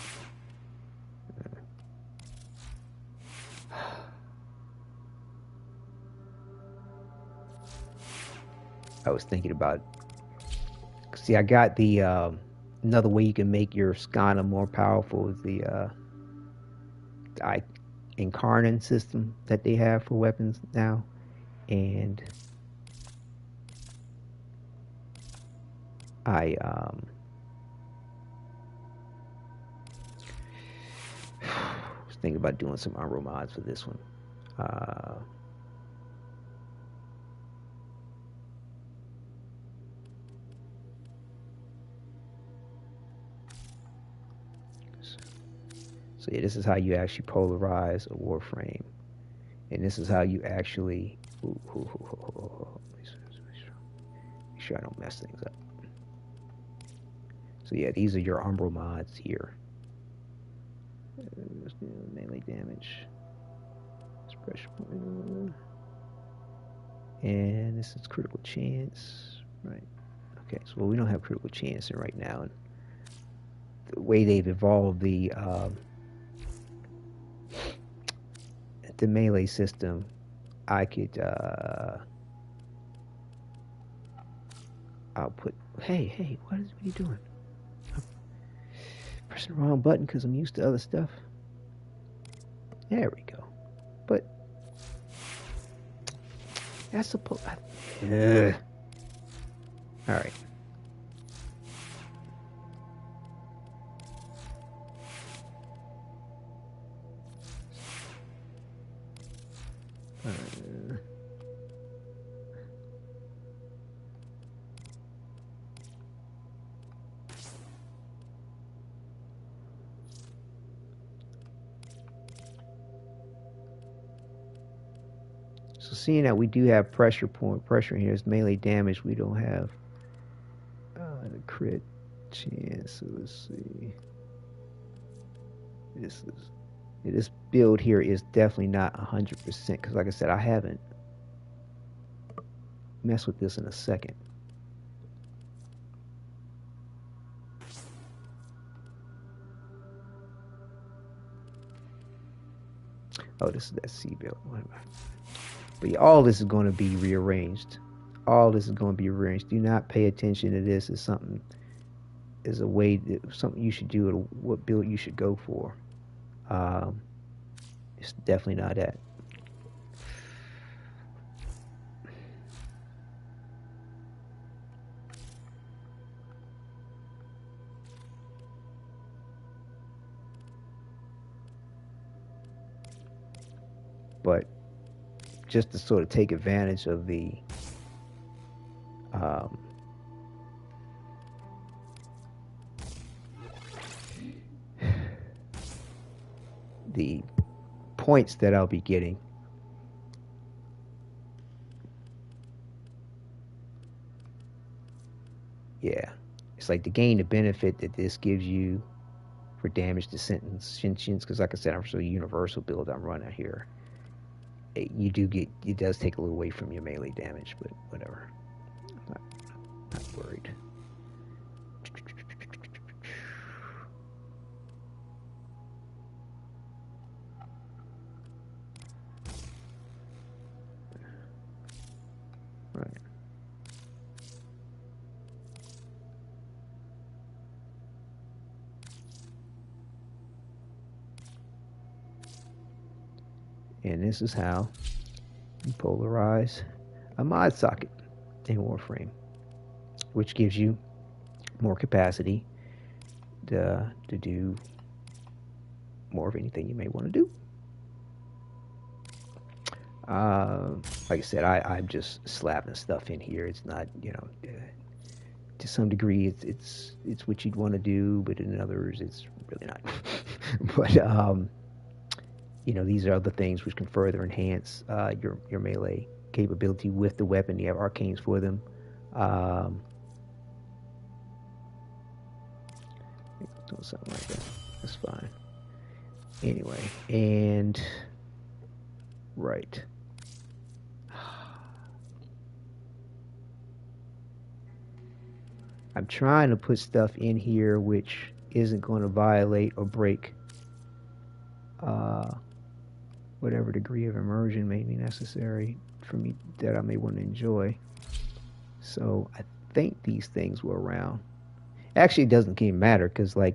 I was thinking about. See, I got the another way you can make your Skana more powerful is the Incarnate system that they have for weapons now, and I was thinking about doing some Umbra mods for this one. So yeah, this is how you actually polarize a Warframe, and this is how you actually make sure I don't mess things up. So yeah, these are your Umbra mods here. Melee damage, suppression, and this is critical chance, right? Okay, so we don't have critical chance right now. And the way they've evolved the melee system, I could I'll put, hey, what are you doing? pressing the wrong button because I'm used to other stuff. There we go. But that's supposed. All right. So seeing that we do have pressure in here is melee damage. We don't have the crit chance. So let's see. This build here is definitely not 100% because, like I said, I haven't messed with this in a second. Oh, this is that C build. But yeah, all this is going to be rearranged. All this is going to be rearranged. Do not pay attention to this as something, as a way that something you should do, or what build you should go for. It's definitely not that. But just to sort of take advantage of the points that I'll be getting. Yeah, it's like to gain the benefit that this gives you for damage to Sentients, because like I said, I'm sort of universal build I'm running here. You do get, it does take a little away from your melee damage, but whatever. I'm not worried. Right. And this is how you polarize a mod socket in Warframe, which gives you more capacity to do more of anything you may want to do. Like I said, I'm just slapping stuff in here. It's not, you know, to some degree, it's what you'd want to do, but in others, it's really not. But you know, these are other things which can further enhance your melee capability with the weapon. You have arcanes for them. Doing something like that. That's fine. Anyway, and right. I'm trying to put stuff in here which isn't going to violate or break whatever degree of immersion may be necessary for me that I may want to enjoy. So I think these things were around. Actually, it doesn't even matter because, like,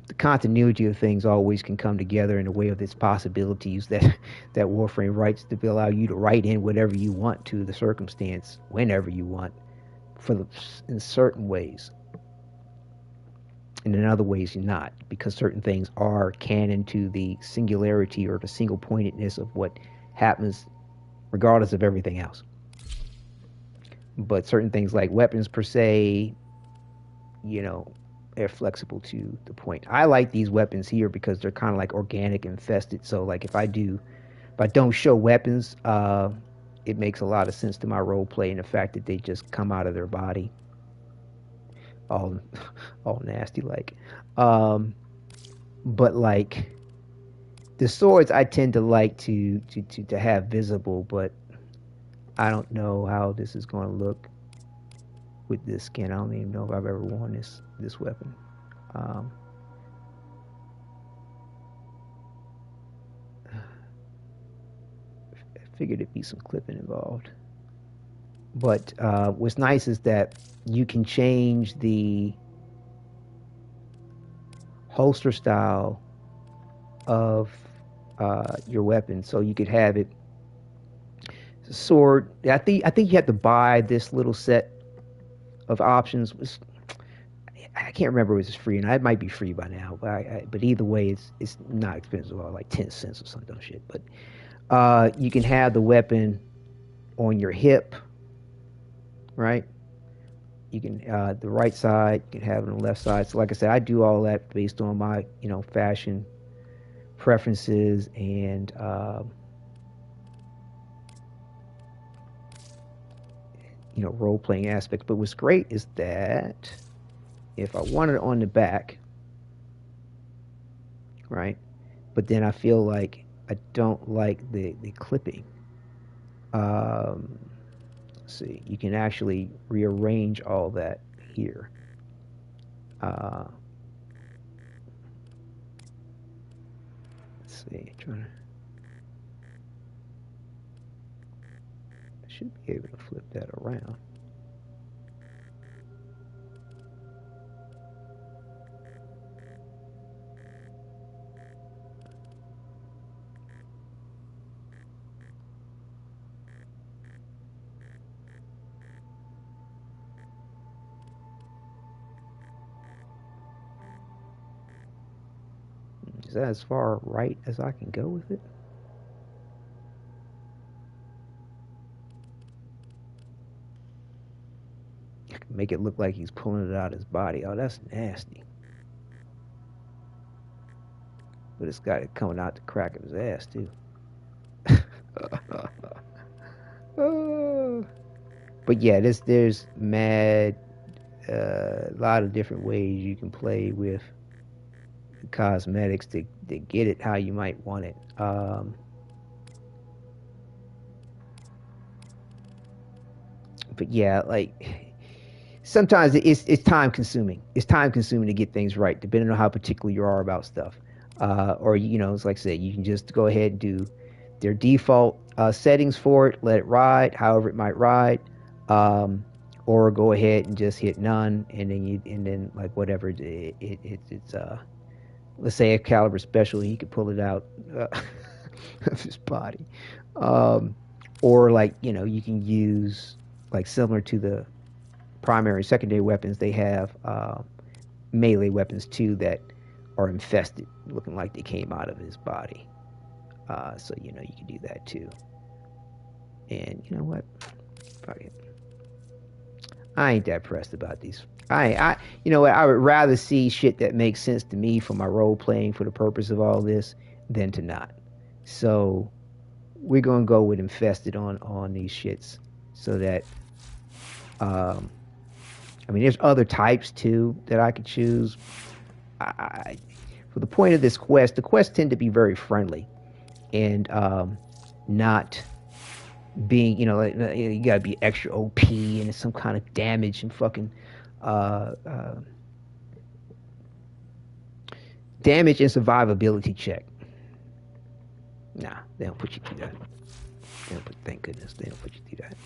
the continuity of things always can come together in a way of its possibilities that Warframe writes to allow you to write in whatever you want to the circumstance whenever you want, in certain ways. And in other ways, you're not, because certain things are canon to the singularity or the single pointedness of what happens, regardless of everything else. But certain things like weapons per se, you know, they're flexible to the point. I like these weapons here because they're kind of like organic infested. So like if I don't show weapons, it makes a lot of sense to my role play and the fact that they just come out of their body. All nasty like. But like the swords I tend to like to have visible, but I don't know how this is going to look with this skin. I don't even know if I've ever worn this weapon. I figured it'd be some clipping involved. But what's nice is that you can change the holster style of your weapon, so you could have it sword. I think you have to buy this little set of options. I can't remember if it was free, and it might be free by now. But either way, it's not expensive, like 10 cents or some dumb shit. But you can have the weapon on your hip, right? You can the right side, you can have it on the left side. So like I said, I do all that based on my fashion preferences and role-playing aspects. But what's great is that if I want it on the back, right, but then I feel like I don't like the clipping, let's see, you can actually rearrange all that here. Let's see, I should be able to flip that around. Is that as far right as I can go with it? I can make it look like he's pulling it out of his body. Oh, that's nasty. But it's got it coming out the crack of his ass, too. But yeah, there's mad, a lot of different ways you can play with cosmetics to get it how you might want it. But yeah, like sometimes it's time consuming. It's time consuming to get things right, depending on how particular you are about stuff. Or it's like I said, you can just go ahead and do their default settings for it, let it ride however it might ride, or go ahead and just hit none, and then like whatever it's let's say Excalibur special, you could pull it out of his body, or like you can use, like, similar to the primary and secondary weapons, they have melee weapons too that are infested, looking like they came out of his body. So you can do that too. And you know what? Fuck it. I ain't that pressed about these. I would rather see shit that makes sense to me for my role playing for the purpose of all this than to not. So we're gonna go with infested on these shits, so that there's other types too that I could choose. For the point of this quest, the quests tend to be very friendly and not being, you gotta be extra OP and it's some kind of damage and fucking damage and survivability check. Nah, they don't put you through that. Thank goodness they don't put you through that.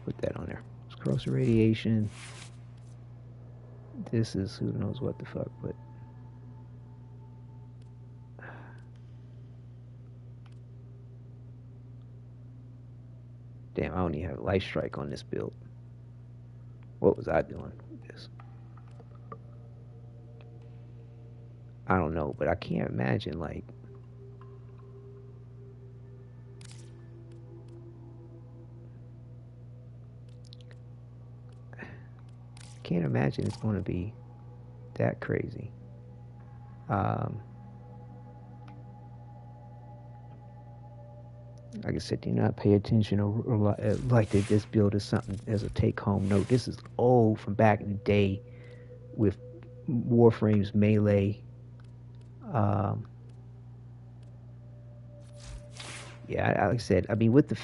Put that on there. It's corrosive radiation. This is who knows what the fuck, but damn, I don't even have a life strike on this build. What was I doing with this? I don't know, but I can't imagine, like, can't imagine it's going to be that crazy. Like I said, do not pay attention or like that this build is something as a take-home note. This is old, from back in the day with Warframe's melee. Yeah, like I said, I mean, with the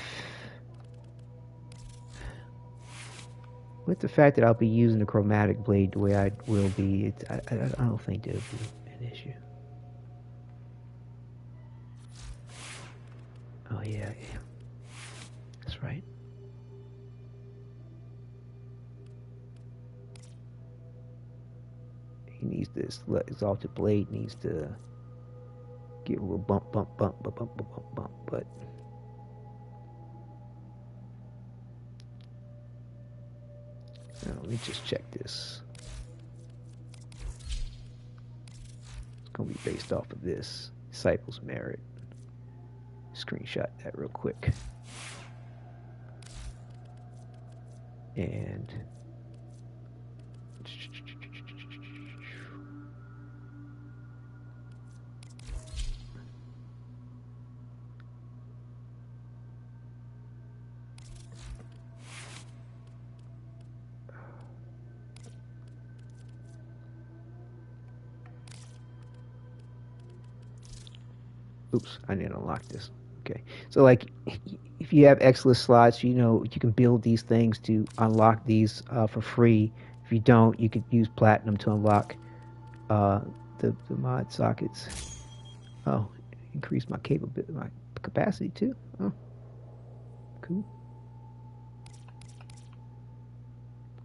fact that I'll be using the chromatic blade the way I will be, I don't think there'll be an issue. yeah, yeah. That's right. He needs this exalted blade needs to get a little bump, but now, let me just check this. It's gonna be based off of this Disciples Merit. Screenshot that real quick. And oops, I didn't unlock this. Okay, so like if you have X-list slots, you know you can build these things to unlock these for free. If you don't, you could use platinum to unlock the mod sockets. Oh, increase my capability, my capacity too. Oh, cool.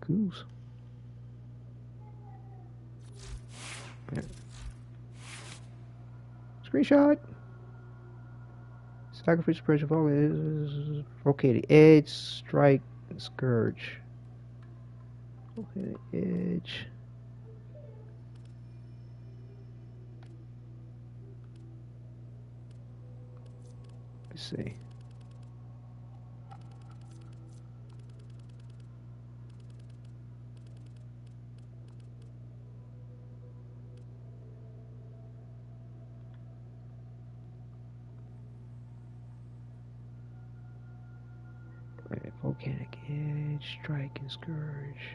Cool. Yeah. Screenshot. Sacrifice pressure of all is rotated edge, strike, and scourge. Rotated edge. Let's see. Volcanic edge, strike, and scourge.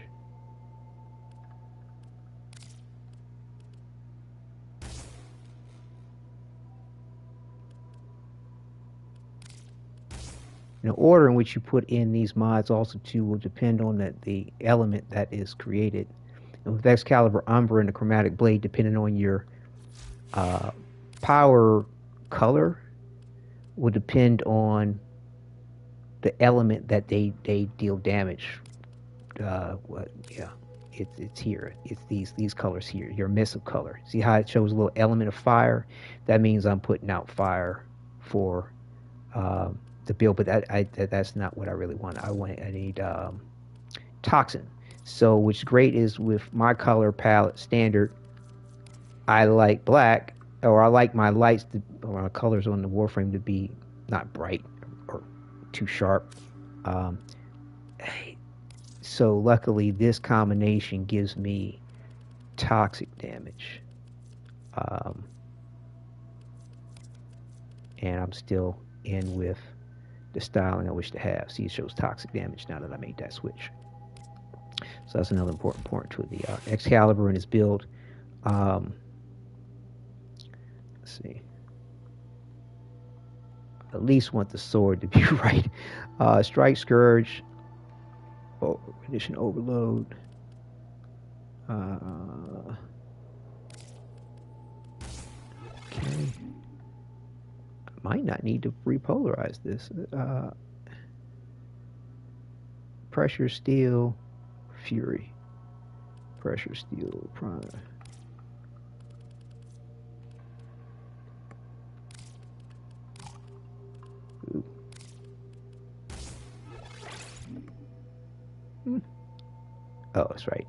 The order in which you put in these mods also too will depend on the element that is created. And with Excalibur, Umbra, and the Chromatic Blade, depending on your power color, will depend on the element that they deal damage. It's here. It's these colors here. Your emissive color. See how it shows a little element of fire? That means I'm putting out fire for the build, but that's not what I really want. I need toxin. So what's great is with my color palette standard, I like black, or I like my lights or my colors on the Warframe to be not bright or too sharp. So luckily this combination gives me toxic damage. And I'm still in with the styling I wish to have. See, it shows toxic damage now that I made that switch. So that's another important point to the Excalibur in his build. Let's see. At least want the sword to be right. Strike, Scourge, Condition Overload. Okay. Might not need to repolarize this. Pressure, Steel, Fury. Pressure, Steel, Prime. Ooh. Oh, that's right.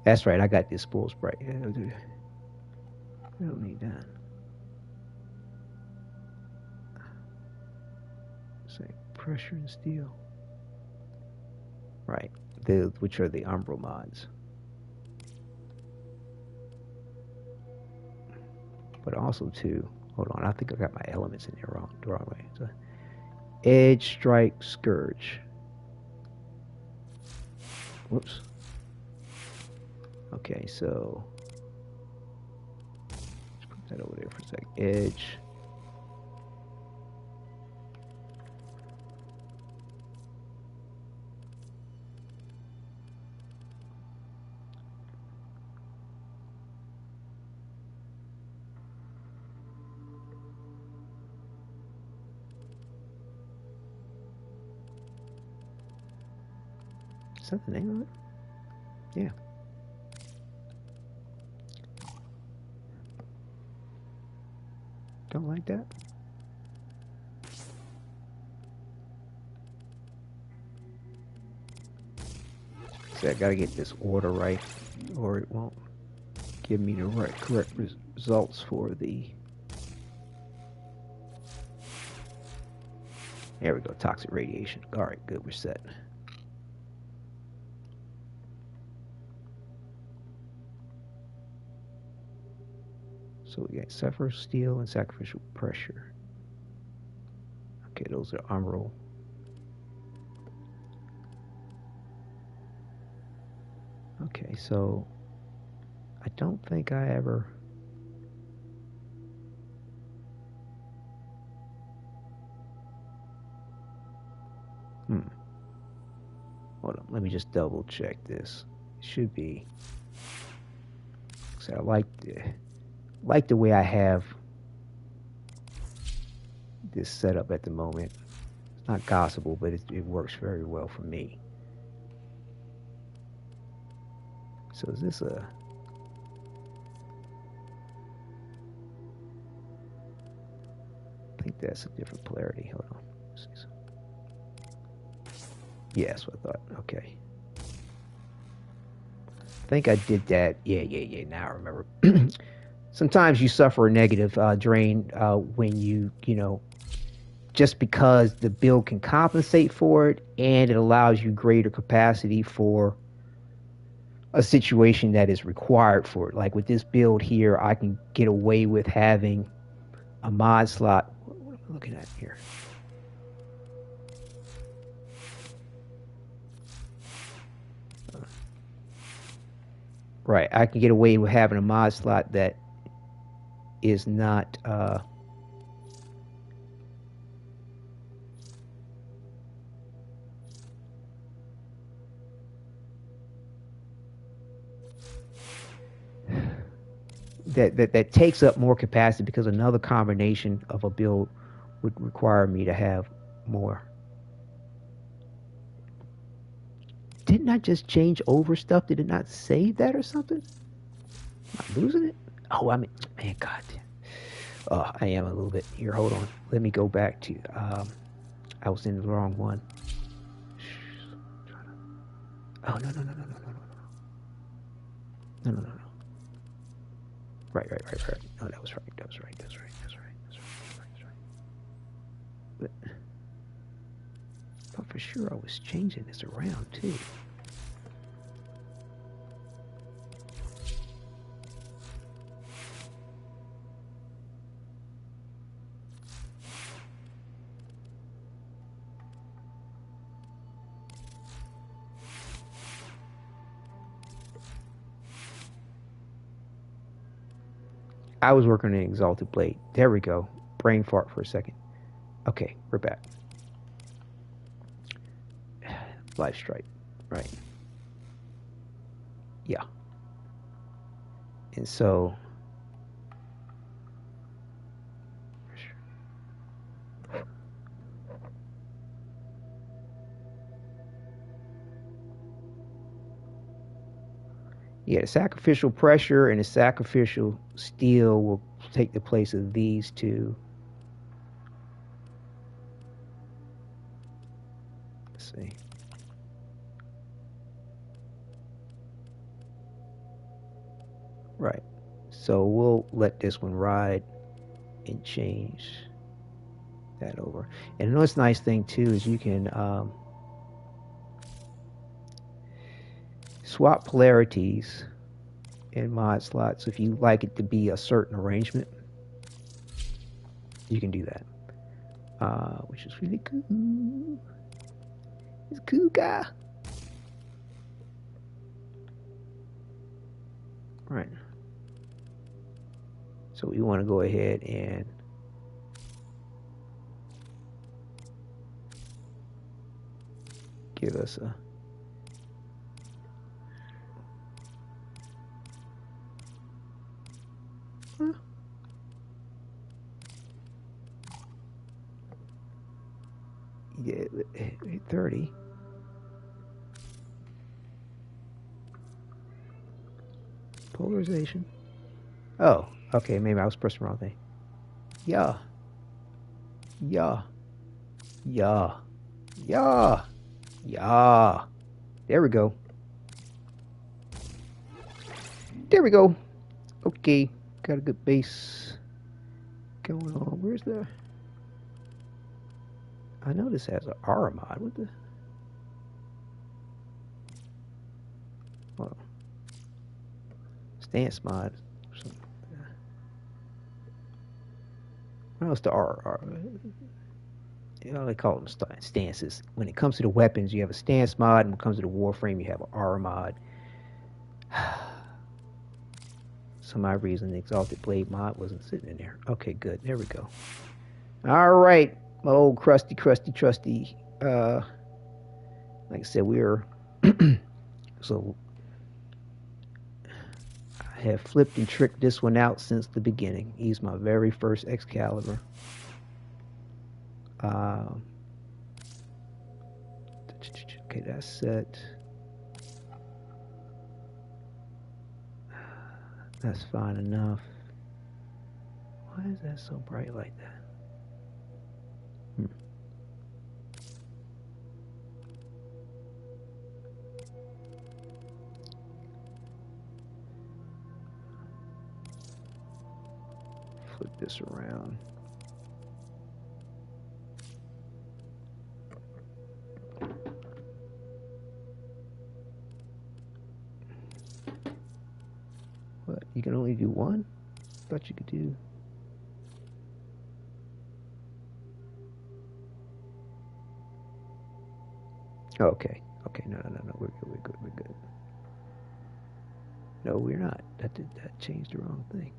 That's right. I got this spool spray. I don't need that. Say pressure and steel. Right. Which are the Umbra mods. But also too. Hold on. I think I got my elements in there the wrong way. So, Edge, Strike, Scourge. Whoops. Okay, so let's put that over there for a sec. Edge. Is that the name of it? Yeah. Don't like that. See, I gotta get this order right, or it won't give me the correct results for the... There we go, toxic radiation. Alright, good, we're set. So we got suffer, steel, and sacrificial pressure. Okay, those are Umbra. Okay, so I don't think I ever... Hold on, let me just double check this. It should be... So I like the way I have this set up at the moment. It's not gospel, but it works very well for me. So is this a... I think that's a different polarity. Hold on. Let's see some. Yeah, that's what I thought. Okay. I think I did that. Yeah. Now I remember. Sometimes you suffer a negative drain when you know, just because the build can compensate for it, and it allows you greater capacity for a situation that is required for it. Like with this build here, I can get away with having a mod slot. What am I looking at here? Right, I can get away with having a mod slot that is not that takes up more capacity, because another combination of a build would require me to have more. Didn't I just change over stuff? Did it not save that or something? Am I losing it? Oh, I mean, man, God. Oh, I am a little bit. Here, hold on. Let me go back to... I was in the wrong one. Oh, no. No. Right. No, that was right. But I thought for sure I was changing this around, too. I was working on an Exalted Blade. There we go. Brain fart for a second. Okay, we're back. Life Strike, right. Yeah. And so... Yeah, the sacrificial pressure and the sacrificial steel will take the place of these two. Let's see. Right. So we'll let this one ride and change that over. And another nice thing too is you can swap polarities in mod slots. If you like it to be a certain arrangement, you can do that, which is really cool. It's cool, guy. Right. So we want to go ahead and give us a... Yeah, 30. Polarization. Oh, okay, maybe I was pressing the wrong thing. Yeah. Yeah. Yeah. Yeah. Yeah. There we go. There we go. Okay, got a good base going on. Where's the... I know this has an R mod. What the... Well, stance mod. What else the R? You know, they call them stances. When it comes to the weapons, you have a stance mod, and when it comes to the Warframe, you have an R mod. Some odd reason the Exalted Blade mod wasn't sitting in there. Okay, good. There we go. All right, my old crusty, trusty. Like I said, we're so I have flipped and tricked this one out since the beginning. He's my very first Excalibur. Okay, that's set. That's fine enough. Why is that so bright like that? Flip this around. What? You can only do one? I thought you could do... Oh, okay. Okay, no. We're good. No, we're not. That changed the wrong thing.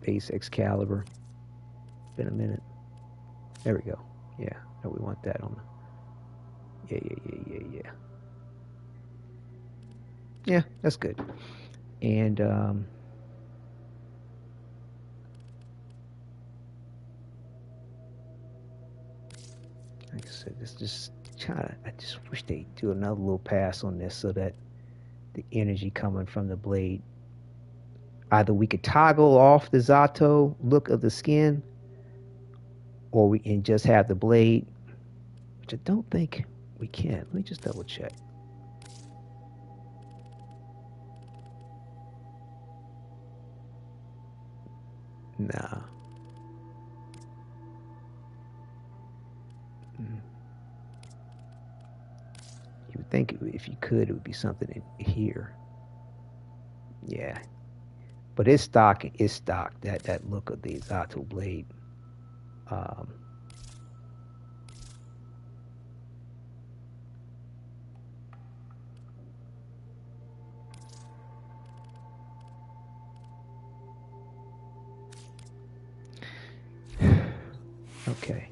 Base Excalibur. Been a minute. There we go. Yeah. No, we want that on the... Yeah. Yeah, that's good. And, like I said, this just I just wish they'd do another little pass on this so that the energy coming from the blade, either we could toggle off the Zato look of the skin, or we can just have the blade, which I don't think we can. Let me just double check. Nah. You would think if you could, it would be something in here. Yeah. But it's stock. That look of the Zato blade. Okay.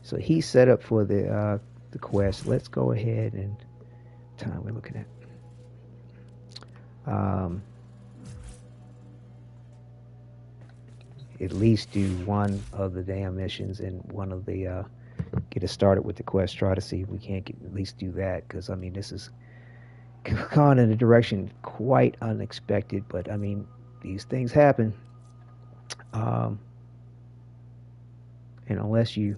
So he's set up for the quest. Let's go ahead and time we're looking at. At least do one of the damn missions and one of the get us started with the quest. Try to see if we can't at least do that, because I mean this is gone in a direction quite unexpected. But I mean these things happen, and unless you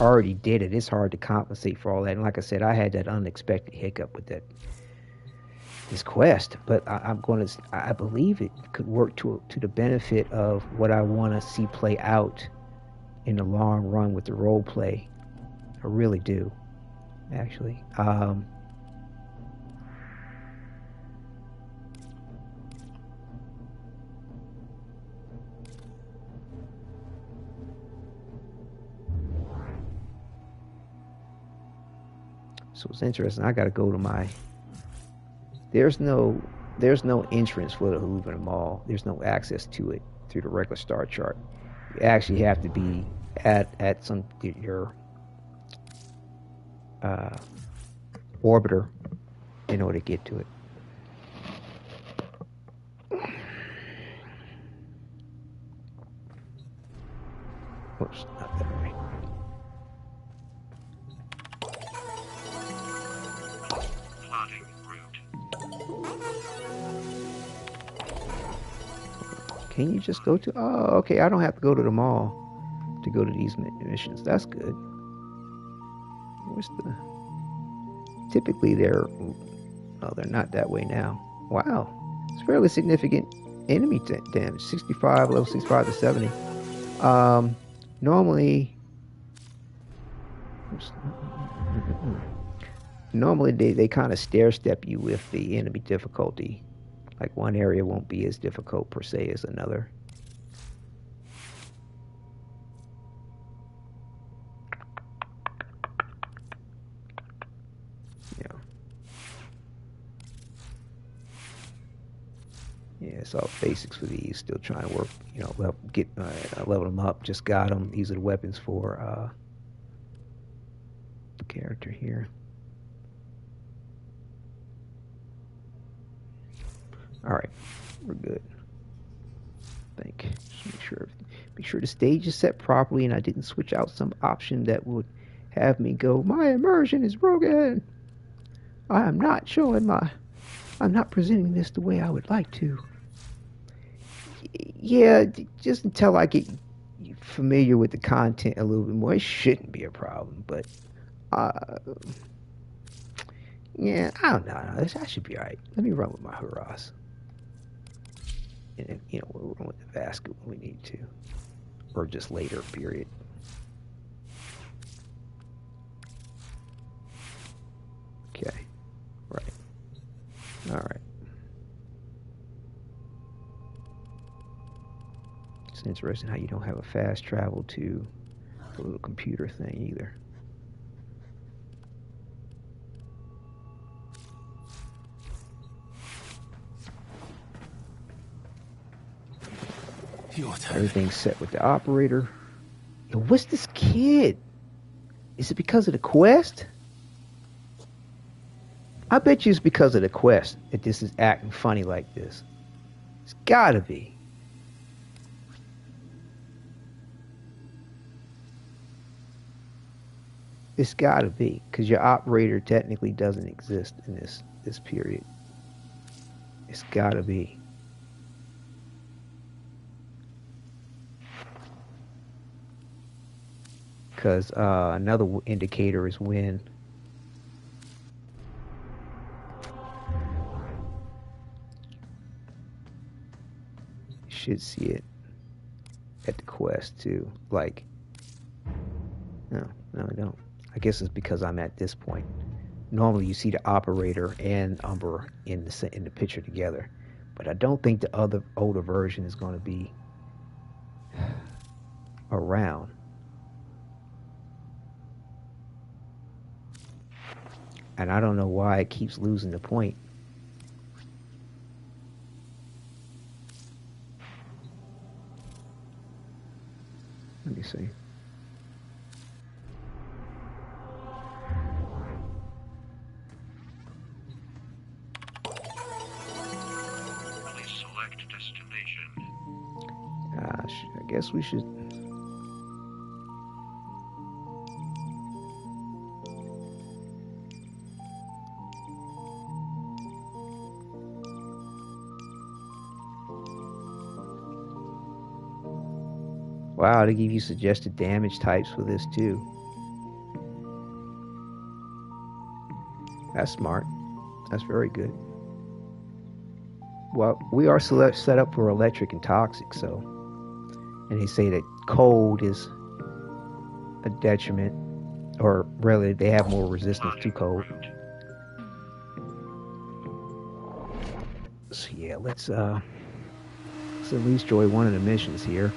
already did it, it's hard to compensate for all that. And like I said, I had that unexpected hiccup with this quest, but I believe it could work to the benefit of what I want to see play out in the long run with the role play. I really do, actually. So it's interesting. I got to go to my... There's no entrance for the Hoover Mall. There's no access to it through the regular star chart. You actually have to be at your orbiter in order to get to it. Whoops, not that right. Can you just go to... Oh, okay, I don't have to go to the mall to go to these missions. That's good. Where's the... Typically, they're... Oh, they're not that way now. Wow. It's fairly significant enemy damage. 65, level 65 to 70. Normally... Normally, they kind of stair-step you with the enemy difficulty. Like, one area won't be as difficult, per se, as another. Yeah, it's all basics for these. Still trying to work, you know, level them up. Just got them. These are the weapons for the character here. All right, we're good. I think. Just make sure the stage is set properly, and I didn't switch out some option that would have me go, my immersion is broken. I'm not presenting this the way I would like to. Yeah, just until I get familiar with the content a little bit more, it shouldn't be a problem. But, yeah, I don't know. I should be all right. Let me run with my hurrahs. And, you know, we'll run with the basket when we need to. Or just later, period. Okay. Right. All right. It's interesting how you don't have a fast travel to the little computer thing either. Everything's set with the operator. Yo, what's this kid? Is it because of the quest? I bet you it's because of the quest that this is acting funny like this. It's gotta be. It's gotta be, because your operator technically doesn't exist in this period. It's gotta be. Because another indicator is when you should see it at the quest too. Like, no, I don't. I guess it's because I'm at this point. Normally you see the operator and Umbra in the picture together, but I don't think the other older version is going to be around. And I don't know why it keeps losing the point. Let me see. Please select destination. I guess we should. Wow, they give you suggested damage types for this too. That's smart. That's very good. Well, we are set up for electric and toxic, so. And they say that cold is a detriment, or really they have more resistance to cold. So yeah, let's at least enjoy one of the missions here.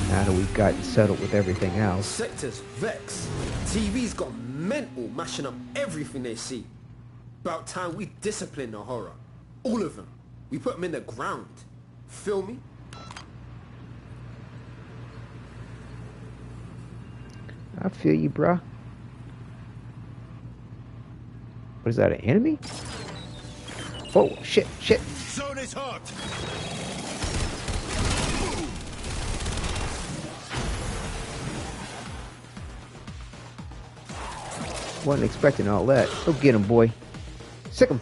Now that we've gotten settled with everything else. Sector's vexed. TV's got mental mashing up everything they see. About time we discipline the horror. All of them. We put them in the ground. Feel me? I feel you, bruh. What is that, an enemy? Oh, shit. Zone is hot. Wasn't expecting all that. Go get him, boy. Sick him.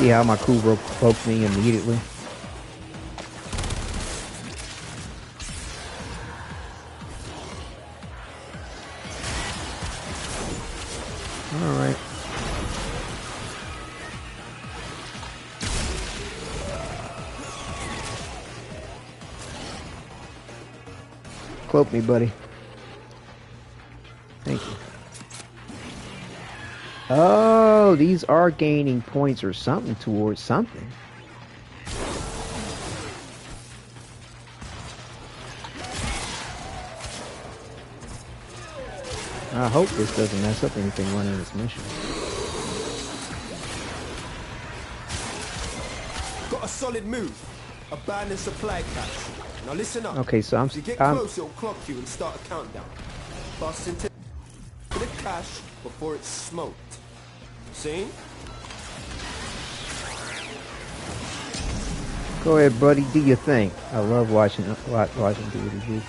See how my Kubro cloaked me immediately? Alright. Cloak me, buddy. Thank you. Oh, these are gaining points or something towards something. I hope this doesn't mess up anything running this mission. Got a solid move. Abandoned supply cache. Now listen up. Okay, so As you get close, it'll clock you and start a countdown. Bust into the cache before it's smoked. See? Go ahead, buddy. Do your thing. I love watching Duviri.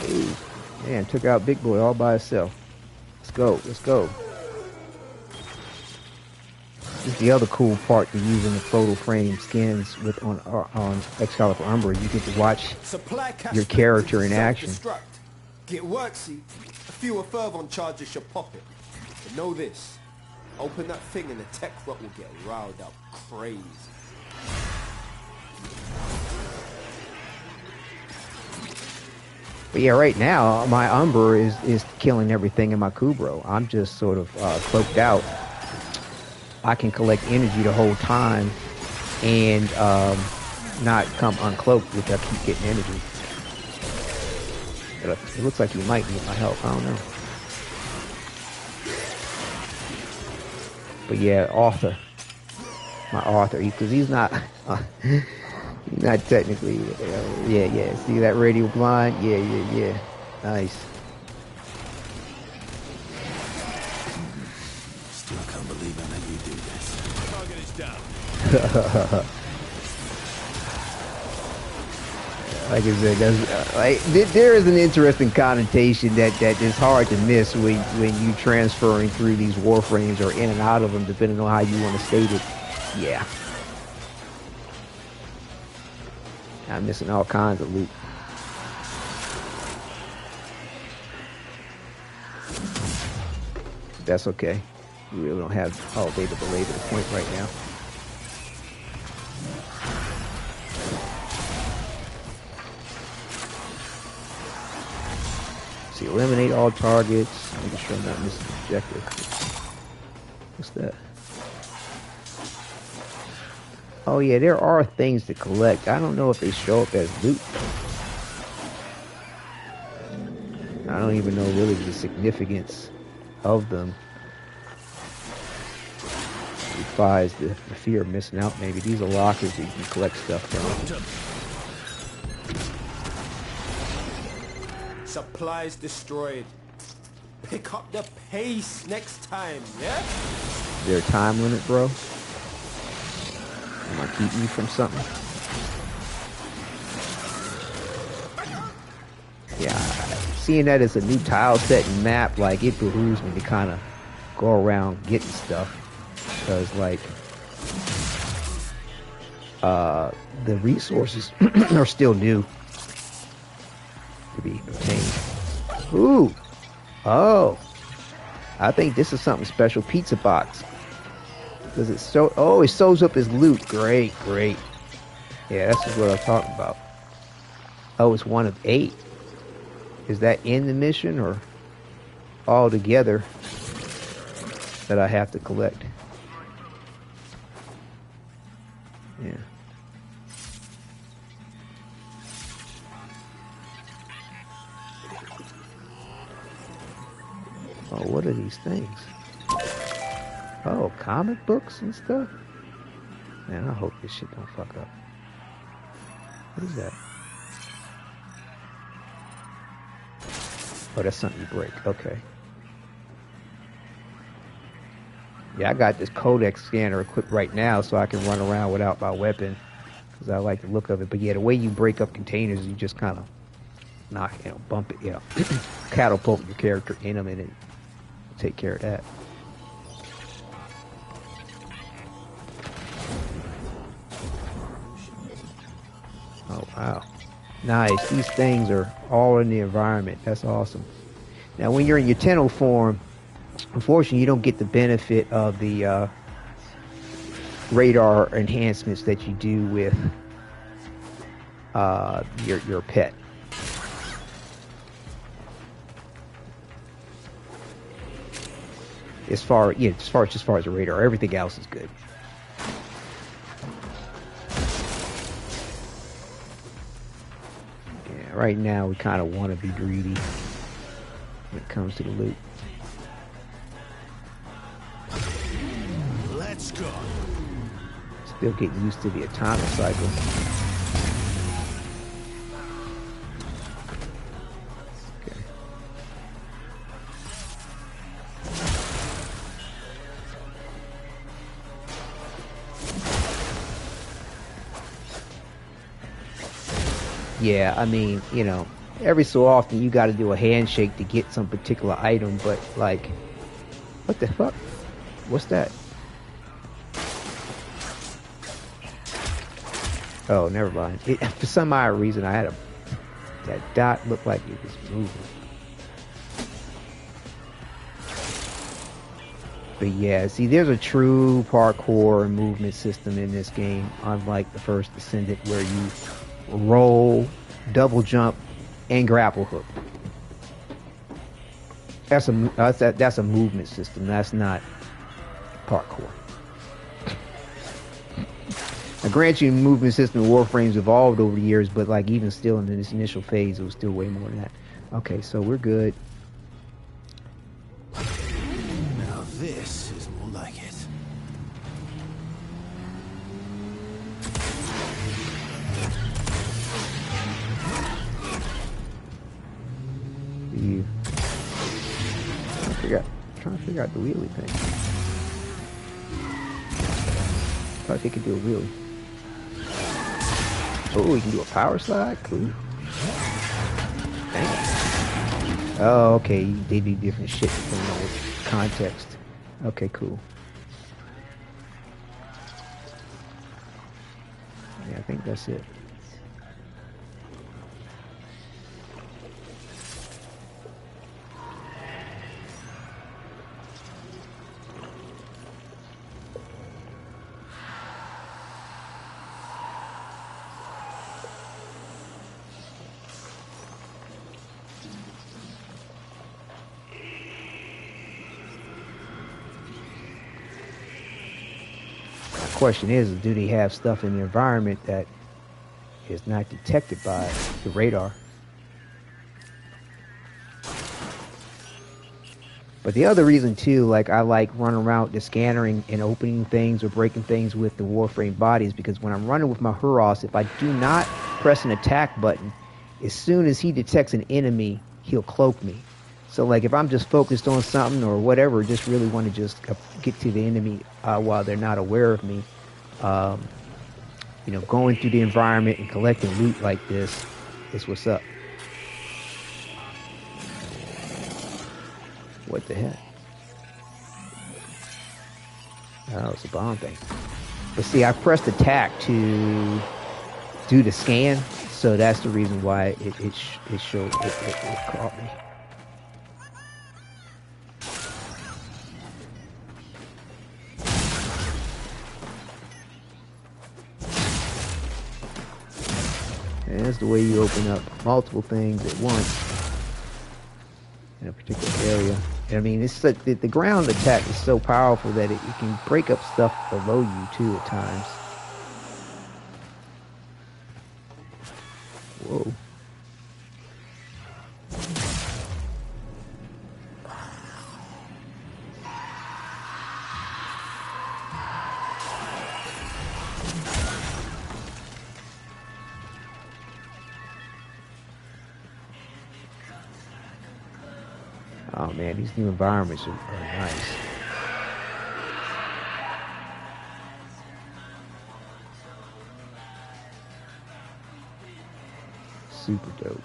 Ooh, man, took out Big Boy all by itself. Let's go. Let's go. This is the other cool part to using the Protoframe skins with on Excalibur Umbra. You get to watch your character in action. Get worksy. A fewer fervon charges should pop it. But know this. Open that thing and the tech rot will get riled up crazy. But yeah, right now my Umbra is killing everything in my Kubro. I'm just sort of cloaked out. I can collect energy the whole time and not come uncloaked if I keep getting energy. But it looks like you might need my help. I don't know. But yeah, Arthur, my Arthur, because he's not technically. Yeah. See that radial blind? Yeah. Nice. Still can't believe I let you do this. Target is down. Like I said, there is an interesting connotation that is hard to miss when you transferring through these warframes or in and out of them, depending on how you want to state it. Yeah, I'm missing all kinds of loot. That's okay. We really don't have all day to belabor the point right now. Eliminate all targets. Make sure I'm not missing the objective. What's that? Oh yeah, there are things to collect. I don't know if they show up as loot. I don't even know really the significance of them. Besides the fear of missing out, maybe. These are lockers that you can collect stuff from. Supplies destroyed. Pick up the pace next time, yeah? Is there a time limit, bro? Am I keeping you from something? Yeah, seeing that as a new tile set and map, like, it behooves me to kind of go around getting stuff. Because, like, the resources are still new to be obtained. Ooh. Oh. I think this is something special. Pizza box. Does it show? Oh, it shows up as loot. Great. Yeah, that's what I'm talking about. Oh, it's 1 of 8. Is that in the mission or all together that I have to collect? Yeah. Oh, what are these things? Oh, comic books and stuff? Man, I hope this shit don't fuck up. What is that? Oh, that's something you break. Okay. Yeah, I got this codex scanner equipped right now so I can run around without my weapon. Because I like the look of it. But yeah, the way you break up containers, you just kind of knock, bump it, catapult your character in them and then take care of that. Wow. Nice. These things are all in the environment. That's awesome. Now, when you're in your Tenno form, unfortunately, you don't get the benefit of the radar enhancements that you do with your pet. As far as the radar, everything else is good. Yeah, right now we kind of want to be greedy when it comes to the loot. Let's go. Still getting used to the atomic cycle. Yeah, I mean, you know, every so often you got to do a handshake to get some particular item, but like, what the fuck? What's that? Oh, never mind. For some odd reason, I had that dot looked like it was moving. But yeah, see, there's a true parkour and movement system in this game, unlike the first Descendant, where you roll, double jump, and grapple hook. That's a movement system. That's not parkour. Now, granted, you, movement system in Warframe's evolved over the years, but like even still in this initial phase, it was still way more than that. Okay, so we're good. Now this is more like it. You trying to figure out the wheelie thing. Thought they could do a wheelie. Oh, we can do a power slide? Cool. Dang. Oh, okay. They do different shit depending on the context. Okay, cool. Yeah, I think that's it. Question is, do they have stuff in the environment that is not detected by the radar? But the other reason too, like I like running around just scanning and opening things or breaking things with the Warframe bodies, because when I'm running with my Huros, if I do not press an attack button, as soon as he detects an enemy, he'll cloak me. So like if I'm just focused on something or whatever, just really want to just get to the enemy while they're not aware of me, you know, going through the environment and collecting loot like this is what's up. What the heck? Oh, it's a bomb thing. But see, I pressed attack to do the scan, so that's the reason why it showed it caught me. And that's the way you open up multiple things at once in a particular area. And I mean, it's like the ground attack is so powerful that it can break up stuff below you too at times. Whoa. Oh man, these new environments are nice. Super dope.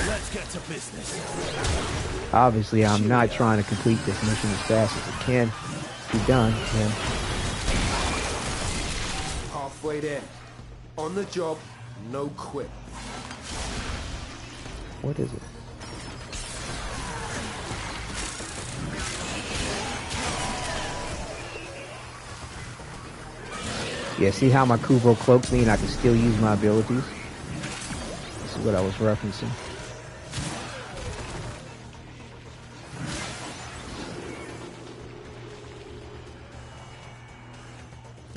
Let's get to business. Obviously, I'm not trying to complete this mission as fast as it can be done. And Halfway there. On the job, no quit. what is it? Yeah, see how my Kubo cloaks me and I can still use my abilities? This is what I was referencing.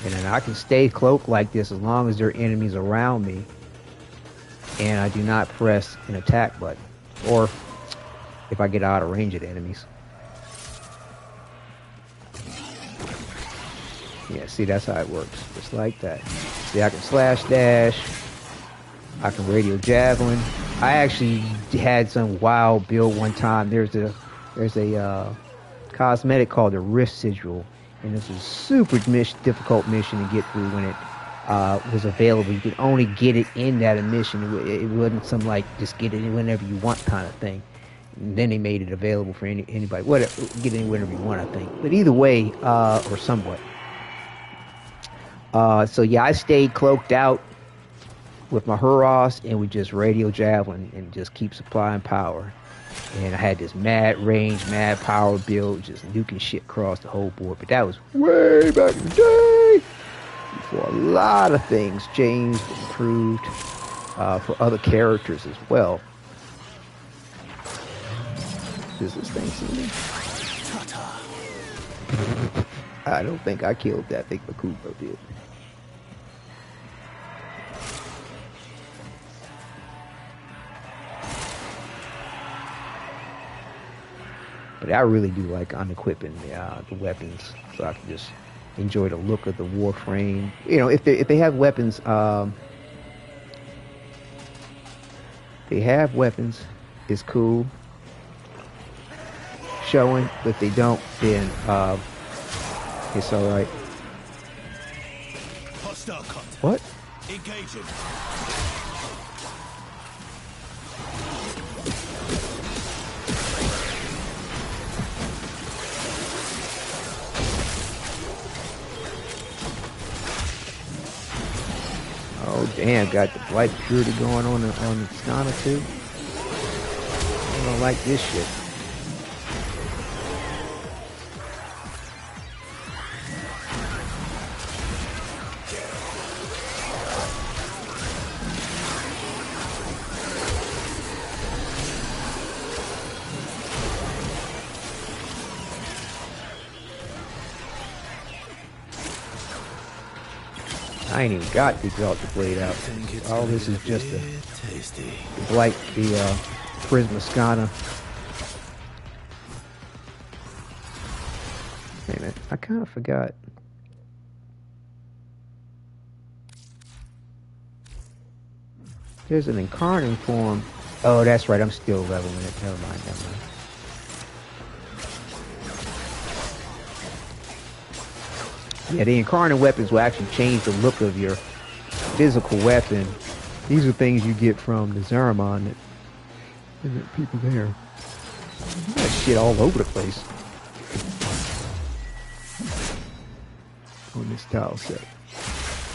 And then I can stay cloaked like this as long as there are enemies around me and I do not press an attack button. Or if I get out of range of the enemies. Yeah, see, that's how it works. Just like that. See, I can slash dash. I can radio javelin. I actually had some wild build one time. There's a cosmetic called the Rift Sigil, and it's a super difficult mission to get through when it was available. You could only get it in that mission. It wasn't some like just get it whenever you want kind of thing. And then they made it available for anybody. Whatever, get it whenever you want, I think. But either way, or somewhat. So yeah, I stayed cloaked out with my Huros and we just radio javelin and just keep supplying power. And I had this mad range, mad power build, just nuking shit across the whole board. But that was way back in the day, before a lot of things changed, improved for other characters as well. Does this thing see me? I don't think I killed that. I think Makubo did. But I really do like unequipping the weapons, so I can just enjoy the look of the Warframe. You know, if they have weapons, it's cool showing. But if they don't, then it's all right. What? Engaging. Oh damn, got the Blight Purity going on the Skana too. I don't like this shit. I ain't even got the Exalted Blade out. All this is just the Blight, the Prisma Skana. Wait a minute, I kind of forgot. There's an incarnate form. Oh, that's right, I'm still leveling it. Never mind. Yeah, the incarnate weapons will actually change the look of your physical weapon. These are things you get from the Zaramon that people there. That shit all over the place on this tile set.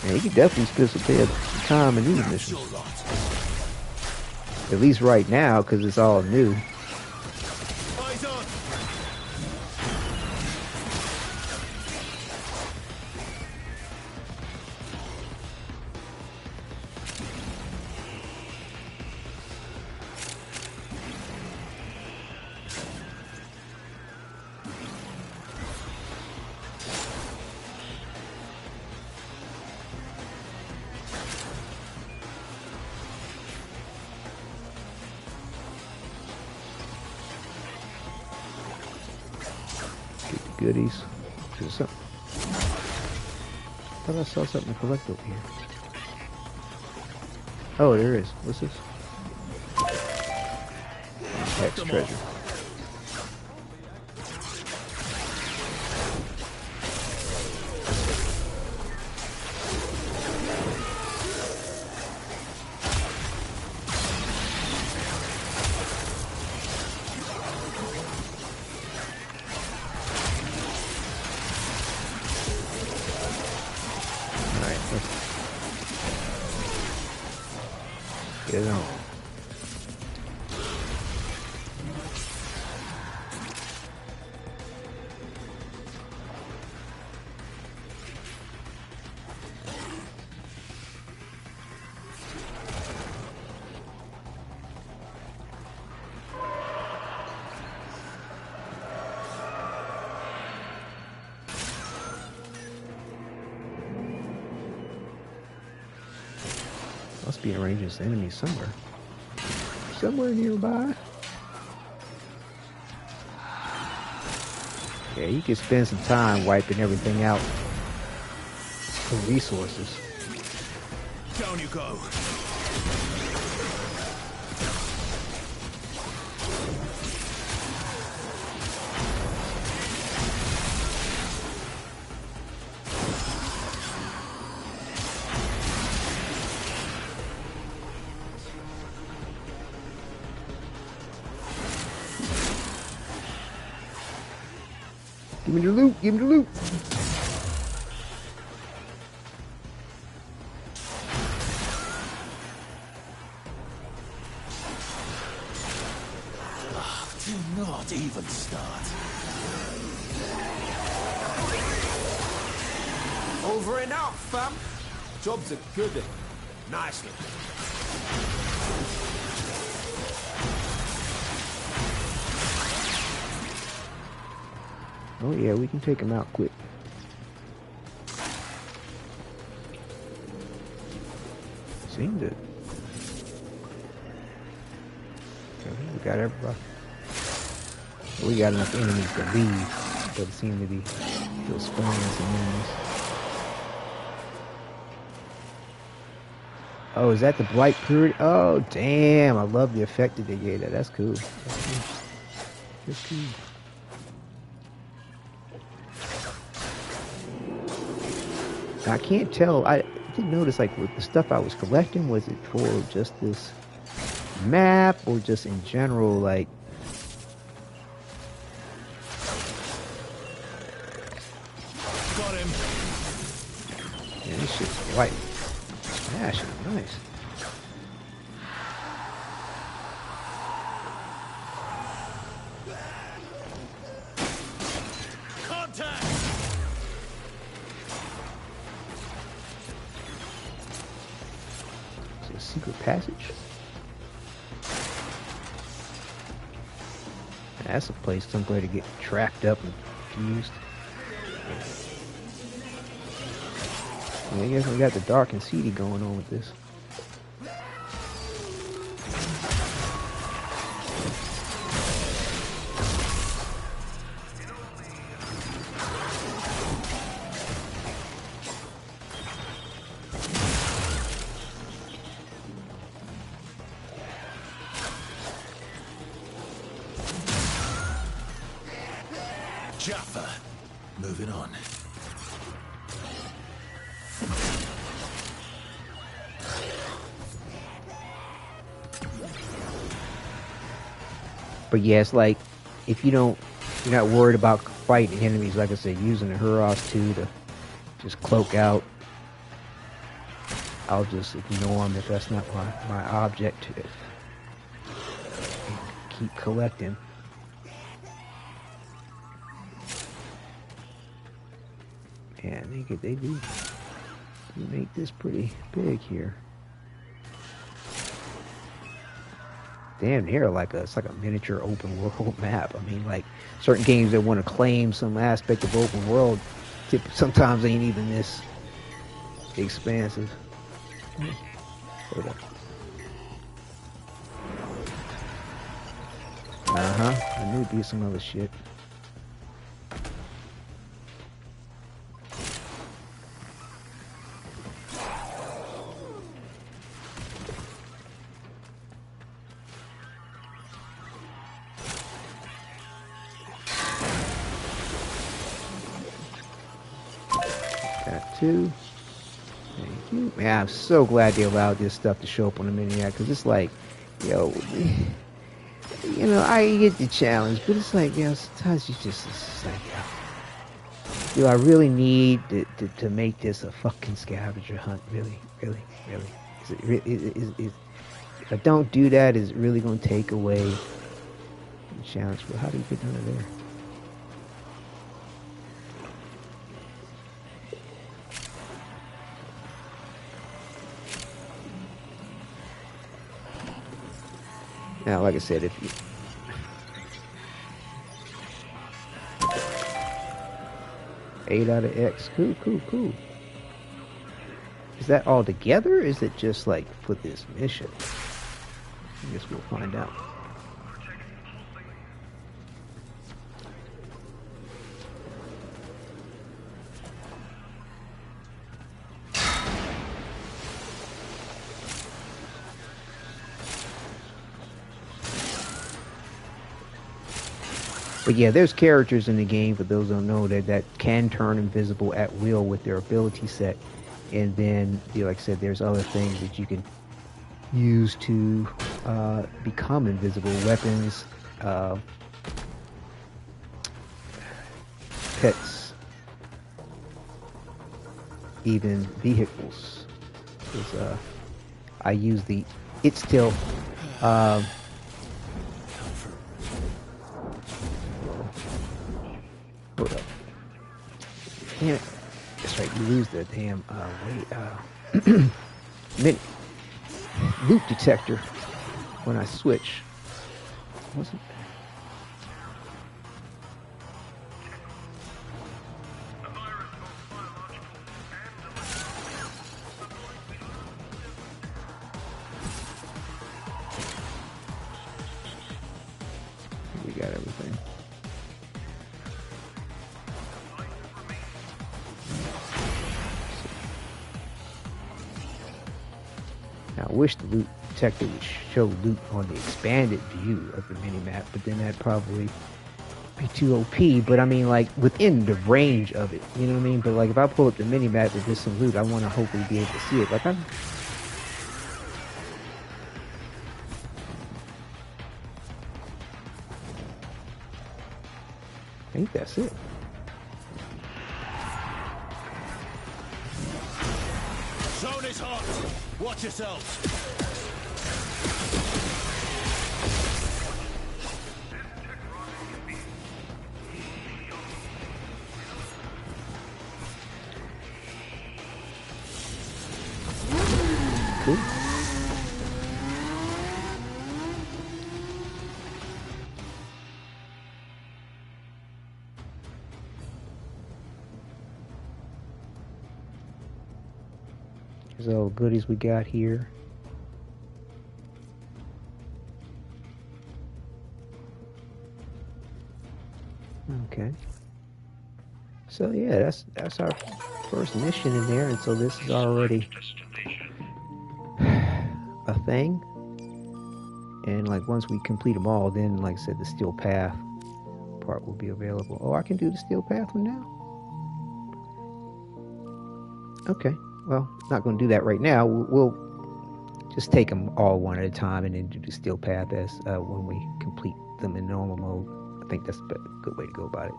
Yeah, you can definitely spend some time in these missions. At least right now, because it's all new. Goodies. Is something? I thought I saw something to collect over here. Oh, there is. What's this? Hex treasure. You know. Must be arranging this enemy somewhere. Somewhere nearby. Yeah, you can spend some time wiping everything out for resources. Down you go. Give me the loot, give me the loot. Do not even start. Over and out, fam. Jobs are good. Nicely. Oh yeah, we can take him out quick. Seemed it. Okay, we got everybody. We got enough enemies to leave. Doesn't seem to be still spawning some enemies. Oh, is that the Blight period? Oh, damn! I love the effect that they gave that. That's cool. That's cool. That's cool. I can't tell. I didn't notice, like, with the stuff I was collecting, was it for just this map or just in general, like. Got him. Yeah, this shit's white. Smashing, nice. Contact. Is it a secret passage? That's a place somewhere to get trapped up and confused. I guess we got the dark and seedy going on with this. Jaffa. Moving on. But yeah, it's like, if you don't, you're not worried about fighting enemies, like I said, using the Huros 2 to just cloak out. I'll just ignore them if that's not my object. Keep collecting. Man, they do make this pretty big here. Damn near like it's like a miniature open world map. I mean, like certain games that want to claim some aspect of open world sometimes ain't even this expansive. Hold up. I knew it'd be some other shit. Too. Thank you. Man, I'm so glad they allowed this stuff to show up on the mini app, because it's like, yo, you know, I get the challenge, but it's like, you know, sometimes you just, it's like, yo, I really need to make this a fucking scavenger hunt, really. Is it If I don't do that, is it really going to take away the challenge? Well, how do you get under there? Now, like I said, if you... Eight out of X. Cool, cool, cool. Is that all together, or is it just like for this mission? I guess we'll find out. But yeah, there's characters in the game, for those who don't know, that can turn invisible at will with their ability set. And then, like I said, there's other things that you can use to become invisible. Weapons, pets, even vehicles. Because I use the... It's still... hold up. Yeah, that's right, you lose the damn loot detector when I switch. Wasn't we got everything. Now, I wish the loot detector would show loot on the expanded view of the minimap, but then that'd probably be too OP. But I mean, like, within the range of it, you know what I mean? But like, if I pull up the minimap with just some loot, I want to hopefully be able to see it. Like, I think that's it. Zone is hot. Watch yourselves. Cool. Here's all the goodies we got here. Okay. So yeah, that's our first mission in there, and so this is already a thing. And like once we complete them all, then like I said, the steel path part will be available. Oh, I can do the steel path one now? Okay. Well, not going to do that right now. We'll just take them all one at a time and then do the steel path as when we complete them in normal mode. I think that's a good way to go about it.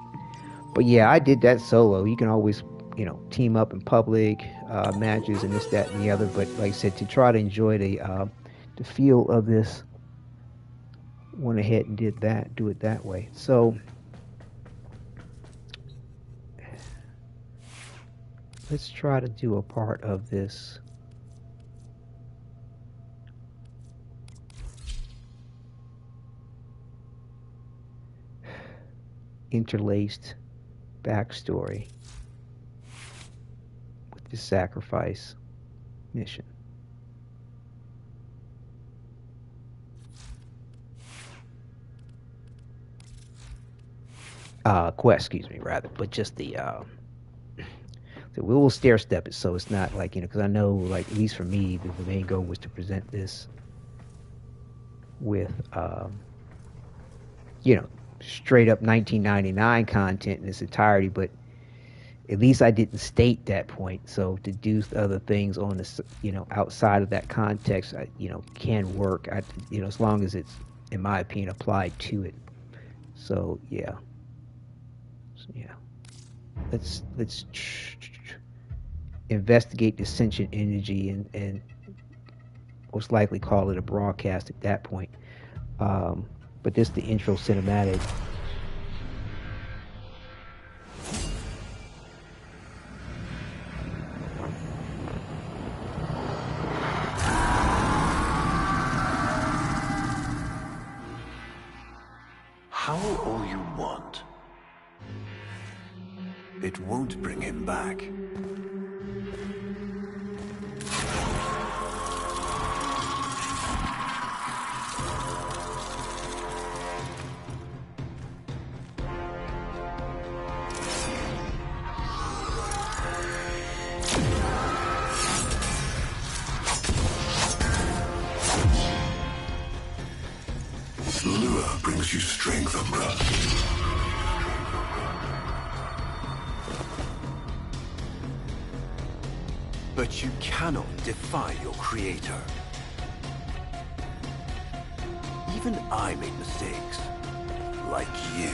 But yeah, I did that solo. You can always, you know, team up in public matches and this, that, and the other. But like I said, to try to enjoy the feel of this, went ahead and did that. Do it that way. So let's try to do a part of this. Interlaced backstory with the sacrifice mission. Quest, excuse me, rather, but just the so we will stair step it, so it's not like, you know, because I know, like, at least for me, the main goal was to present this with, you know, straight up 1999 content in its entirety, but at least I didn't state that point. So to do other things on this, you know, outside of that context, you know, can work. You know, as long as it's, in my opinion, applied to it. So yeah, let's investigate the sentient energy and most likely call it a broadcast at that point. But this is the intro cinematic. Howl all you want. It won't bring him back. Lure brings you strength, Umbra. But you cannot defy your creator. Even I made mistakes. Like you.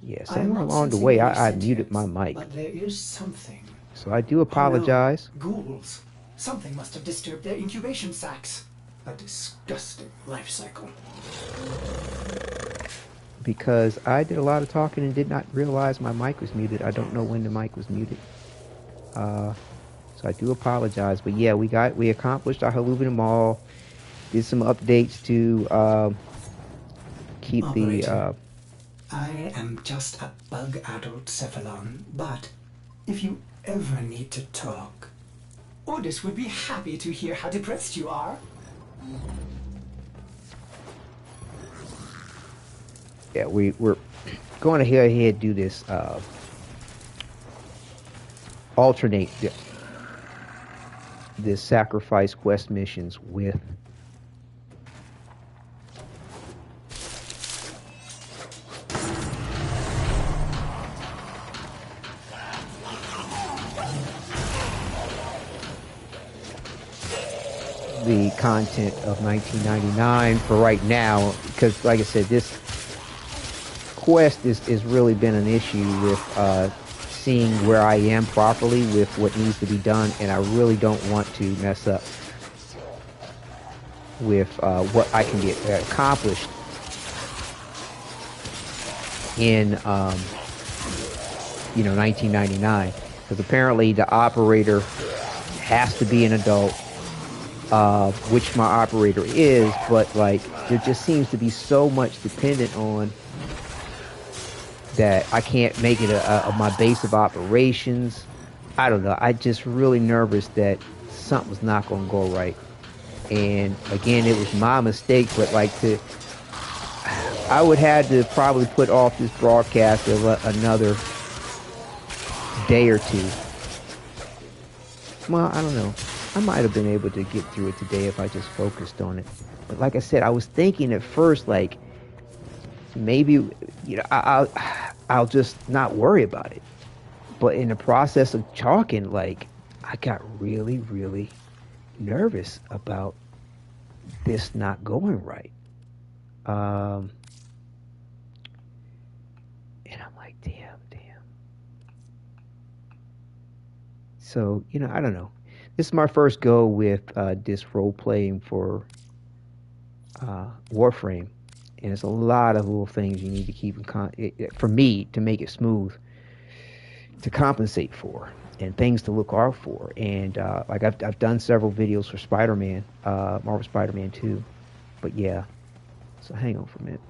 Yeah, somewhere along the way, I muted my mic. But there is something. So I do apologize. Oh, no. Ghouls. Something must have disturbed their incubation sacs. A disgusting life cycle. Because I did a lot of talking and did not realize my mic was muted. I don't know when the mic was muted. So I do apologize. But yeah, we accomplished our Halluvinum Mall. Did some updates to keep Operator, I am just a bug-addled cephalon, but if you ever need to talk, Ordis would be happy to hear how depressed you are. Yeah, we're going to ahead and do this alternate this sacrifice quest missions with the content of 1999 for right now, because like I said, this quest is really been an issue with seeing where I am properly with what needs to be done, and I really don't want to mess up with what I can get accomplished in 1999, because apparently the operator has to be an adult, which my operator is, but like there just seems to be so much dependent on that I can't make it my base of operations. I don't know. I just really nervous that something's not going to go right. And again, it was my mistake, but like I would have to probably put off this broadcast another day or two. Well, I don't know. I might have been able to get through it today if I just focused on it. But like I said, I was thinking at first, like, maybe, I'll just not worry about it. But in the process of talking, like, I got really, really nervous about this not going right. And I'm like, damn. So, I don't know. This is my first go with this role-playing for Warframe. And there's a lot of little things you need to keep for me to make it smooth, to compensate for, and things to look out for. And like I've done several videos for Spider-Man, Marvel Spider-Man 2. But yeah, so hang on for a minute.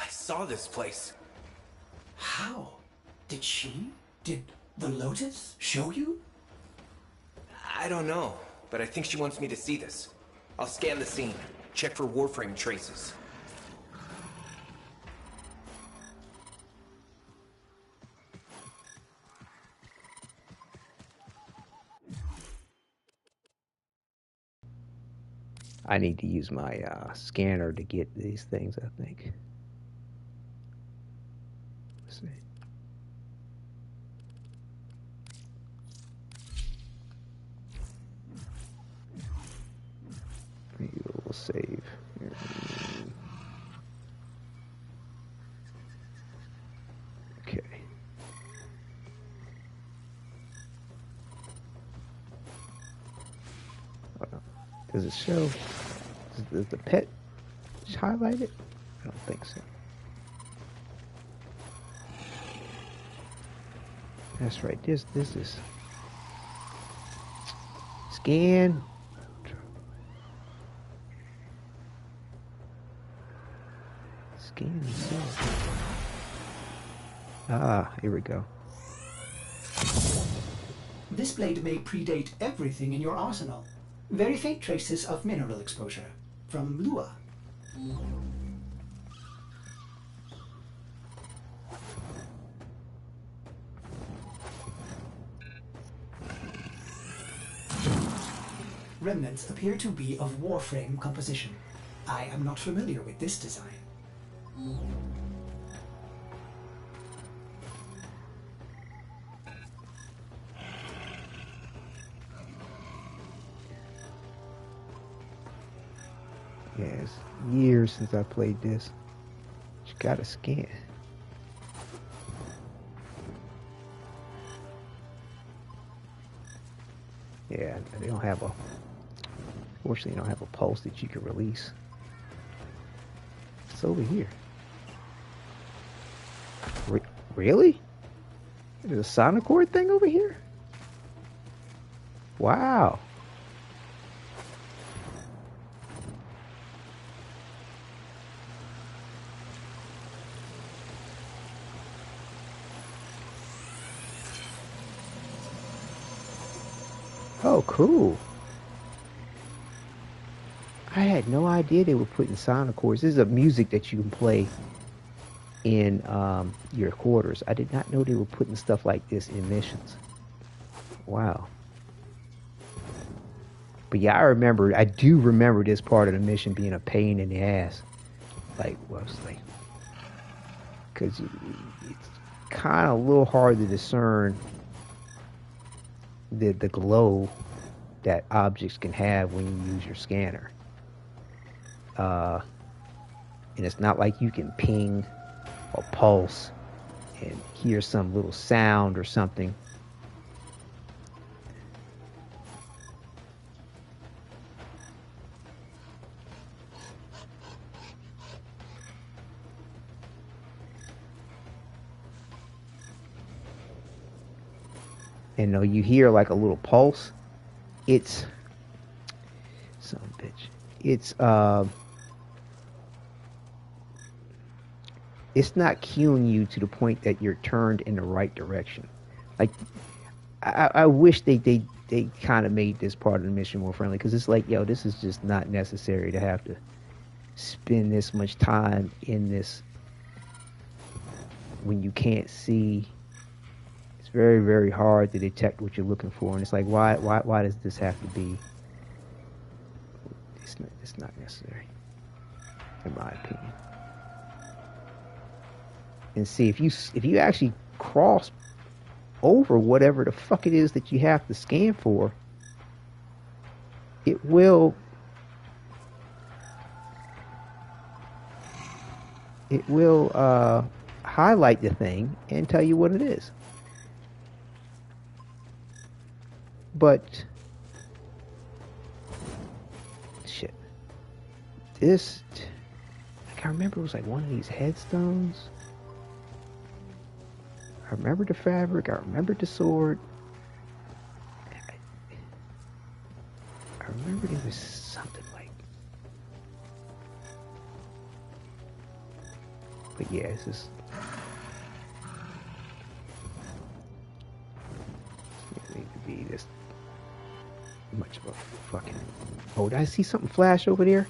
Saw this place. How? Did the Lotus show you? I don't know, but I think she wants me to see this. I'll scan the scene, check for Warframe traces. I need to use my scanner to get these things, I think. Let's see. Maybe we'll save here. Okay. Does it show? Does the pet highlight it? I don't think so. That's right. This is scan. Scan. Ah, here we go. This blade may predate everything in your arsenal. Very faint traces of mineral exposure from Lua. Remnants appear to be of Warframe composition. I am not familiar with this design. Yeah, it's years since I played this. You gotta scan. Yeah, they don't have a... Fortunately, they don't have a pulse that you can release. It's over here. Really? There's a Sonocord thing over here? Wow. Oh, cool. I had no idea they were putting Sonocords. This is a music that you can play in your quarters. I did not know they were putting stuff like this in missions. Wow. But yeah, I do remember this part of the mission being a pain in the ass. Like, well, it's like, because it's kind of a little hard to discern the glow that objects can have when you use your scanner. And it's not like you can ping or pulse and hear some little sound or something. And you hear like a little pulse. It's some bitch. It's not cueing you to the point that you're turned in the right direction. Like, I wish they kind of made this part of the mission more friendly, because it's like, yo, this is just not necessary to have to spend this much time in this when you can't see. It's very, very hard to detect what you're looking for, and it's like, why does this have to be? It's not necessary, in my opinion. And see, if you actually cross over whatever the fuck it is that you have to scan for, it will highlight the thing and tell you what it is. But shit, this, I remember it was like one of these headstones. I remember the fabric. I remember the sword. I remember there was something like. But yeah, it's just. It need to be this much of a fucking. Oh, did I see something flash over there?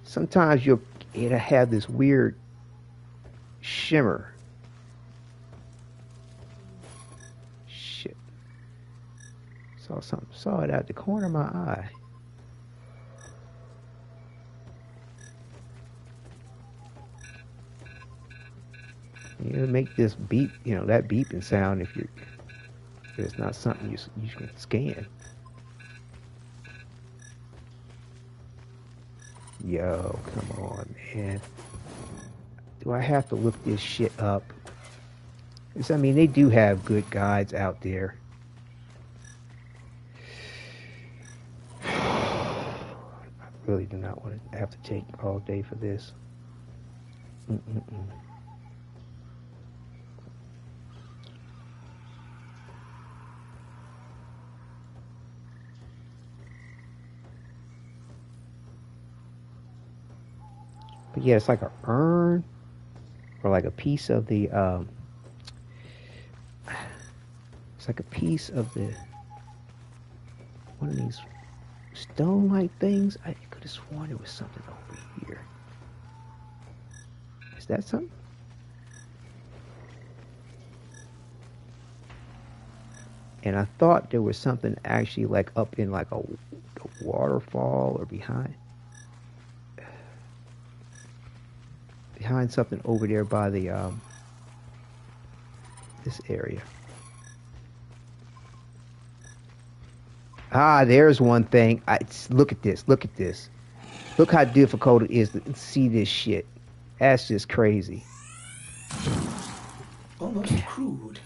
Sometimes it'll have this weird shimmer. Shit. Saw it out the corner of my eye. It'll make this beep, that beeping sound if it's not something you can scan. Yo, come on, man. Do I have to look this shit up? Because, I mean, they do have good guides out there. I really do not want to have to take all day for this. But yeah, it's like an urn, or like a piece of the, it's like a piece of the, one of these stone-like things. I could have sworn there was something over here. Is that something? And I thought there was something actually like up in like a waterfall or behind something over there by the this area. Ah, there's one thing. Look at this. Look at this. Look how difficult it is to see this shit. That's just crazy. Almost crude.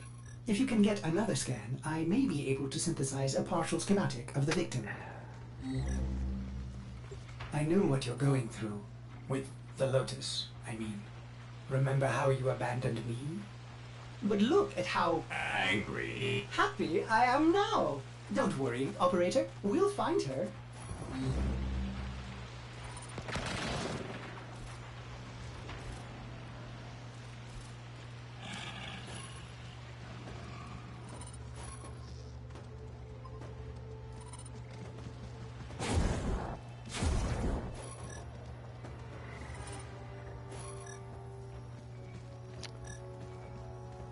If you can get another scan, I may be able to synthesize a partial schematic of the victim. I know what you're going through. With the Lotus, I mean. Remember how you abandoned me? But look at how angry, happy I am now. Don't worry, operator. We'll find her.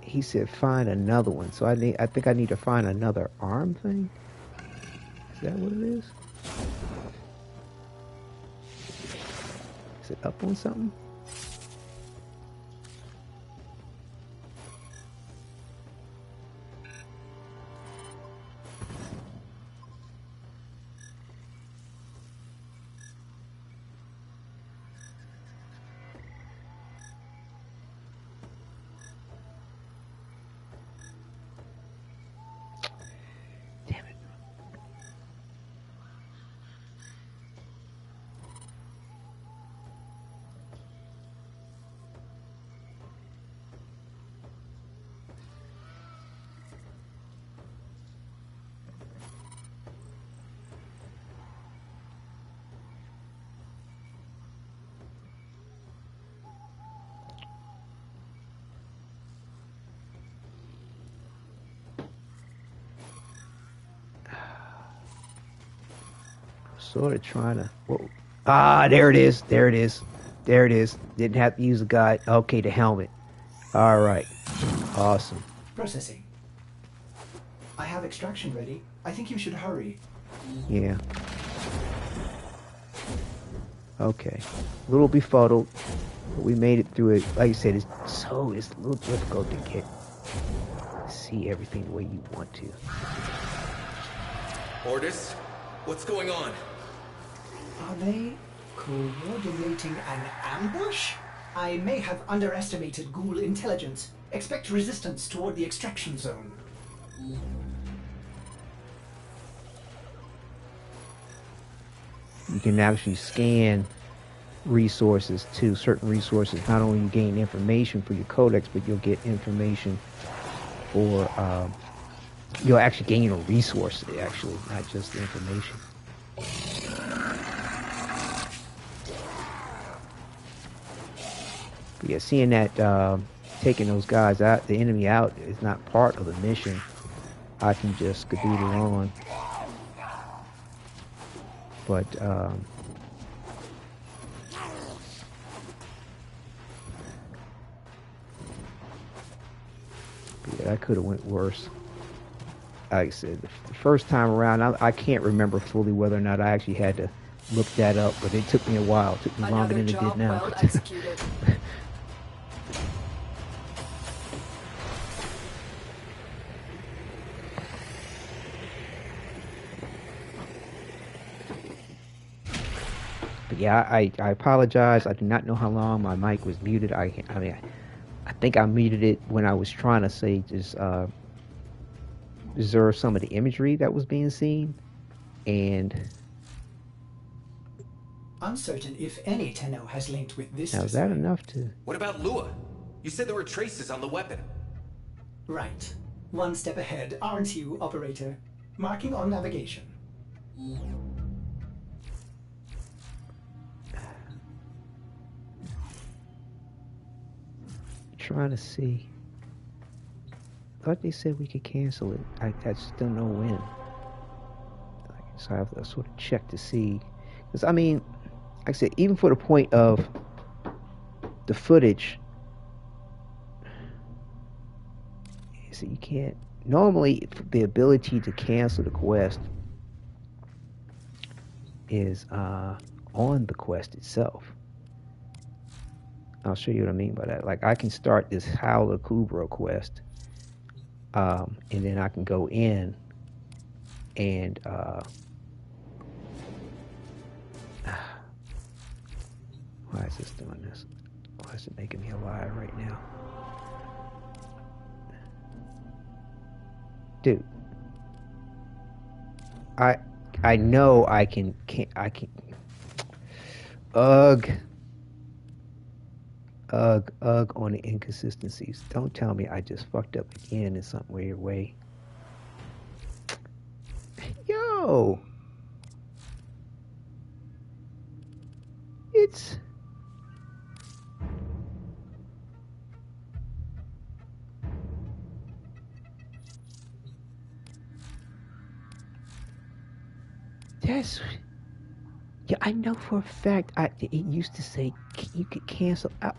he said find another one. So I think I need to find another arm thing. Is that what it is? Is it up on something? Sort of trying to. Whoa. Ah, there it is. There it is. There it is. Didn't have to use a guide. Okay, the helmet. All right. Awesome. Processing. I have extraction ready. I think you should hurry. Yeah. Okay. A little befuddled, but we made it through it. Like I said, it's a little difficult to see everything the way you want to. Ordis, what's going on? Are they coordinating an ambush? I may have underestimated ghoul intelligence. Expect resistance toward the extraction zone. You can actually scan resources too. Certain resources, not only you gain information for your codex, but you'll get information for, you'll actually gain a resource, actually, not just the information. But yeah, seeing that taking those guys out, the enemy out, is not part of the mission. I can just skadoodle on. But yeah, that could have went worse. Like I said, the first time around, I can't remember fully whether or not I actually had to look that up, but it took me a while. It took me longer than it did now. Well executed. But yeah, I apologize. I do not know how long my mic was muted. I mean, I think I muted it when I was trying to say just observe some of the imagery that was being seen, and uncertain if any Tenno has linked with this. now is that enough to? What about Lua? You said there were traces on the weapon. Right. One step ahead, aren't you, operator? Marking on navigation. Trying to see. I thought they said we could cancel it. I just don't know when. So I have to sort of check to see. Because, I mean, like I said, even for the point of the footage, so you can't. Normally, the ability to cancel the quest is on the quest itself. I'll show you what I mean by that. Like, I can start this Howler Kubro quest, and then I can go in and why is this doing this? Why is it making me a liar right now? Dude, I know I can ugh on the inconsistencies. Don't tell me I just fucked up again in some weird way. Yo, it's that's, yeah, I know for a fact it used to say you could cancel out.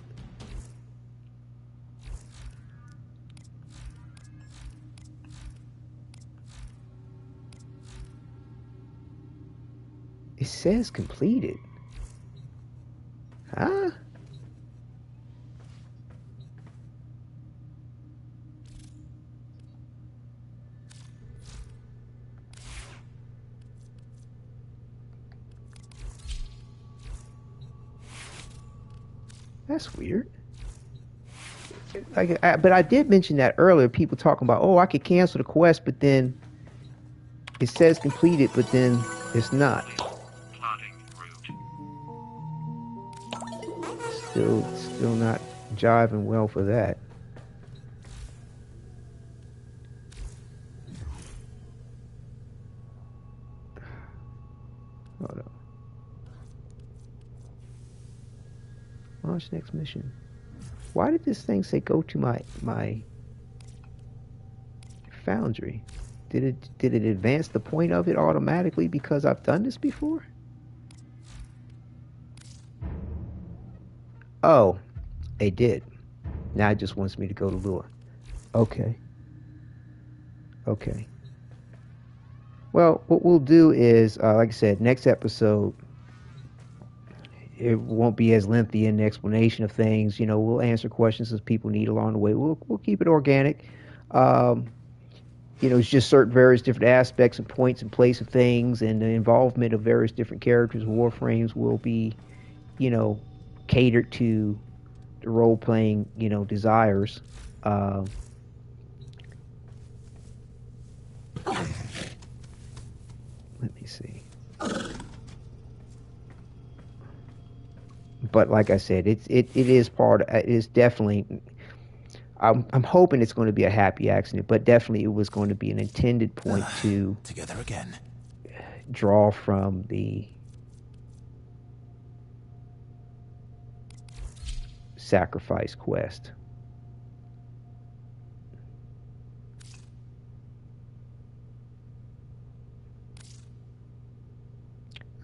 It says completed. Huh? That's weird. But I did mention that earlier. People talking about, oh, I could cancel the quest, but then it says completed, but then it's not. Plotting route. Still not jiving well for that. Hold on. Launch next mission. Why did this thing say go to my foundry? Did it advance the point of it automatically because I've done this before? Oh, it did. Now it just wants me to go to Lure. Okay. Okay. Well, what we'll do is, like I said, next episode, it won't be as lengthy an explanation of things. You know, we'll answer questions as people need along the way. We'll keep it organic. You know, it's just certain various different aspects and points and place of things, and the involvement of various different characters, warframes will be, you know, catered to the role-playing, you know, desires. Let me see. But like I said, it is part. It is definitely. I'm hoping it's going to be a happy accident, but definitely it was going to be an intended point to together again. Draw from the sacrifice quest.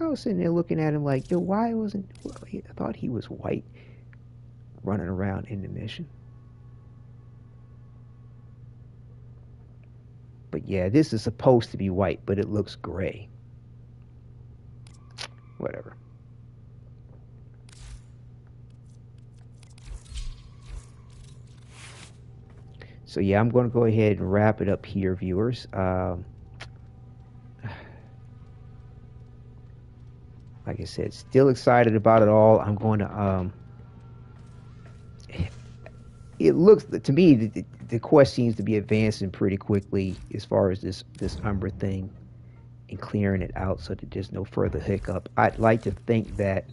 I was sitting there looking at him like, yo, why wasn't... I thought he was white running around in the mission. But yeah, this is supposed to be white, but it looks gray. Whatever. So yeah, I'm going to go ahead and wrap it up here, viewers. Like I said, still excited about it all. I'm going to, it looks, to me, the quest seems to be advancing pretty quickly as far as this Umbra thing and clearing it out so that there's no further hiccup. I'd like to think that,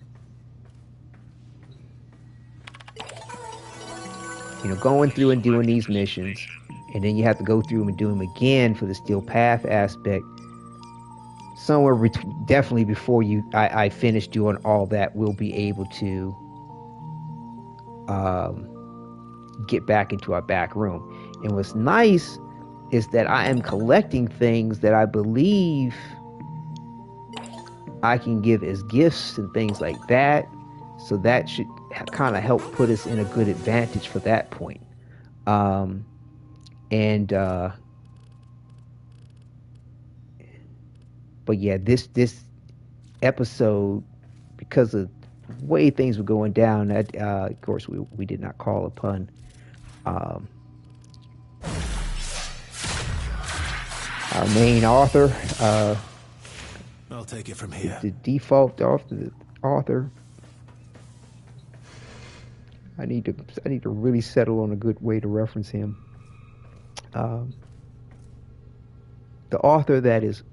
you know, going through and doing these missions, and then you have to go through them and do them again for the Steel Path aspect, somewhere definitely before I finish doing all that, we'll be able to get back into our back room. And what's nice is that I am collecting things that I believe I can give as gifts and things like that, so that should kind of help put us in a good advantage for that point. But yeah, this episode, because of the way things were going down, of course we did not call upon our main author. I'll take it from here. The default author. I need to really settle on a good way to reference him. The author that is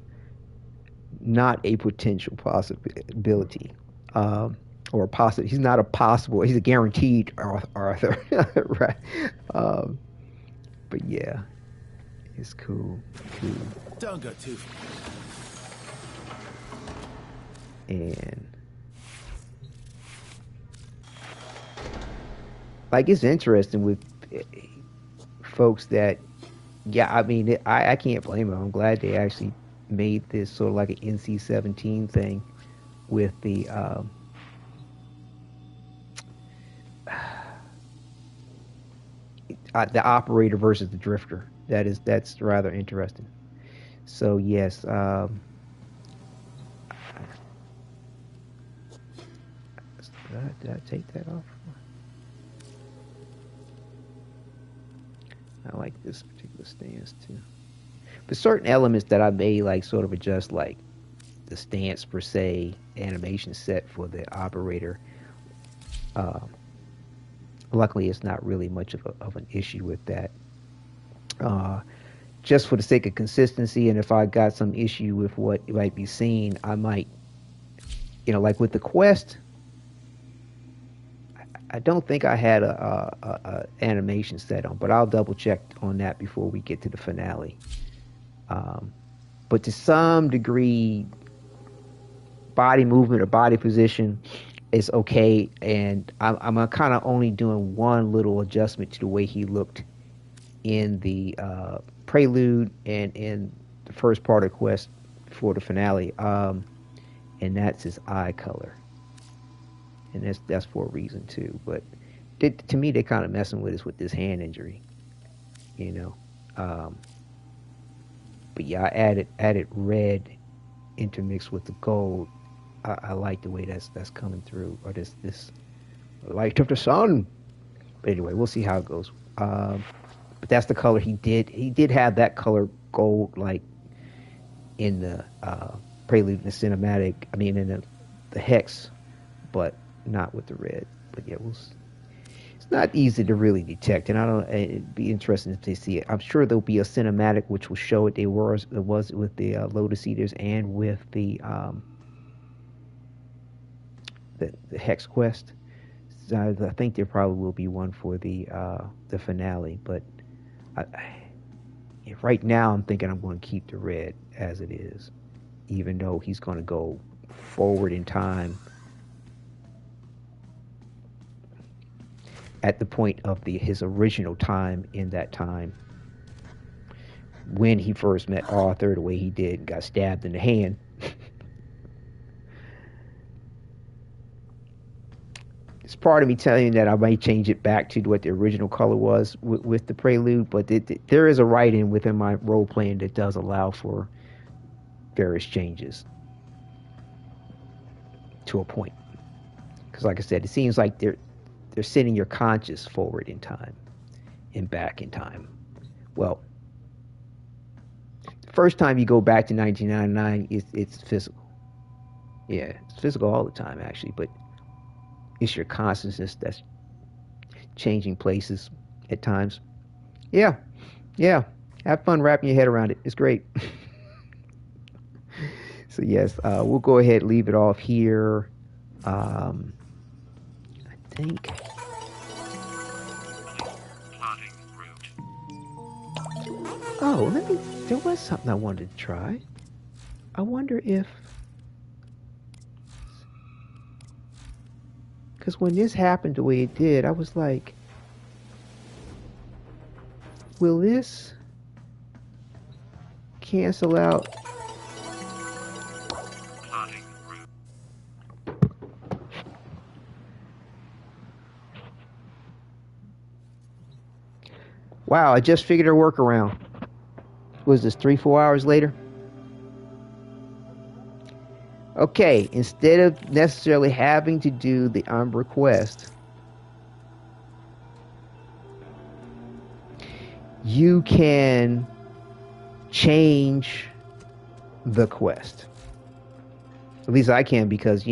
not a potential possibility, or a possible. He's not a possible. He's a guaranteed author, right? But yeah, it's cool. Don't go too. And like, it's interesting with folks that, yeah, I mean, I can't blame them. I'm glad they actually made this sort of like an NC-17 thing with the operator versus the drifter. That's rather interesting. So yes, Did I take that off? I like this particular stance too. But certain elements that I may like sort of adjust, like the stance per se, animation set for the operator. Luckily, it's not really much of an issue with that. Just for the sake of consistency, and if I got some issue with what might be seen, I might, like with the quest, I don't think I had a animation set on, but I'll double check on that before we get to the finale. But to some degree, body movement or body position is okay, and I'm kind of only doing one little adjustment to the way he looked in the prelude and in the first part of the quest for the finale, and that's his eye color, and that's for a reason too. But to me, they're kind of messing with us with this hand injury, But yeah, I added red intermixed with the gold. I like the way that's coming through, or this light of the sun. But anyway, we'll see how it goes. But that's the color he did. He did have that color gold, like in the prelude, in the cinematic. I mean, in the hex, but not with the red. But yeah, it's not easy to really detect, and it'd be interesting to see it. I'm sure there'll be a cinematic which will show it. It was with the Lotus Eaters and with the Hex Quest. So I think there probably will be one for the finale, but right now I'm thinking I'm going to keep the red as it is, even though he's going to go forward in time at the point of his original time in that time when he first met Arthur, the way he did and got stabbed in the hand. It's part of me telling you that I might change it back to what the original color was with the prelude, but there is a write-in within my role-playing that does allow for various changes to a point. Because like I said, it seems like they're sending your conscious forward in time and back in time. Well, the first time you go back to 1999, it's physical. Yeah, it's physical all the time, actually, but it's your consciousness that's changing places at times. Yeah. Have fun wrapping your head around it. It's great. So yes, we'll go ahead and leave it off here. I think. Oh, there was something I wanted to try. I wonder if. Because when this happened the way it did, I was like, will this cancel out? Wow, I just figured a workaround. Was this 3-4 hours later? Okay, instead of necessarily having to do the Umbra quest, you can change the quest. At least I can, because,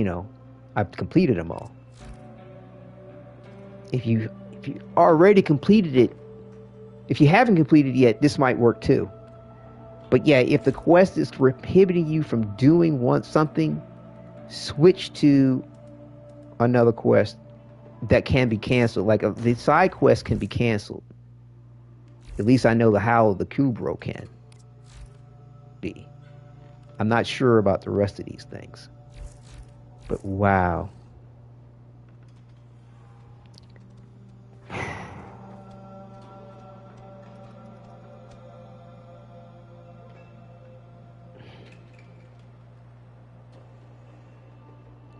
I've completed them all. If you already completed it, if you haven't completed it yet, this might work too. But yeah, if the quest is prohibiting you from doing something, switch to another quest that can be canceled. Like the side quest can be canceled. At least I know how the Kubro can be. I'm not sure about the rest of these things. But wow.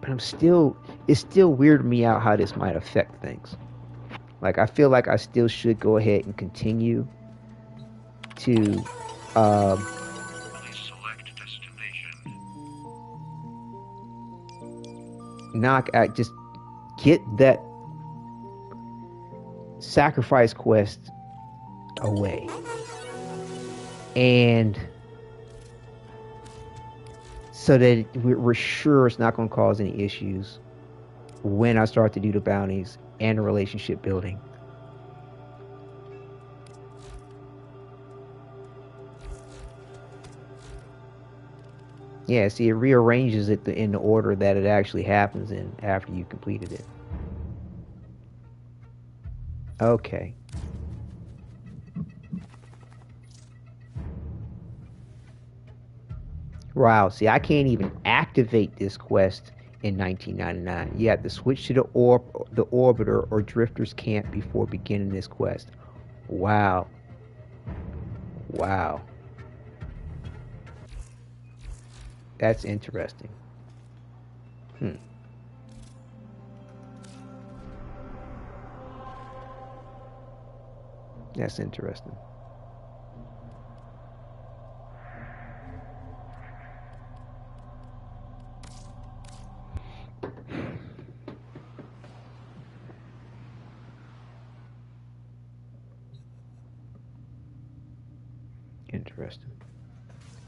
But it's still weirding me out how this might affect things. Like, I feel like I still should go ahead and continue to select destination. just get that sacrifice quest away, and so that we're sure it's not going to cause any issues when I start to do the bounties and the relationship building. Yeah, see, it rearranges it in the order that it actually happens in after you completed it. Okay. Wow, see, I can't even activate this quest in 1999. You have to switch to the orbiter or drifter's camp before beginning this quest. Wow. Wow. That's interesting. That's interesting. Interesting.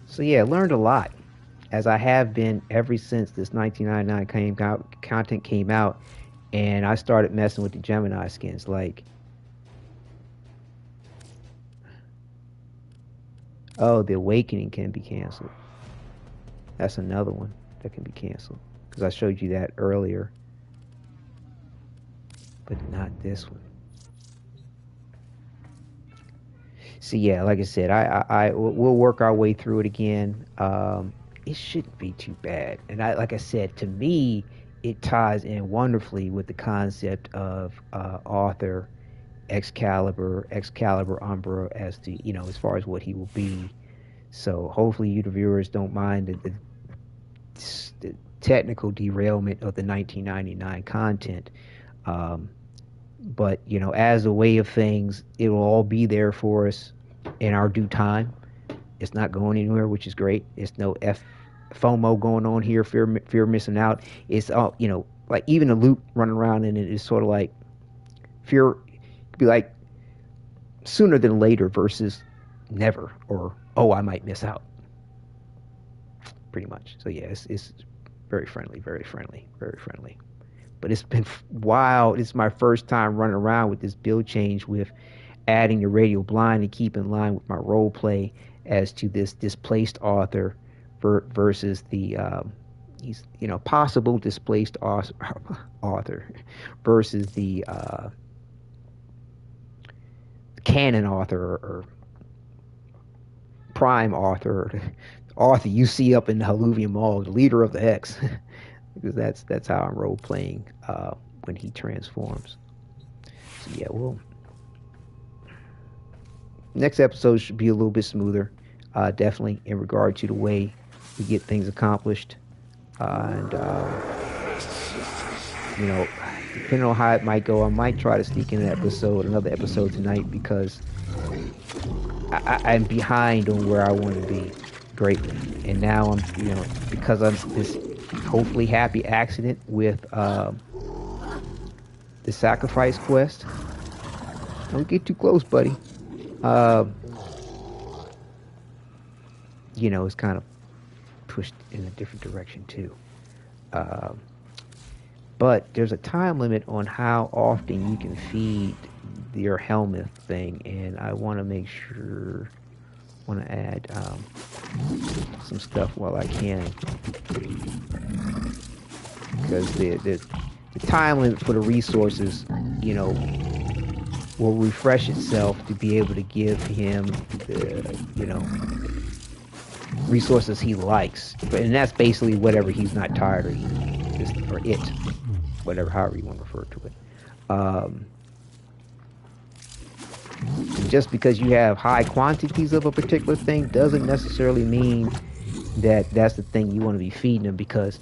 So yeah, learned a lot, as I have been ever since this 1999 content came out, and I started messing with the Gemini skins. Like, oh, the Awakening can be canceled. That's another one that can be canceled, because I showed you that earlier, but not this one. So yeah, like I said, we'll work our way through it again. It shouldn't be too bad, and like I said, to me, it ties in wonderfully with the concept of Arthur, Excalibur, Umbra, as to, you know, as far as what he will be. So hopefully you, the viewers, don't mind the technical derailment of the 1999 content. But, you know, as a way of things, it will all be there for us in our due time. It's not going anywhere, which is great. It's no FOMO going on here, fear of missing out. It's all, you know, like even the loop running around in it is sort of like fear, could be like sooner than later versus never, or, oh, I might miss out. Pretty much. So yeah, it's very friendly, very friendly, very friendly. But it's been wild. It's my first time running around with this build change, with adding the radial blind to keep in line with my role play as to this displaced Arthur versus the he's, you know, possible displaced Arthur versus the canon Arthur, or prime Arthur, Arthur you see up in the Halluvium Mall, the leader of the Hex. Because that's how I'm role playing when he transforms. So yeah, well, next episode should be a little bit smoother, definitely in regard to the way we get things accomplished, and you know, depending on how it might go, I might try to sneak in another episode tonight, because I'm behind on where I want to be greatly, and now I'm, you know, because I'm this hopefully happy accident with the sacrifice quest. Don't get too close, buddy. You know, it's kind of pushed in a different direction too. But there's a time limit on how often you can feed your helmet thing, and I want to make sure, want to add some stuff while I can, because the time limit for the resources, you know, will refresh itself to be able to give him the, you know, resources he likes, and that's basically whatever he's not tired of eating, or it, whatever, however you want to refer to it. Just because you have high quantities of a particular thing doesn't necessarily mean that that's the thing you want to be feeding them, because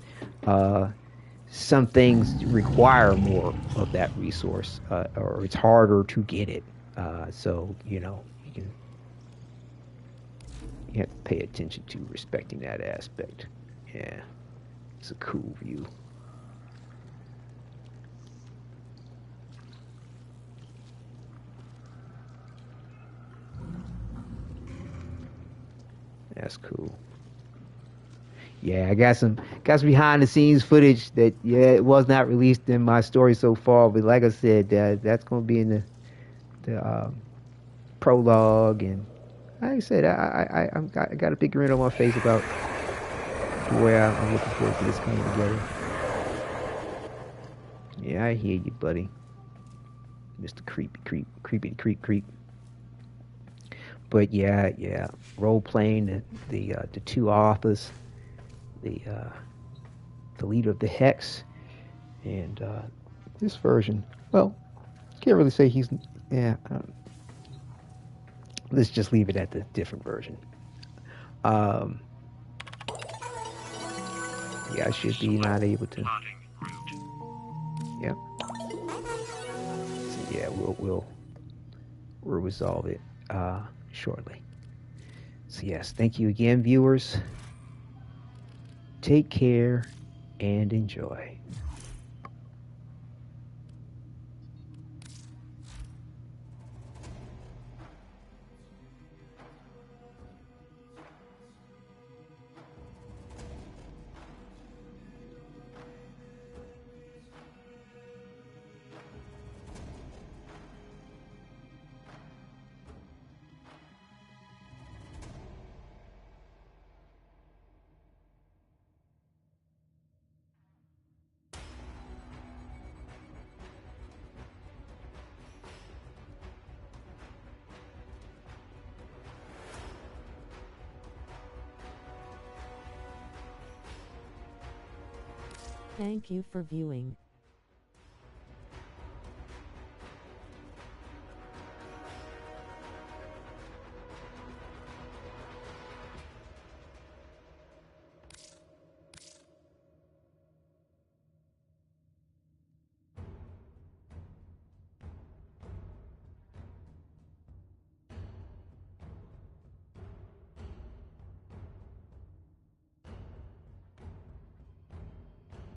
some things require more of that resource, or it's harder to get it. So, you know, you have to pay attention to respecting that aspect. Yeah, it's a cool view. That's cool. Yeah, I got some behind the scenes footage that it was not released in my story so far, but like I said, that's gonna be in the prologue, and like I said, I got a big grin on my face about the way I'm looking forward to this coming together. Yeah, I hear you, buddy. Mr. Creep. But yeah, role playing the two authors, the leader of the Hex, and this version. Well, can't really say he's let's just leave it at the different version. Yeah, I should be not able to. Yep. So yeah, we'll resolve it shortly. So yes, thank you again, viewers. Take care and enjoy. Thank you for viewing.